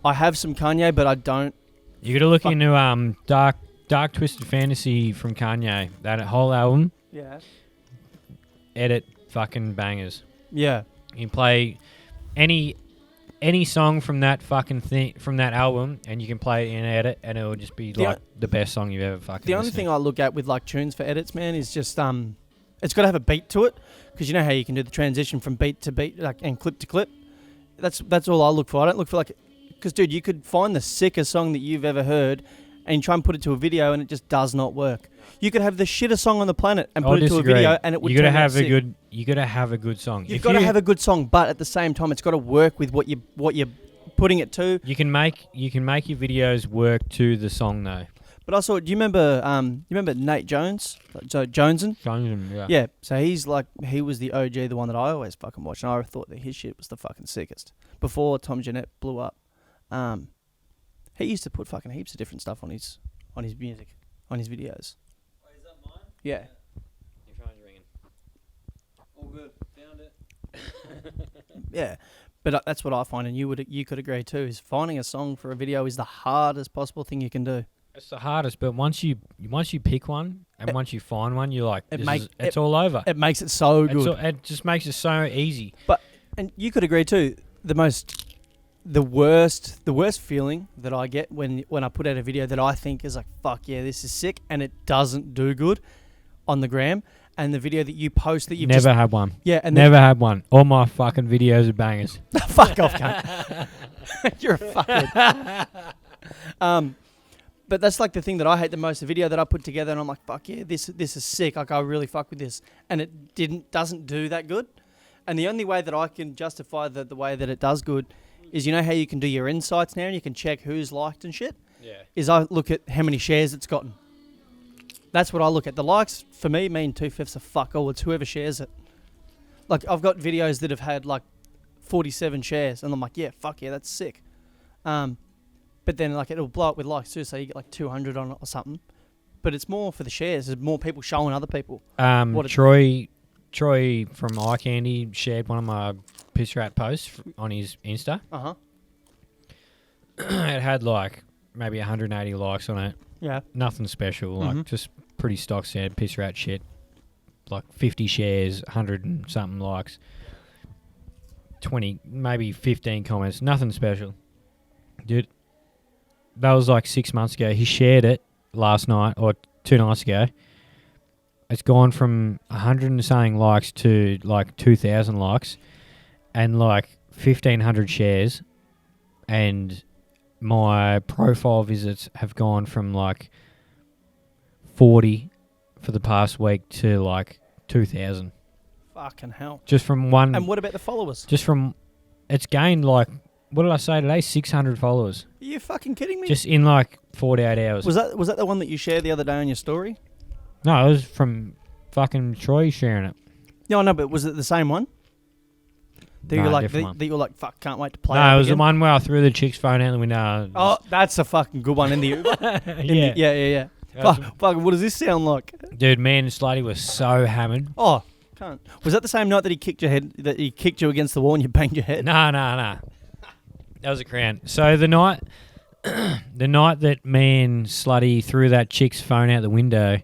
I have some Kanye, but I don't. You got to look Fuck. into Dark Twisted Fantasy from Kanye. That whole album, Yeah. edit fucking bangers. Yeah. You can play any song from that fucking thing from that album, and you can play it in edit, and it will just be The like the best song you've ever fucking. The only listened thing to. I look at with like tunes for edits, man, is just it's got to have a beat to it, because you know how you can do the transition from beat to beat, like and clip to clip. That's all I look for. I don't look for like, because dude, you could find the sickest song that you've ever heard, and you try and put it to a video, and it just does not work. You could have the shittest song on the planet and I'll put it to a disagree. video, and it would. You gotta turn out have a sick. good. You gotta have a good song. You've got to have a good song, but at the same time, it's got to work with what you're putting it to. You can make your videos work to the song though. But also, do you remember Nate Jones? So Joneson? Yeah. Yeah, so he was the OG, the one that I always fucking watched, and I thought that his shit was the fucking sickest. Before Tom Jeanette blew up, he used to put fucking heaps of different stuff on his music, on his videos. Wait, is that mine? Yeah. Your phone's ringing. All good. Found it. Yeah, but that's what I find, and you could agree too. Is finding a song for a video is the hardest possible thing you can do. It's the hardest, but once you pick one and once you find one, you're like, it's it- all over. It makes it so good. It just makes it so easy. And you could agree too. The worst feeling that I get when I put out a video that I think is like, fuck yeah, this is sick, and it doesn't do good on the gram, and the video that you post that you've Never had one. and Never had one. All my fucking videos are bangers. fuck off, cunt. You're a fucking. But that's like the thing that I hate the most. The video that I put together, and I'm like, fuck yeah, this is sick. Like I really fuck with this, and it doesn't do that good. And the only way that I can justify the way that it does good is, you know how you can do your insights now and you can check who's liked and shit? Yeah. Is I look at how many shares it's gotten. That's what I look at. The likes, for me, mean 2/5 of fuck all. It's whoever shares it. Like, I've got videos that have had, like, 47 shares, and I'm like, yeah, fuck yeah, that's sick. But then, like, it'll blow up with likes too, so you get, like, 200 on it or something. But it's more for the shares. There's more people showing other people. What it- Troy from Eye Candy shared one of my piss rat posts on his Insta. Uh-huh. It had like maybe 180 likes on it. Yeah. Nothing special, like Mhm. just pretty stock standard piss rat shit. Like 50 shares, 100 and something likes, 20, maybe 15 comments. Nothing special, dude. That was like 6 months ago. He shared it last night or 2 nights ago. It's gone from 100 and something likes to like 2,000 likes, and like 1,500 shares, and my profile visits have gone from like 40 for the past week to like 2,000. Fucking hell. Just from one. And what about the followers? Just from, it's gained like, what did I say today? 600 followers. Are you fucking kidding me? Just in like 48 hours. Was that the one that you shared the other day on your story? No, it was from fucking Troy sharing it. No, no, but was it the same one? That No, you were like, different one. that you were like, fuck, can't wait to play. No, up it was again? the one where I threw the chick's phone out the window. Oh, that's a fucking good one in the Uber. Yeah. Yeah. That was- Fuck, what does this sound like? Dude, me and Slutty was so hammered. Oh, can't. Was that the same night that he kicked your head? That he kicked you against the wall and you banged your head? No. That was a crown. So the night that me and Slutty threw that chick's phone out the window,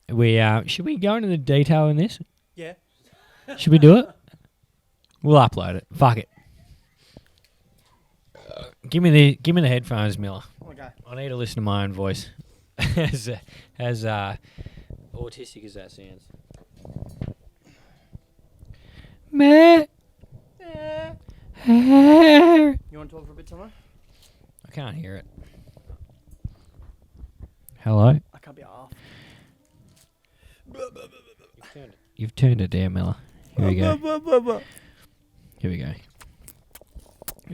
we should we go into the detail in this? Yeah. Should we do it? We'll upload it. Fuck it. Give me the headphones, Miller. Okay. I need to listen to my own voice. as autistic as that sounds. Meh. I You want to talk for a bit, Tommo? can't hear it. Hello? I can't be off. You've turned it down, Miller. Here we go. Here we go.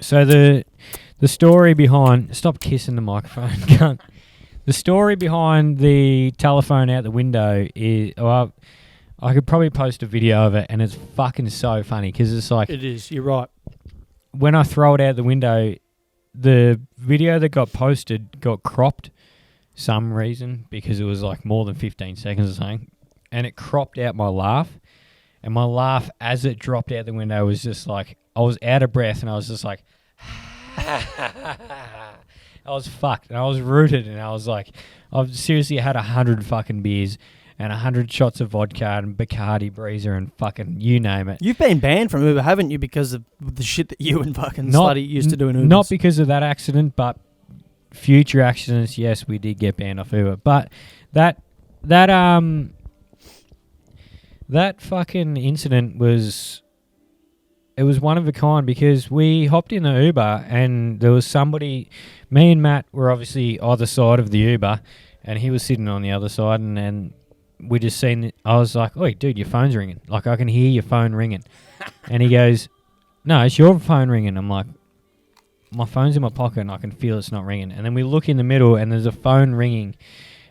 So the story behind... Stop kissing the microphone, cunt. The story behind the telephone out the window is... Well, I could probably post a video of it, and it's fucking so funny, because it's like... It is. You're right. When I throw it out the window, the video that got posted got cropped some reason, because it was like more than 15 seconds or something, and it cropped out my laugh. And my laugh as it dropped out the window was just like, I was out of breath and I was just like, I was fucked and I was rooted and I was like, I've seriously had 100 fucking beers and 100 shots of vodka and Bacardi Breezer and fucking you name it. You've been banned from Uber, haven't you, because of the shit that you and fucking Slutty used to do in Uber? Not because of that accident, but future accidents, yes, we did get banned off Uber. But that fucking incident was one of a kind, because we hopped in the Uber and there was somebody, me and Matt were obviously either side of the Uber and he was sitting on the other side, and we just seen, I was like, oi dude, your phone's ringing. Like, I can hear your phone ringing. And he goes, no, it's your phone ringing. I'm like, my phone's in my pocket and I can feel it's not ringing. And then we look in the middle and there's a phone ringing.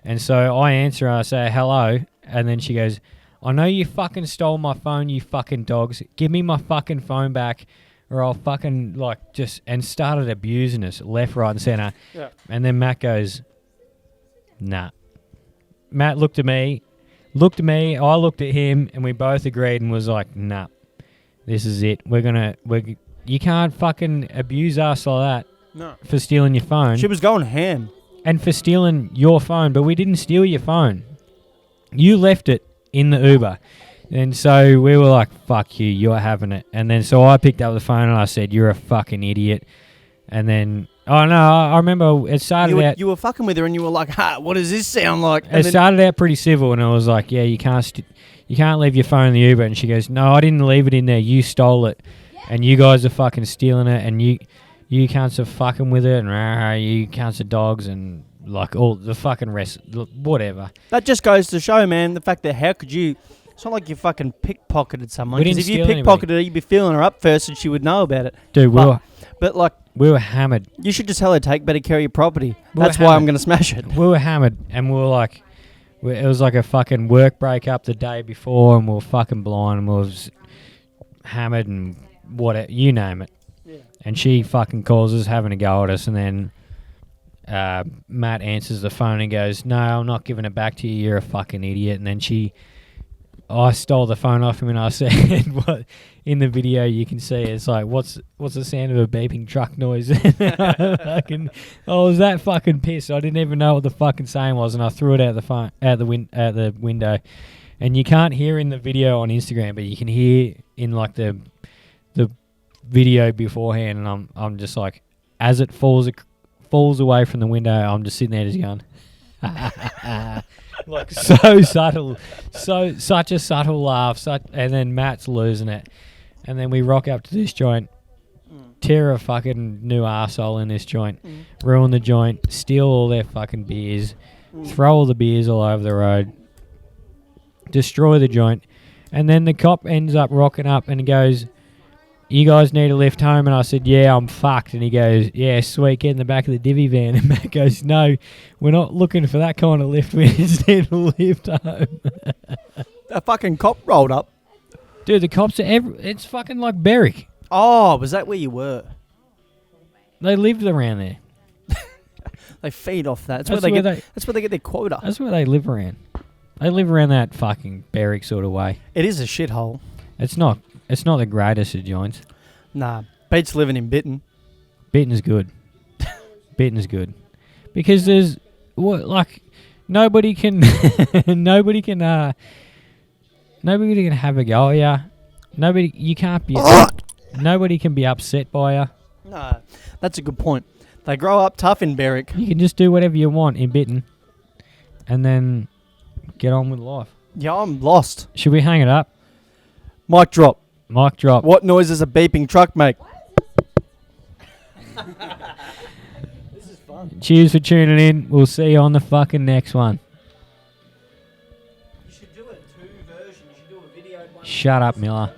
And so I answer, I say, hello. And then she goes, I know you fucking stole my phone, you fucking dogs. Give me my fucking phone back or I'll fucking, like, just... And started abusing us left, right and centre. Yeah. And then Matt goes, nah. Matt looked at me, I looked at him, and we both agreed and was like, nah, this is it. You can't fucking abuse us like that No. for stealing your phone. She was going ham. And for stealing your phone, but we didn't steal your phone. You left it in the Uber. And so we were like, fuck you, you're having it. And then so I picked up the phone and I said, you're a fucking idiot. And then, oh no, I remember it started out... You were fucking with her and you were like, ha, what does this sound like? And It then- started out pretty civil and I was like, yeah, you can't leave your phone in the Uber. And she goes, no, I didn't leave it in there, you stole it. And you guys are fucking stealing it and you cunts are fucking with it and rah, you cunts are dogs and like all the fucking rest, whatever. That just goes to show, man, the fact that how could you... It's not like you fucking pickpocketed someone. We didn't Because if you steal pickpocketed her, you'd be feeling her up first and she would know about it. Dude, But like, we were hammered. you should just tell her, take better care of your property. We were That's why I'm hammered. going to smash it. We were hammered and we were like, it was like a fucking work break-up the day before and we were fucking blind and we was hammered and whatever, you name it. Yeah. And she fucking calls us having a go at us and then Matt answers the phone and goes, no, I'm not giving it back to you, you're a fucking idiot. And then I stole the phone off him and I said, what in the video you can see it's like, what's the sound of a beeping truck noise? I was that fucking pissed. I didn't even know what the fucking saying was and I threw it out the window. And you can't hear in the video on Instagram, but you can hear in like the video beforehand, and I'm just like, as it falls away from the window, I'm just sitting there just going, like so subtle, such a subtle laugh, and then Matt's losing it, And then we rock up to this joint, tear a fucking new arsehole in this joint, ruin the joint, steal all their fucking beers, throw all the beers all over the road, destroy the joint, and then the cop ends up rocking up and he goes, "You guys need a lift home?" And I said, "Yeah, I'm fucked." And he goes, "Yeah, sweet, get in the back of the divvy van." And Matt goes, "No, we're not looking for that kind of lift. We just need a lift home." A fucking cop rolled up. Dude, the cops are it's fucking like Berwick. Oh, was that where you were? They lived around there. They feed off that. That's, That's where where they get. That's where they get their quota. That's where they live around. They live around that fucking Berwick sort of way. It is a shithole. It's not the greatest of joints. Nah, beats living in Bitten. Bitten's good. Bitten's good. Because there's nobody can nobody can have a go at ya. You can't be nobody can be upset by ya. Nah, that's a good point. They grow up tough in Berwick. You can just do whatever you want in Bitten and then get on with life. Yeah, I'm lost. Should we hang it up? Mic drop. Mic drop. What noise does a beeping truck make? This is fun. Cheers for tuning in. We'll see you on the fucking next one. You should do it 2 versions. You should do a video. Shut up, Miller.